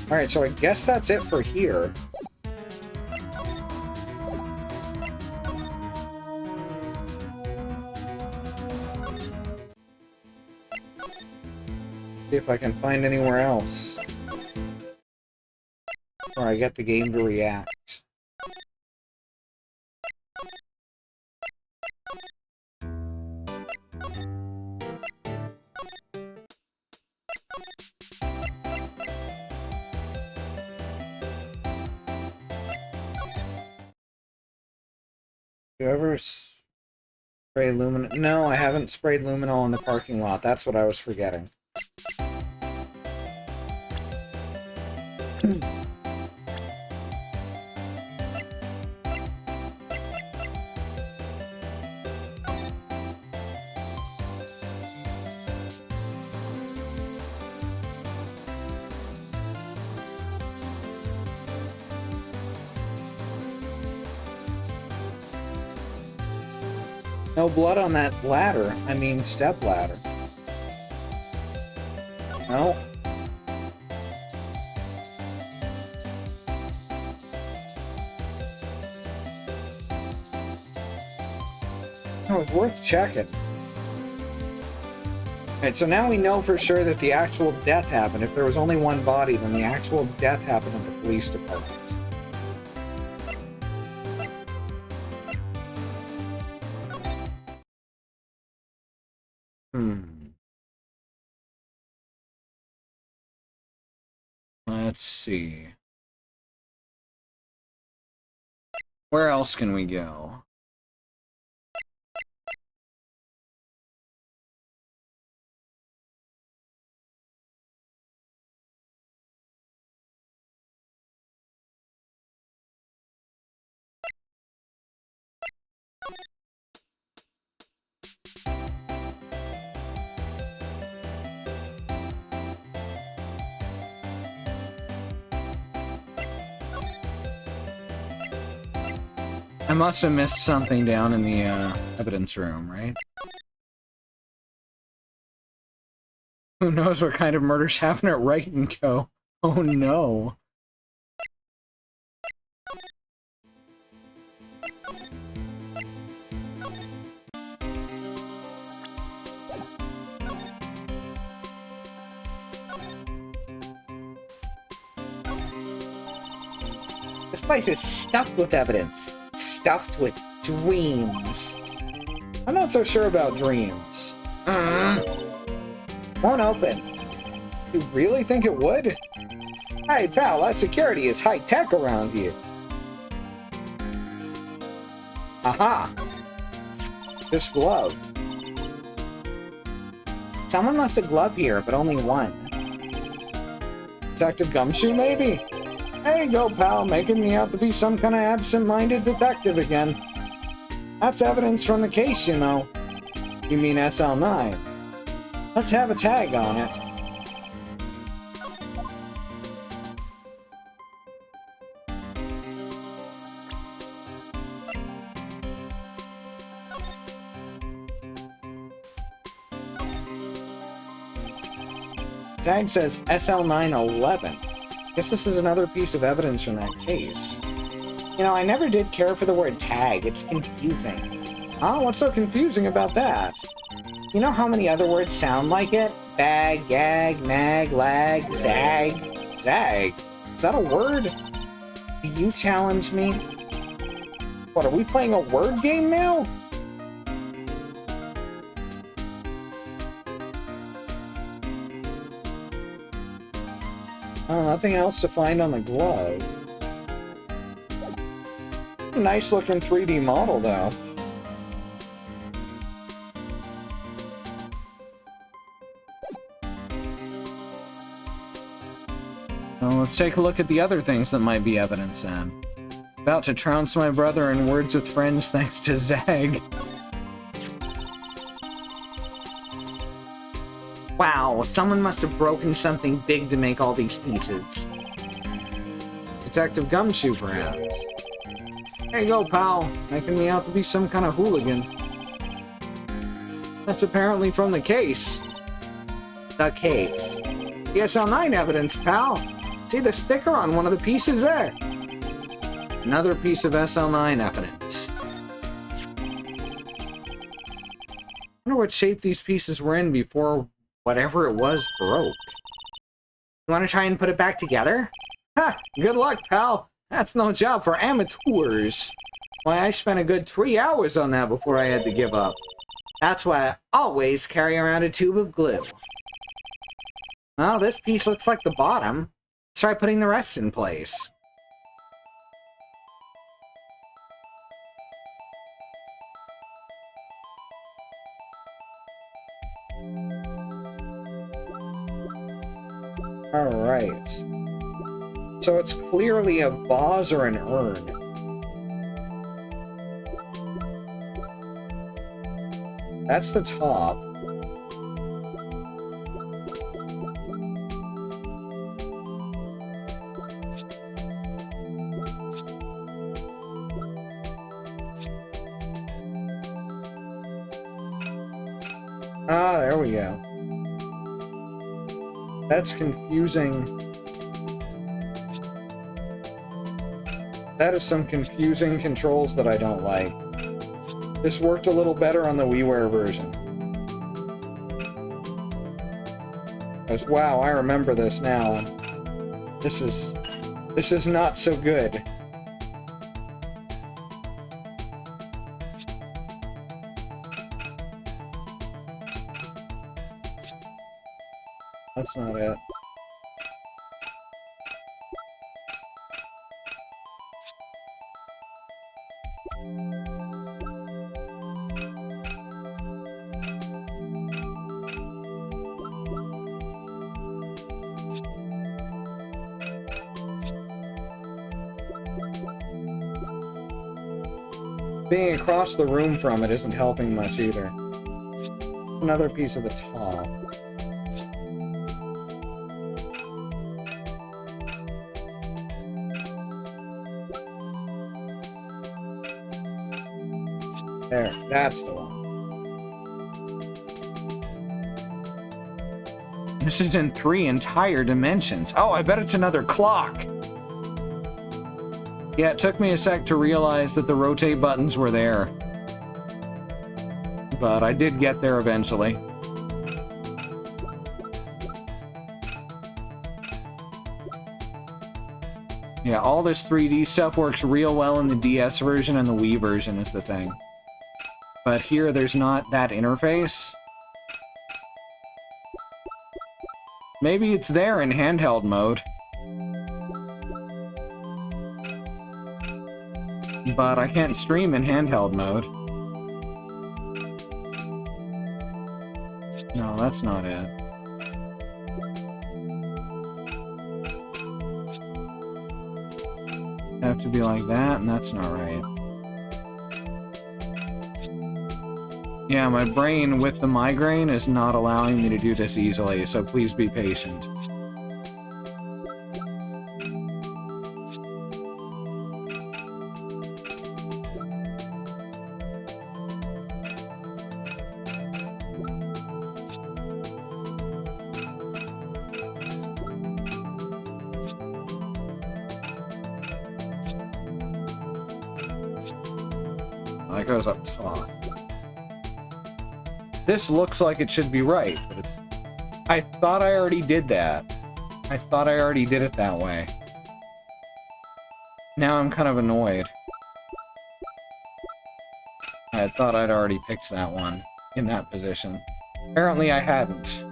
Alright, so I guess that's it for here. See if I can find anywhere else. Or I get the game to react. Do you ever spray luminol? No, I haven't sprayed luminol in the parking lot. That's what I was forgetting. No blood on that ladder. I mean, step ladder. No. Oh, it's worth checking. Alright, so now we know for sure that the actual death happened. If there was only one body, then the actual death happened at the police department. Let's see. Where else can we go? I must have missed something down in the evidence room, right? Who knows what kind of murders happen at Wright and Co. Oh no. This place is stuffed with evidence. Stuffed with dreams. I'm not so sure about dreams. Won't open. You really think it would? Hey pal, that security is high-tech around here. Aha! This glove. Someone left a glove here, but only one. Detective Gumshoe, maybe? There you go, pal, making me out to be some kind of absent-minded detective again. That's evidence from the case, you know. You mean Sl9. Let's have a tag on it. Tag says Sl911. Guess this is another piece of evidence from that case. You know, I never did care for the word tag. It's confusing. Oh, what's so confusing about that? You know how many other words sound like it? Bag, gag, nag, lag, zag. Zag? Is that a word? Do you challenge me? What, are we playing a word game now? Oh, nothing else to find on the glove. Nice looking 3D model, though. Well, let's take a look at the other things that might be evidence then. About to trounce my brother in Words with Friends thanks to Zag. Wow, someone must have broken something big to make all these pieces. Detective Gumshoe, perhaps. There you go, pal. Making me out to be some kind of hooligan. That's apparently from the case. The case. The SL9 evidence, pal. See the sticker on one of the pieces there? Another piece of SL9 evidence. I wonder what shape these pieces were in before whatever it was broke. You want to try and put it back together? Ha! Good luck, pal. That's no job for amateurs. Why, I spent a good 3 hours on that before I had to give up. That's why I always carry around a tube of glue. Well, this piece looks like the bottom. Let's try putting the rest in place. Alright. So it's clearly a vase or an urn. That's the top. Ah, there we go. That's confusing. That is some confusing controls that I don't like. This worked a little better on the WiiWare version. Because, wow, I remember this now. This is not so good. That's not it. Being across the room from it isn't helping much either. Another piece of the top. There, that's the one. This is in 3 entire dimensions. Oh, I bet it's another clock! Yeah, it took me a sec to realize that the rotate buttons were there. But I did get there eventually. Yeah, all this 3D stuff works real well in the DS version, and the Wii version is the thing. But here, there's not that interface. Maybe it's there in handheld mode. But I can't stream in handheld mode. No, that's not it. Have to be like that, and that's not right. Yeah, my brain with the migraine is not allowing me to do this easily, so please be patient. That goes up top. This looks like it should be right, but it's... I thought I already did that. I thought I already did it that way. Now I'm kind of annoyed. I thought I'd already picked that one in that position. Apparently I hadn't.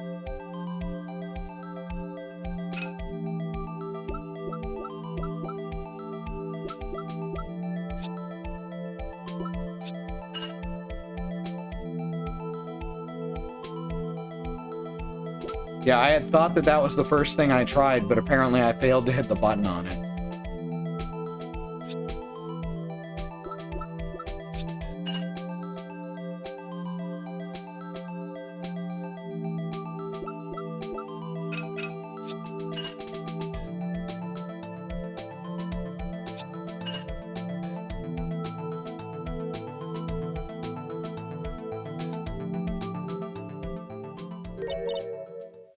Yeah, I had thought that that was the first thing I tried, but apparently I failed to hit the button on it.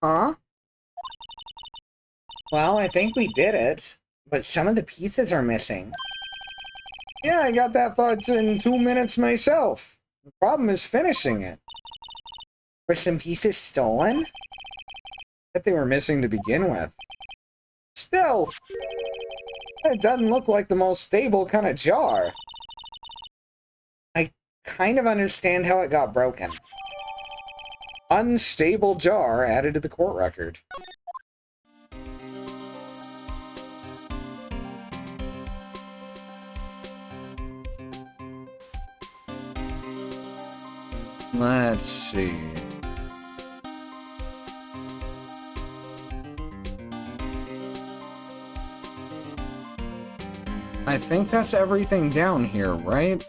Huh? Well, I think we did it, but some of the pieces are missing. Yeah, I got that far in 2 minutes myself. The problem is finishing it. Were some pieces stolen? That they were missing to begin with. Still, it doesn't look like the most stable kind of jar. I kind of understand how it got broken. Unstable jar added to the court record. Let's see. I think that's everything down here, right?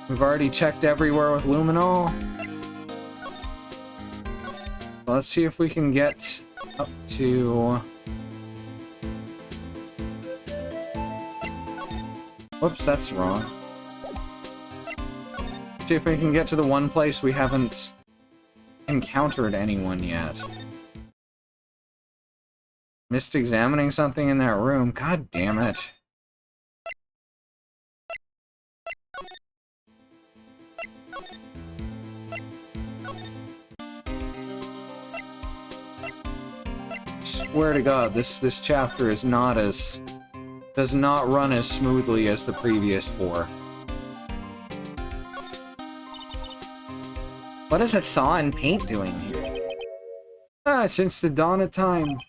We've already checked everywhere with Luminol. Let's see if we can get up to... Whoops, that's wrong. See if we can get to the one place we haven't encountered anyone yet. Missed examining something in that room. God damn it. Swear to God, this chapter is not as... does not run as smoothly as the previous four. What is a saw and paint doing here? Since the dawn of time,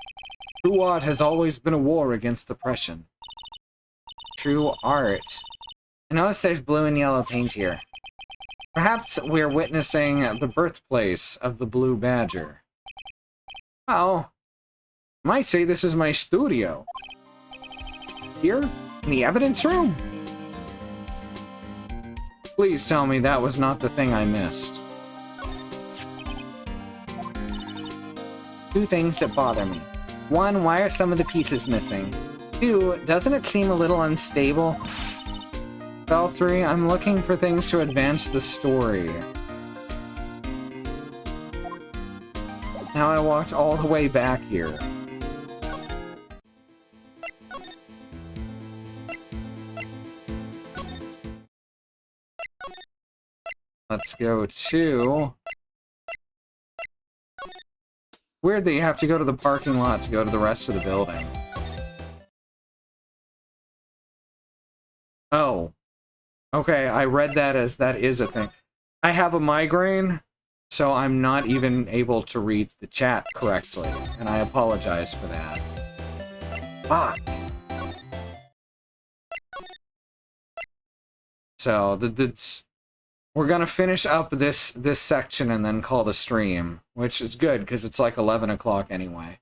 true art has always been a war against oppression. True art. I notice there's blue and yellow paint here. Perhaps we're witnessing the birthplace of the Blue Badger. Well, I might say this is my studio. Here, in the evidence room? Please tell me that was not the thing I missed. Two things that bother me. One, why are some of the pieces missing? Two, doesn't it seem a little unstable? Well, 3, I'm looking for things to advance the story. Now I walked all the way back here. Let's go to... Weird that you have to go to the parking lot to go to the rest of the building. Oh. Okay, I read that as that is a thing. I have a migraine, so I'm not even able to read the chat correctly, and I apologize for that. Fuck. So, we're gonna finish up this section and then call the stream, which is good because it's like 11 o'clock anyway.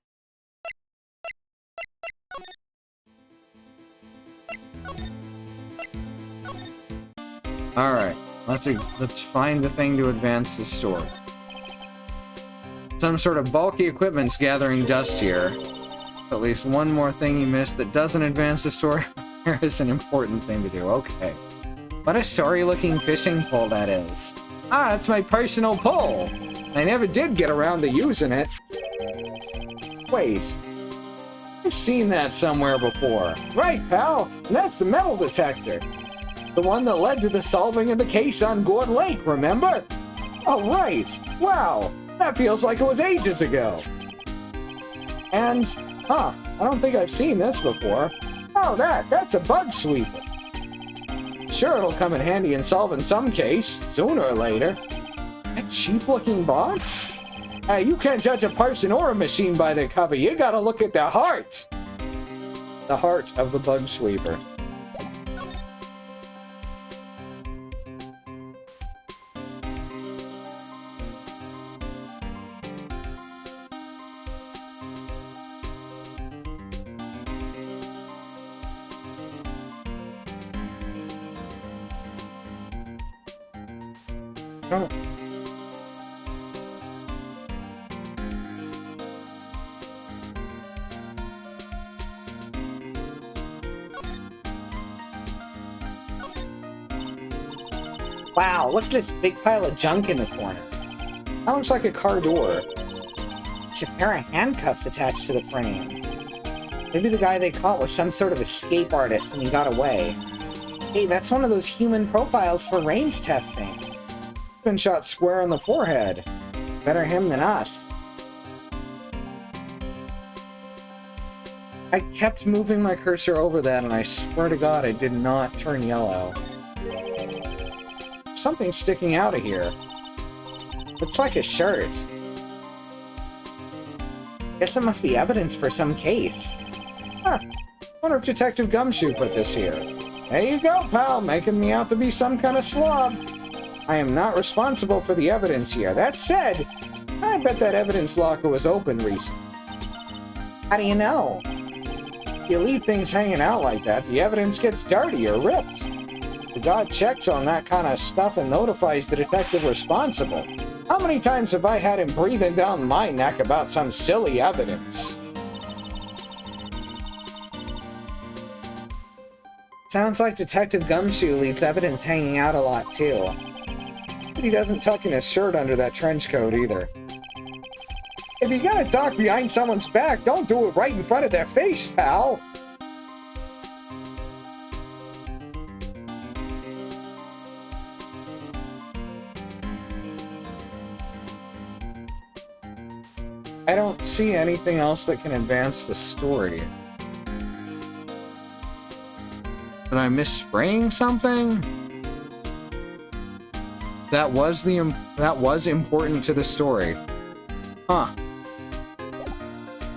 All right, let's find the thing to advance the story. Some sort of bulky equipment's gathering dust here. At least one more thing you missed that doesn't advance the story. Here is an important thing to do. Okay. What a sorry-looking fishing pole that is. Ah, it's my personal pole. I never did get around to using it. Wait. I've seen that somewhere before. Right, pal. That's the metal detector. The one that led to the solving of the case on Gourd Lake, remember? Oh, right. Wow. That feels like it was ages ago. And, I don't think I've seen this before. Oh, that's a bug sweeper. Sure, it'll come in handy in solving some case, sooner or later. That cheap-looking box? You can't judge a person or a machine by their cover. You gotta look at the heart. The heart of the bug sweeper. Oh. Wow, look at this big pile of junk in the corner. That looks like a car door. There's a pair of handcuffs attached to the frame. Maybe the guy they caught was some sort of escape artist and he got away. Hey, that's one of those human profiles for range testing. Been shot square on the forehead. Better him than us. I kept moving my cursor over that, and I swear to God, it did not turn yellow. Something's sticking out of here. Looks like a shirt. Guess it must be evidence for some case. Huh. Wonder if Detective Gumshoe put this here. There you go, pal, making me out to be some kind of slob. I am not responsible for the evidence here. That said, I bet that evidence locker was open recently. How do you know? If you leave things hanging out like that, the evidence gets dirty or ripped. The guard checks on that kind of stuff and notifies the detective responsible. How many times have I had him breathing down my neck about some silly evidence? Sounds like Detective Gumshoe leaves evidence hanging out a lot too. But he doesn't tuck in his shirt under that trench coat either. If you gotta talk behind someone's back, don't do it right in front of their face, pal! I don't see anything else that can advance the story. Did I miss spraying something? That was important to the story. Huh.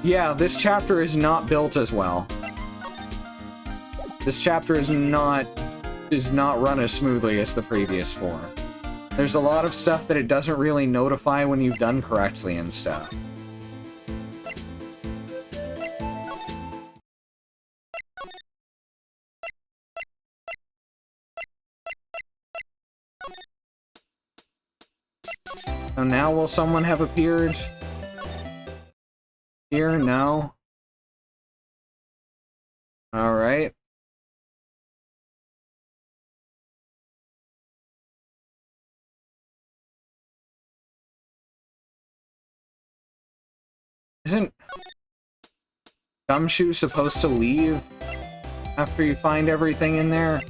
Yeah, this chapter is not built as well. This chapter does not run as smoothly as the previous four. There's a lot of stuff that it doesn't really notify when you've done correctly and stuff. So now will someone have appeared here? No. All right. Isn't Gumshoe supposed to leave after you find everything in there?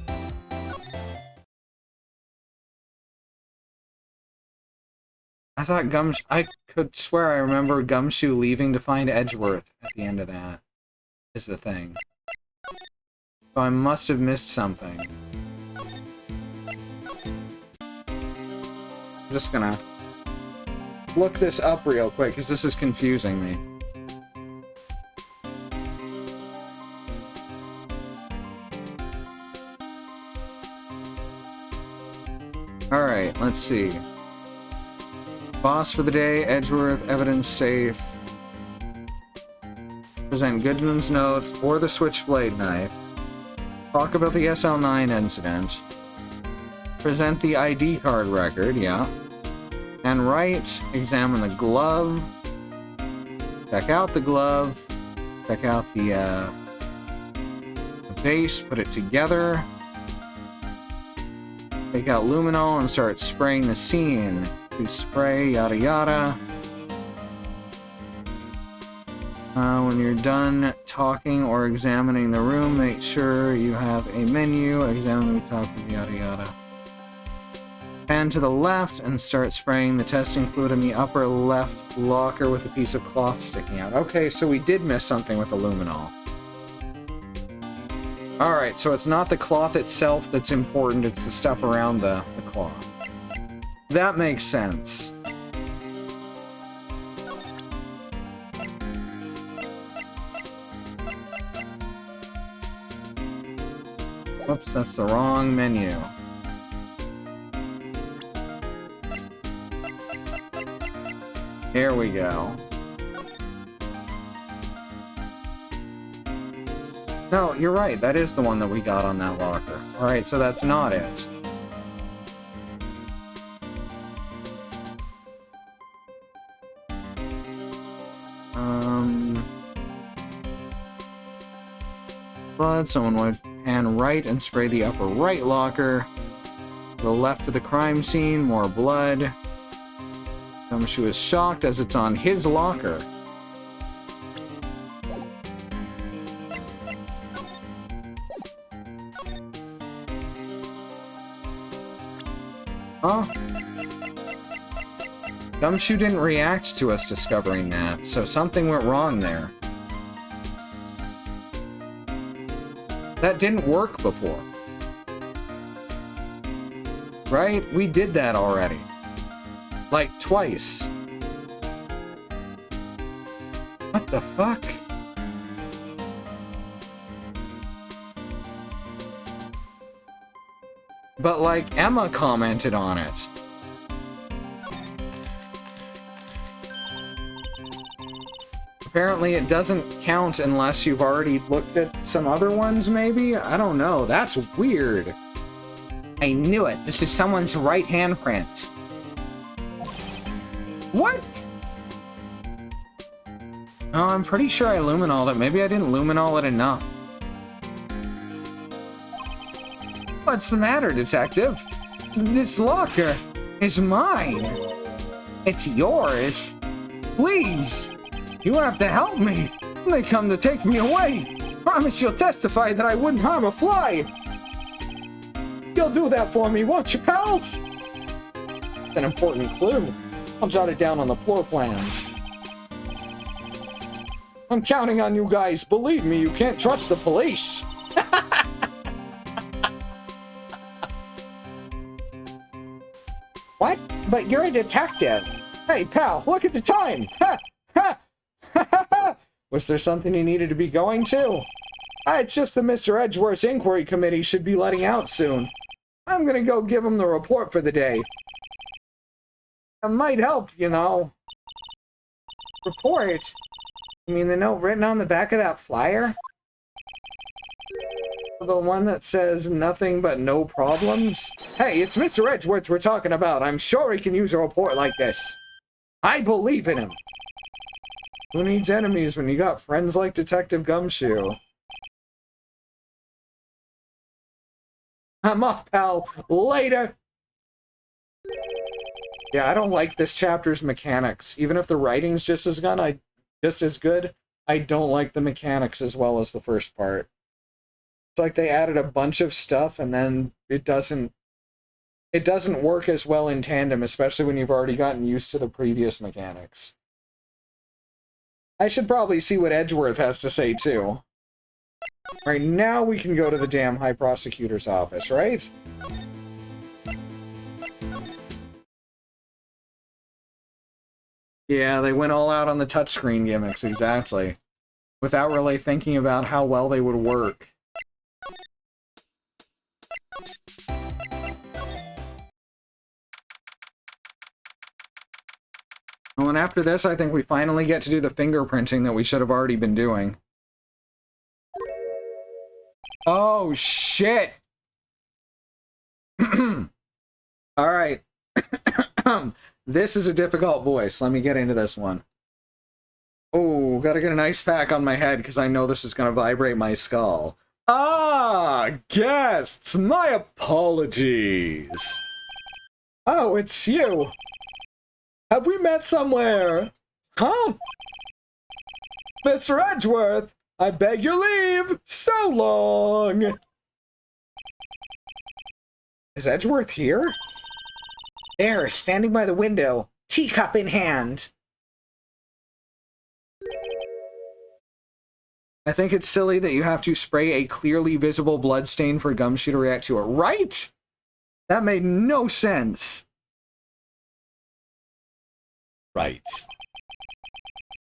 I thought I could swear I remember Gumshoe leaving to find Edgeworth at the end of that, is the thing. So I must have missed something. I'm just gonna look this up real quick, because this is confusing me. Alright, let's see. Boss for the day, Edgeworth, evidence safe. Present Goodman's notes or the switchblade knife. Talk about the Sl9 incident. Present the ID card record, yeah. And Wright, examine the glove. Check out the glove. Check out the base, put it together. Take out luminol and start spraying the scene. Spray, yada yada. When you're done talking or examining the room, make sure you have a menu. Examine the top of yada yada. Pan to the left and start spraying the testing fluid in the upper left locker with a piece of cloth sticking out. Okay, so we did miss something with the luminol. Alright, so it's not the cloth itself that's important, it's the stuff around the cloth. That makes sense. Whoops, that's the wrong menu. Here we go. No, you're right, that is the one that we got on that locker. Alright, so that's not it. Blood. Someone would pan right and spray the upper right locker. To the left of the crime scene, more blood. Gumshoe is shocked as it's on his locker. Huh? Gumshoe didn't react to us discovering that, so something went wrong there. That didn't work before. Right? We did that already. Like, twice. What the fuck? But, like, Emma commented on it. Apparently it doesn't count unless you've already looked at some other ones, maybe? I don't know. That's weird. I knew it. This is someone's right handprint. What? Oh, I'm pretty sure I luminoled it. Maybe I didn't luminol it enough. What's the matter, detective? This locker is mine. It's yours. Please, you have to help me. They come to take me away. Promise you'll testify that I wouldn't harm a fly. You'll do that for me, won't you, pals? An important clue. I'll jot it down on the floor plans. I'm counting on you guys. Believe me, you can't trust the police. What? But you're a detective. Hey, pal, look at the time. Ha! Ha! Ha! Ha! Ha! Was there something you needed to be going to? It's just that Mr. Edgeworth's inquiry committee should be letting out soon. I'm gonna go give him the report for the day. It might help, you know. Report? You mean the note written on the back of that flyer? The one that says nothing but no problems? Hey, it's Mr. Edgeworth we're talking about. I'm sure he can use a report like this. I believe in him. Who needs enemies when you got friends like Detective Gumshoe? I'm off, pal. Later! Yeah, I don't like this chapter's mechanics. Even if the writing's just as good, I don't like the mechanics as well as the first part. It's like they added a bunch of stuff and then it doesn't work as well in tandem, especially when you've already gotten used to the previous mechanics. I should probably see what Edgeworth has to say too. Right, now we can go to the damn High Prosecutor's office, right? Yeah, they went all out on the touchscreen gimmicks, exactly. Without really thinking about how well they would work. Oh, and after this, I think we finally get to do the fingerprinting that we should have already been doing. Oh, shit! Alright. This is a difficult voice. Let me get into this one. Oh, gotta get an ice pack on my head because I know this is gonna vibrate my skull. Ah, guests! My apologies! Oh, it's you! Have we met somewhere? Huh? Mr. Edgeworth, I beg your leave! So long! Is Edgeworth here? There, standing by the window, teacup in hand. I think it's silly that you have to spray a clearly visible bloodstain for Gumshoe to react to it. Right? That made no sense. Right.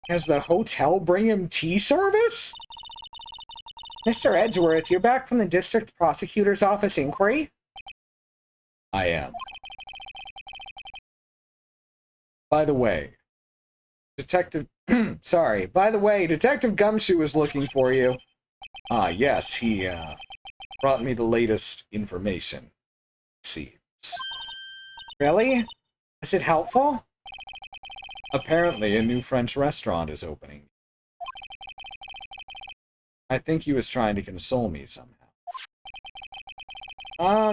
Has the hotel bring him tea service? Mr. Edgeworth, you're back from the district prosecutor's office inquiry? I am. By the way, Detective... Sorry. By the way, Detective Gumshoe is looking for you. Ah, yes, he, brought me the latest information. Seems. Really? Is it helpful? Apparently, a new French restaurant is opening. I think he was trying to console me somehow.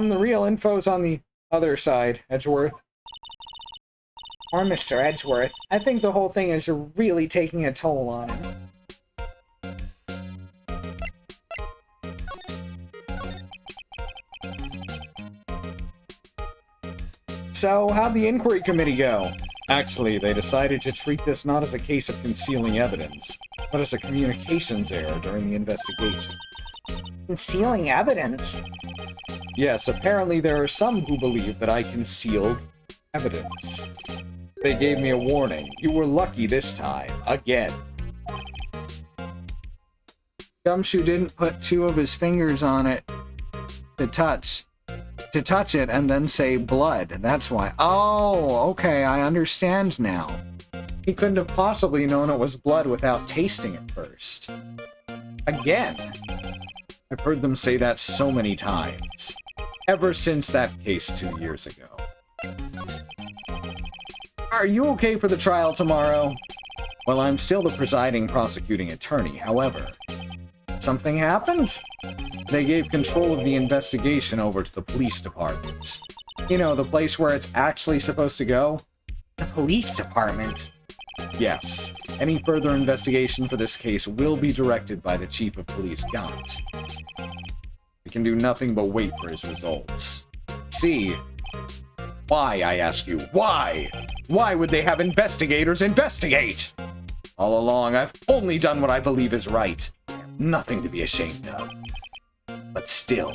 The real info's on the other side, Edgeworth. Or Mr. Edgeworth. I think the whole thing is really taking a toll on him. So, how'd the inquiry committee go? Actually, they decided to treat this not as a case of concealing evidence, but as a communications error during the investigation. Concealing evidence? Yes, apparently there are some who believe that I concealed evidence. They gave me a warning. You were lucky this time. Again. Gumshoe didn't put two of his fingers on it to touch it and then say blood. That's why. Oh, okay, I understand now. He couldn't have possibly known it was blood without tasting it first. Again. I've heard them say that so many times. Ever since that case 2 years ago. Are you okay for the trial tomorrow? Well, I'm still the presiding prosecuting attorney, however. Something happened? They gave control of the investigation over to the police department. You know, the place where it's actually supposed to go? The police department? Yes. Any further investigation for this case will be directed by the Chief of Police, Gaunt. We can do nothing but wait for his results. See. Why, I ask you, why? Why would they have investigators investigate? All along, I've only done what I believe is right. Nothing to be ashamed of. But still.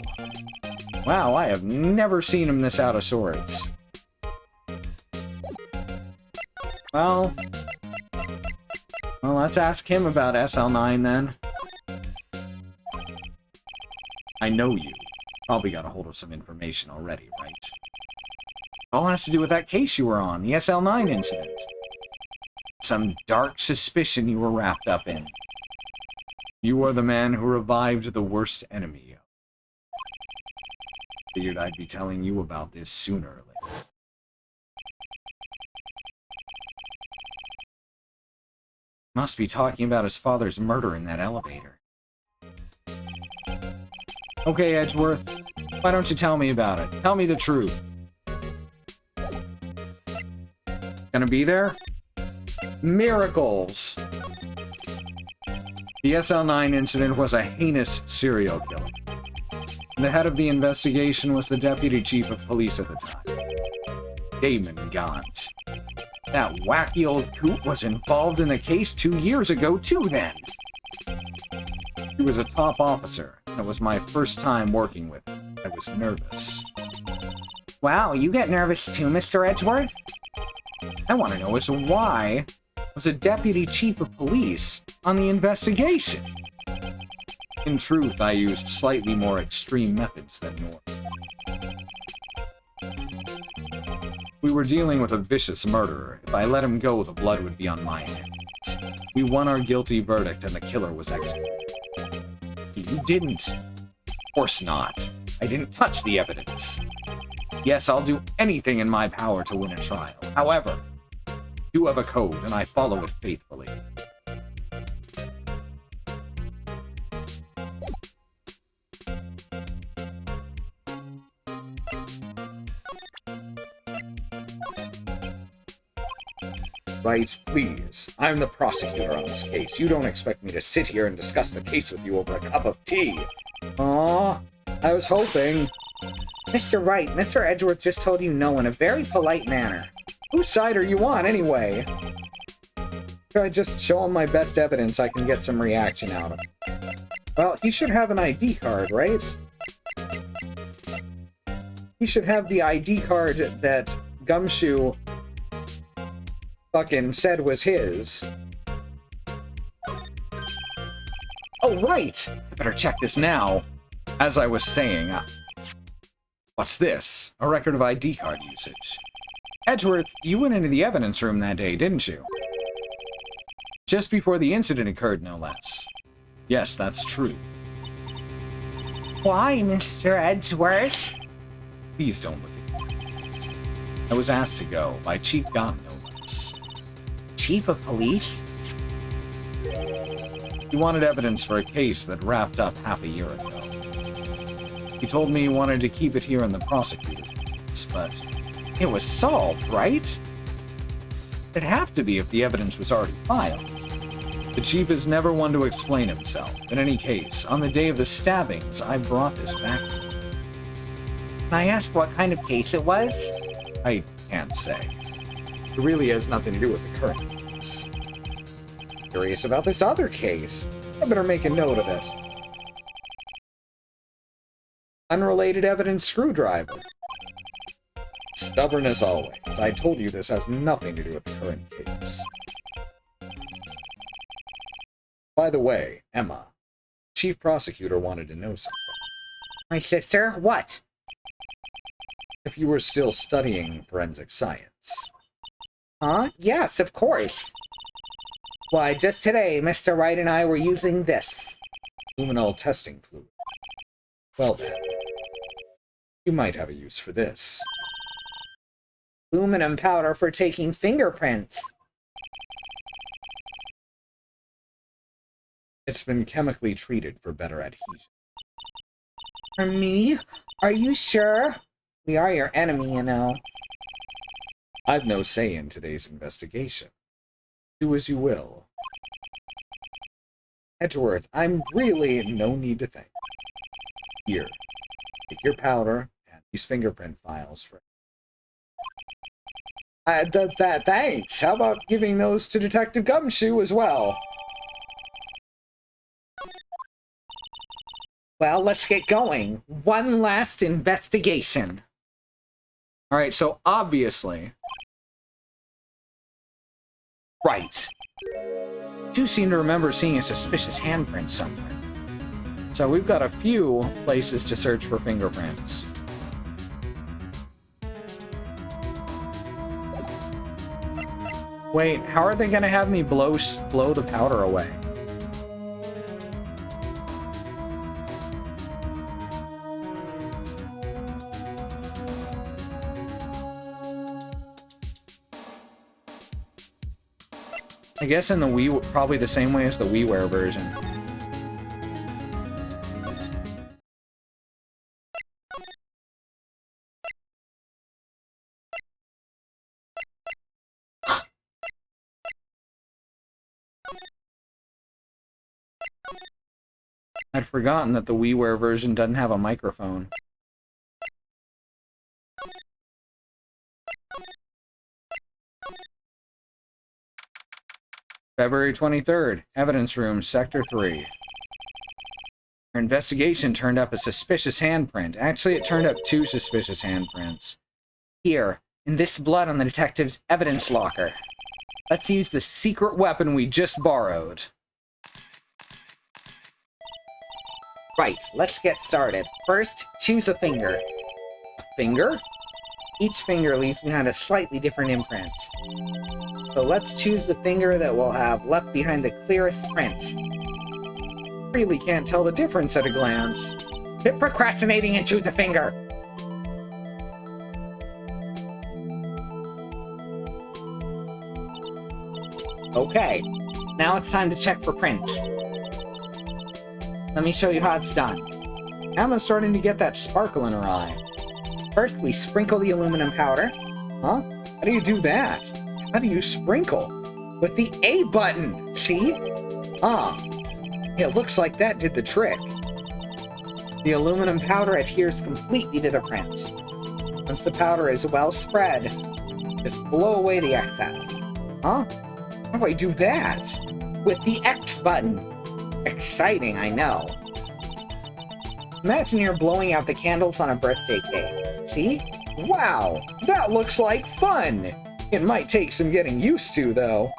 Wow, I have never seen him this out of sorts. Well, let's ask him about SL9 then. I know you. Probably got a hold of some information already, right? All has to do with that case you were on, the Sl9 incident. Some dark suspicion you were wrapped up in. You are the man who revived the worst enemy. Figured I'd be telling you about this sooner or later. Must be talking about his father's murder in that elevator. Okay, Edgeworth. Why don't you tell me about it? Tell me the truth. Gonna be there? Miracles! The Sl9 incident was a heinous serial killer. The head of the investigation was the Deputy Chief of Police at the time, Damon Gaunt. That wacky old coot was involved in the case 2 years ago too then. He was a top officer, and it was my first time working with him. I was nervous. Wow, you get nervous too, Mr. Edgeworth? I want to know is why was a Deputy Chief of Police on the investigation? In truth, I used slightly more extreme methods than normal. We were dealing with a vicious murderer. If I let him go, the blood would be on my hands. We won our guilty verdict and the killer was executed. You didn't. Of course not. I didn't touch the evidence. Yes, I'll do anything in my power to win a trial. However, you have a code and I follow it faithfully. Wright, please. I'm the prosecutor on this case. You don't expect me to sit here and discuss the case with you over a cup of tea. Aw, I was hoping. Mr. Wright, Mr. Edgeworth just told you no in a very polite manner. Whose side are you on, anyway? Should I just show him my best evidence I can get some reaction out of him? Well, he should have an ID card, right? He should have the ID card that Gumshoe fucking said was his. Oh, right! I better check this now. As I was saying, what's this? A record of ID card usage. Edgeworth, you went into the evidence room that day, didn't you? Just before the incident occurred, no less. Yes, that's true. Why, Mr. Edgeworth? Please don't look at me. I was asked to go by Chief Gaunt, no less. Chief of Police? He wanted evidence for a case that wrapped up half a year ago. He told me he wanted to keep it here in the prosecutor's office, but it was solved, right? It'd have to be if the evidence was already filed. The chief is never one to explain himself. In any case, on the day of the stabbings, I brought this back. Can I ask what kind of case it was? I can't say. It really has nothing to do with the current case. Curious about this other case. I better make a note of it. Unrelated evidence screwdriver. Stubborn as always. I told you this has nothing to do with the current case. By the way, Emma, Chief Prosecutor wanted to know something. My sister? What? If you were still studying forensic science. Huh? Yes, of course. Why, just today, Mr. Wright and I were using this. Luminol Testing fluid. Well then, you might have a use for this. Aluminum powder for taking fingerprints. It's been chemically treated for better adhesion. For me? Are you sure? We are your enemy, you know. I've no say in today's investigation. Do as you will. Edgeworth, I'm really no need to thank. Here, take your powder and these fingerprint files for... Thanks. How about giving those to Detective Gumshoe as well? Well, let's get going. One last investigation. Alright, so obviously... Right. You seem to remember seeing a suspicious handprint somewhere. So we've got a few places to search for fingerprints. Wait, how are they gonna have me blow the powder away? I guess in the Wii, probably the same way as the WiiWare version. I'd forgotten that the WiiWare version doesn't have a microphone. February 23rd, Evidence Room, Sector 3. Our investigation turned up a suspicious handprint. Actually, it turned up 2 suspicious handprints. Here, in this blood on the detective's evidence locker. Let's use the secret weapon we just borrowed. Right, let's get started. First, choose a finger. A finger? Each finger leaves behind a slightly different imprint. So let's choose the finger that will have left behind the clearest print. Really can't tell the difference at a glance. Quit procrastinating and choose a finger! Okay, now it's time to check for prints. Let me show you how it's done. Emma's starting to get that sparkle in her eye. First, we sprinkle the aluminum powder. Huh? How do you do that? How do you sprinkle? With the A button, see? Ah, it looks like that did the trick. The aluminum powder adheres completely to the print. Once the powder is well spread, just blow away the excess. Huh? How do I do that? With the X button. Exciting, I know. Imagine you're blowing out the candles on a birthday cake. See? Wow, that looks like fun! It might take some getting used to, though.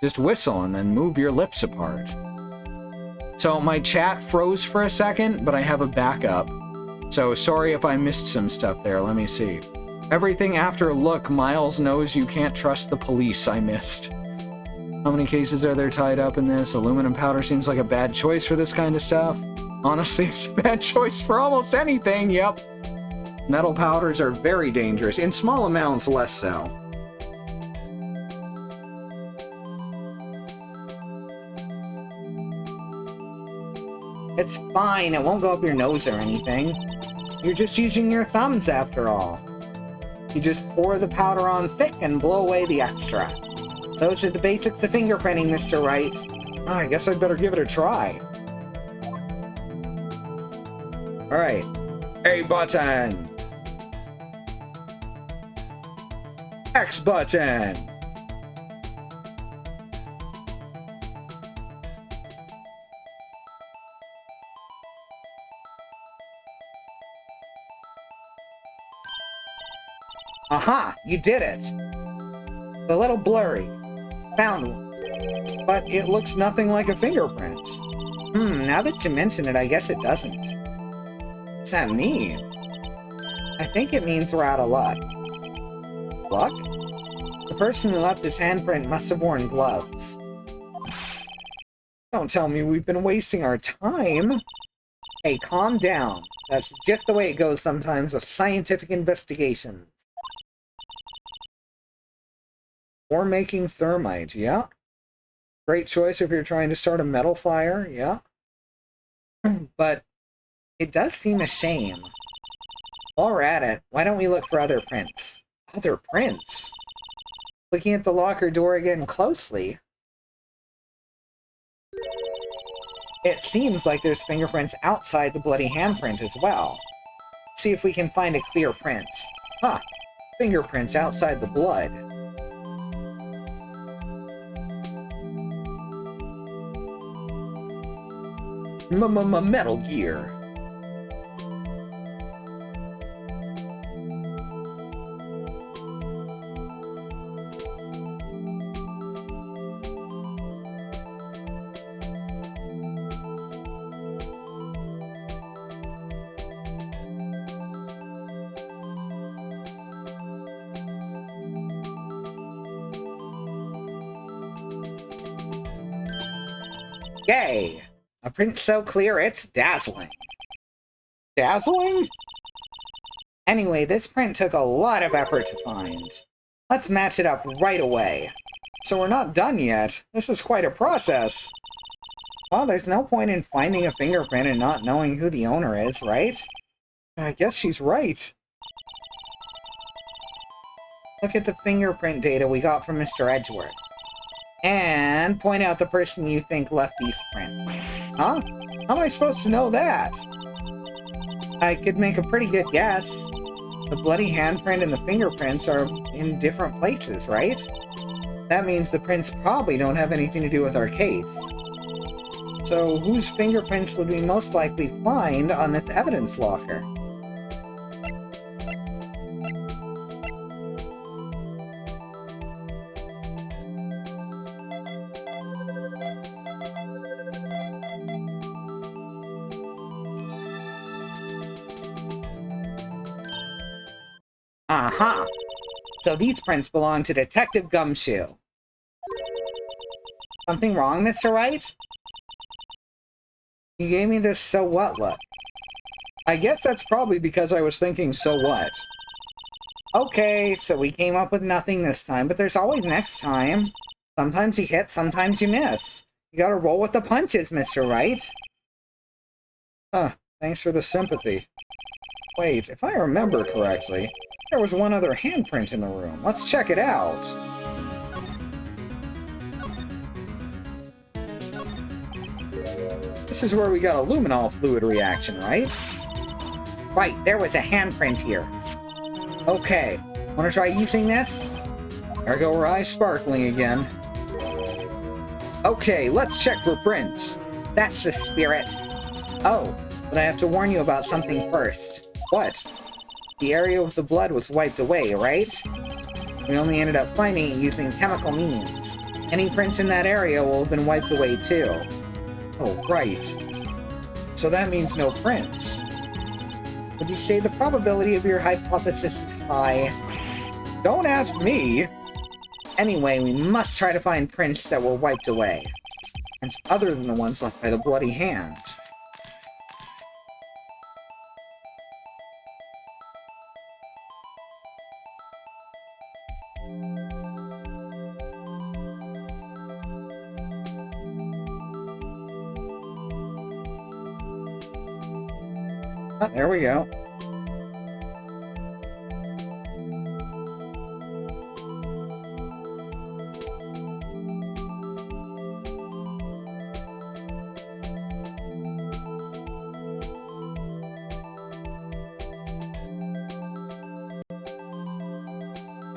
Just whistle and then move your lips apart. So my chat froze for a second, but I have a backup. So sorry if I missed some stuff there, let me see. Everything after look, Miles knows you can't trust the police, I missed. How many cases are there tied up in this? Aluminum powder seems like a bad choice for this kind of stuff. Honestly, it's a bad choice for almost anything, yep. Metal powders are very dangerous, in small amounts less so. It's fine, it won't go up your nose or anything. You're just using your thumbs after all. You just pour the powder on thick and blow away the extra. Those are the basics of fingerprinting, Mr. Wright. I guess I'd better give it a try. Alright. A button. X button. Aha! You did it! A little blurry. Found one. But it looks nothing like a fingerprint. Now that you mention it, I guess it doesn't. What's that mean? I think it means we're out of luck. Luck? The person who left his handprint must have worn gloves. Don't tell me we've been wasting our time. Hey, calm down. That's just the way it goes sometimes with scientific investigations. Or making thermite, yeah. Great choice if you're trying to start a metal fire, yeah. But it does seem a shame. While we're at it, why don't we look for other prints? Other prints? Looking at the locker door again closely, it seems like there's fingerprints outside the bloody handprint as well. See if we can find a clear print. Huh. Fingerprints outside the blood. Metal Gear. Yay! A print so clear it's dazzling. Dazzling? Anyway, this print took a lot of effort to find. Let's match it up right away. So we're not done yet. This is quite a process. Well, there's no point in finding a fingerprint and not knowing who the owner is, right? I guess she's right. Look at the fingerprint data we got from Mr. Edgeworth. And point out the person you think left these prints. Huh? How am I supposed to know that? I could make a pretty good guess. The bloody handprint and the fingerprints are in different places, right? That means the prints probably don't have anything to do with our case. So whose fingerprints would we most likely find on this evidence locker? Aha! So these prints belong to Detective Gumshoe. Something wrong, Mr. Wright? You gave me this so what look. I guess that's probably because I was thinking so what. Okay, so we came up with nothing this time, but there's always next time. Sometimes you hit, sometimes you miss. You gotta roll with the punches, Mr. Wright. Thanks for the sympathy. Wait, if I remember correctly, there was one other handprint in the room. Let's check it out. This is where we got a luminol fluid reaction, right? Right, there was a handprint here. Okay, wanna try using this? There go her eyes sparkling again. Okay, let's check for prints. That's the spirit. Oh, but I have to warn you about something first. What? The area with the blood was wiped away, right? We only ended up finding it using chemical means. Any prints in that area will have been wiped away too. Oh, right. So that means no prints. Would you say the probability of your hypothesis is high? Don't ask me! Anyway, we must try to find prints that were wiped away. Prints other than the ones left by the bloody hand. There we go.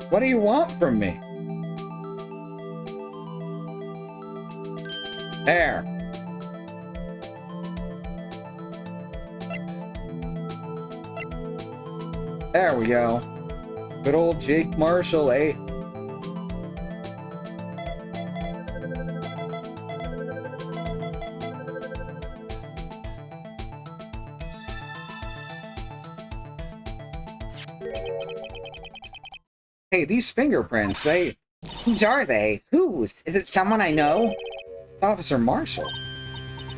What do you want from me? There. There we go. Good old Jake Marshall, eh? Hey, these fingerprints, Whose are they? Whose? Is it someone I know? Officer Marshall.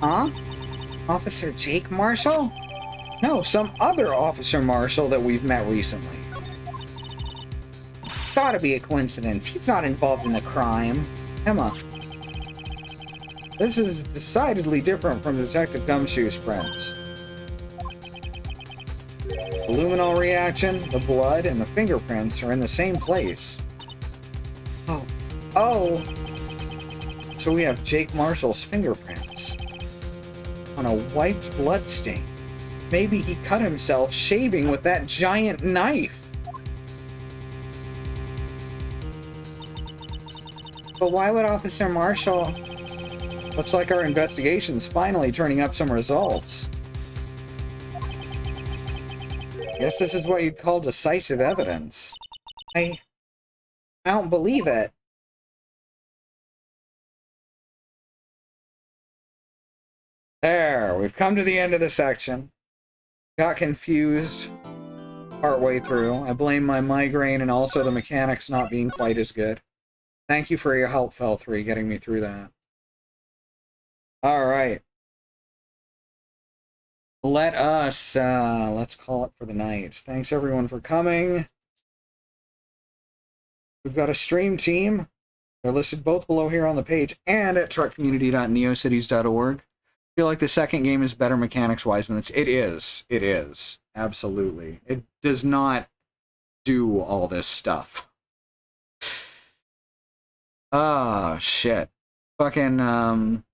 Huh? Officer Jake Marshall? No, some other Officer Marshall that we've met recently. Gotta be a coincidence. He's not involved in the crime. Emma. This is decidedly different from Detective Gumshoe's prints. The luminol reaction, the blood, and the fingerprints are in the same place. Oh. So we have Jake Marshall's fingerprints on a wiped blood stain. Maybe he cut himself shaving with that giant knife. But why would Officer Marshall... Looks like our investigation's finally turning up some results. Guess this is what you'd call decisive evidence. I don't believe it. There, we've come to the end of the section. Got confused partway through. I blame my migraine and also the mechanics not being quite as good. Thank you for your help, Fel3, getting me through that. Alright. Let's call it for the night. Thanks everyone for coming. We've got a stream team. They're listed both below here on the page and at truckcommunity.neocities.org. I feel like the second game is better mechanics-wise than this. It is. It is. Absolutely. It does not do all this stuff. Ah, shit. Fucking,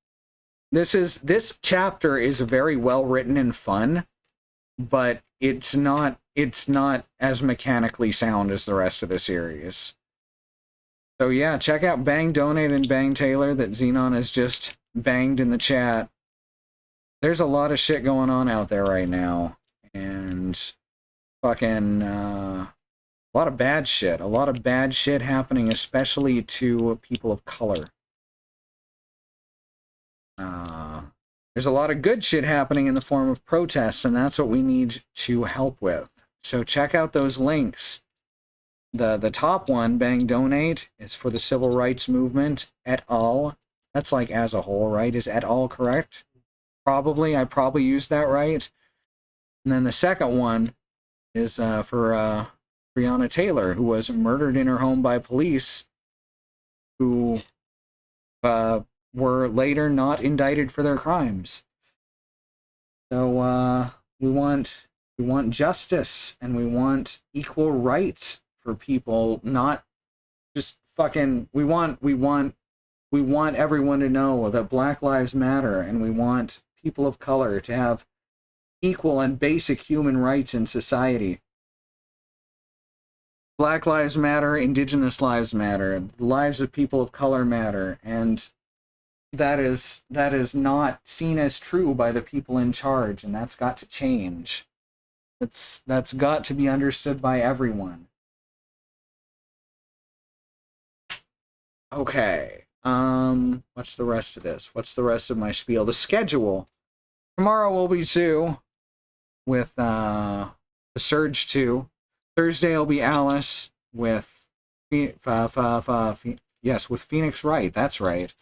this chapter is very well written and fun, but it's not as mechanically sound as the rest of the series. So yeah, check out Bang Donate and Bang Taylor that Xenon has just banged in the chat. There's a lot of shit going on out there right now, and fucking a lot of bad shit. A lot of bad shit happening, especially to people of color. There's a lot of good shit happening in the form of protests, and that's what we need to help with. So check out those links. The top one, Bang Donate, is for the civil rights movement et al. That's like as a whole, right? Is et al correct? Probably. I probably used that right. And then the second one is for Breonna Taylor, who was murdered in her home by police who were later not indicted for their crimes. So we want justice, and we want equal rights for people, not just fucking we want everyone to know that Black Lives Matter, and we want people of color to have equal and basic human rights in society. Black lives matter, indigenous lives matter, the lives of people of color matter, and that is not seen as true by the people in charge, and that's got to change. That's got to be understood by everyone. Okay. What's the rest of this? What's the rest of my spiel? The schedule. Tomorrow will be 2 with the Surge 2. Thursday will be Alice with with Phoenix Wright. That's right.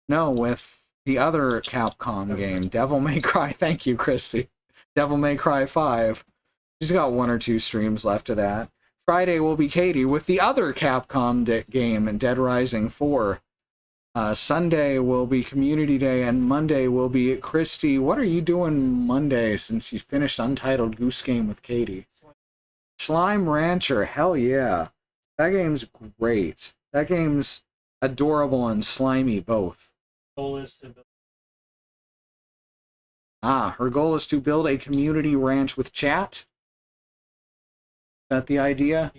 No, with the other Capcom game, Devil May Cry. Thank you, Christy. Devil May Cry 5. She's got 1 or 2 streams left of that. Friday will be Katie with the other Capcom game, Dead Rising 4. Sunday will be Community Day, and Monday will be Christy. What are you doing Monday since you finished Untitled Goose Game with Katie? Slime Rancher, hell yeah. That game's great. That game's adorable and slimy both. Her goal is to build a community ranch with chat. Is that the idea?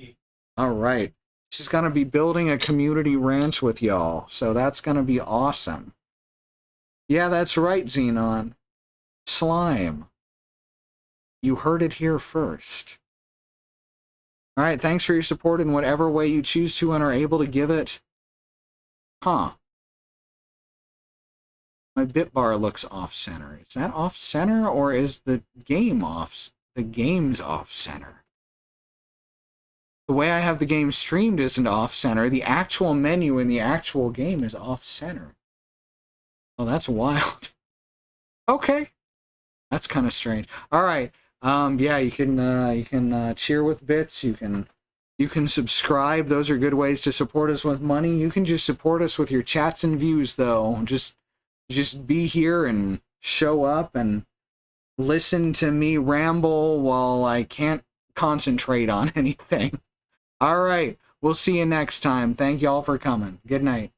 All right. She's gonna be building a community ranch with y'all, so that's gonna be awesome. Yeah, that's right, Xenon. Slime. You heard it here first. Alright, thanks for your support in whatever way you choose to and are able to give it. Huh. My bit bar looks off-center. Is that off-center, or is the game off? The game's off-center. The way I have the game streamed isn't off-center. The actual menu in the actual game is off-center. Oh, that's wild. Okay. That's kind of strange. Alright. Yeah, you can cheer with bits. You can subscribe. Those are good ways to support us with money. You can just support us with your chats and views, though. Just be here and show up and listen to me ramble while I can't concentrate on anything. All right, we'll see you next time. Thank y'all for coming. Good night.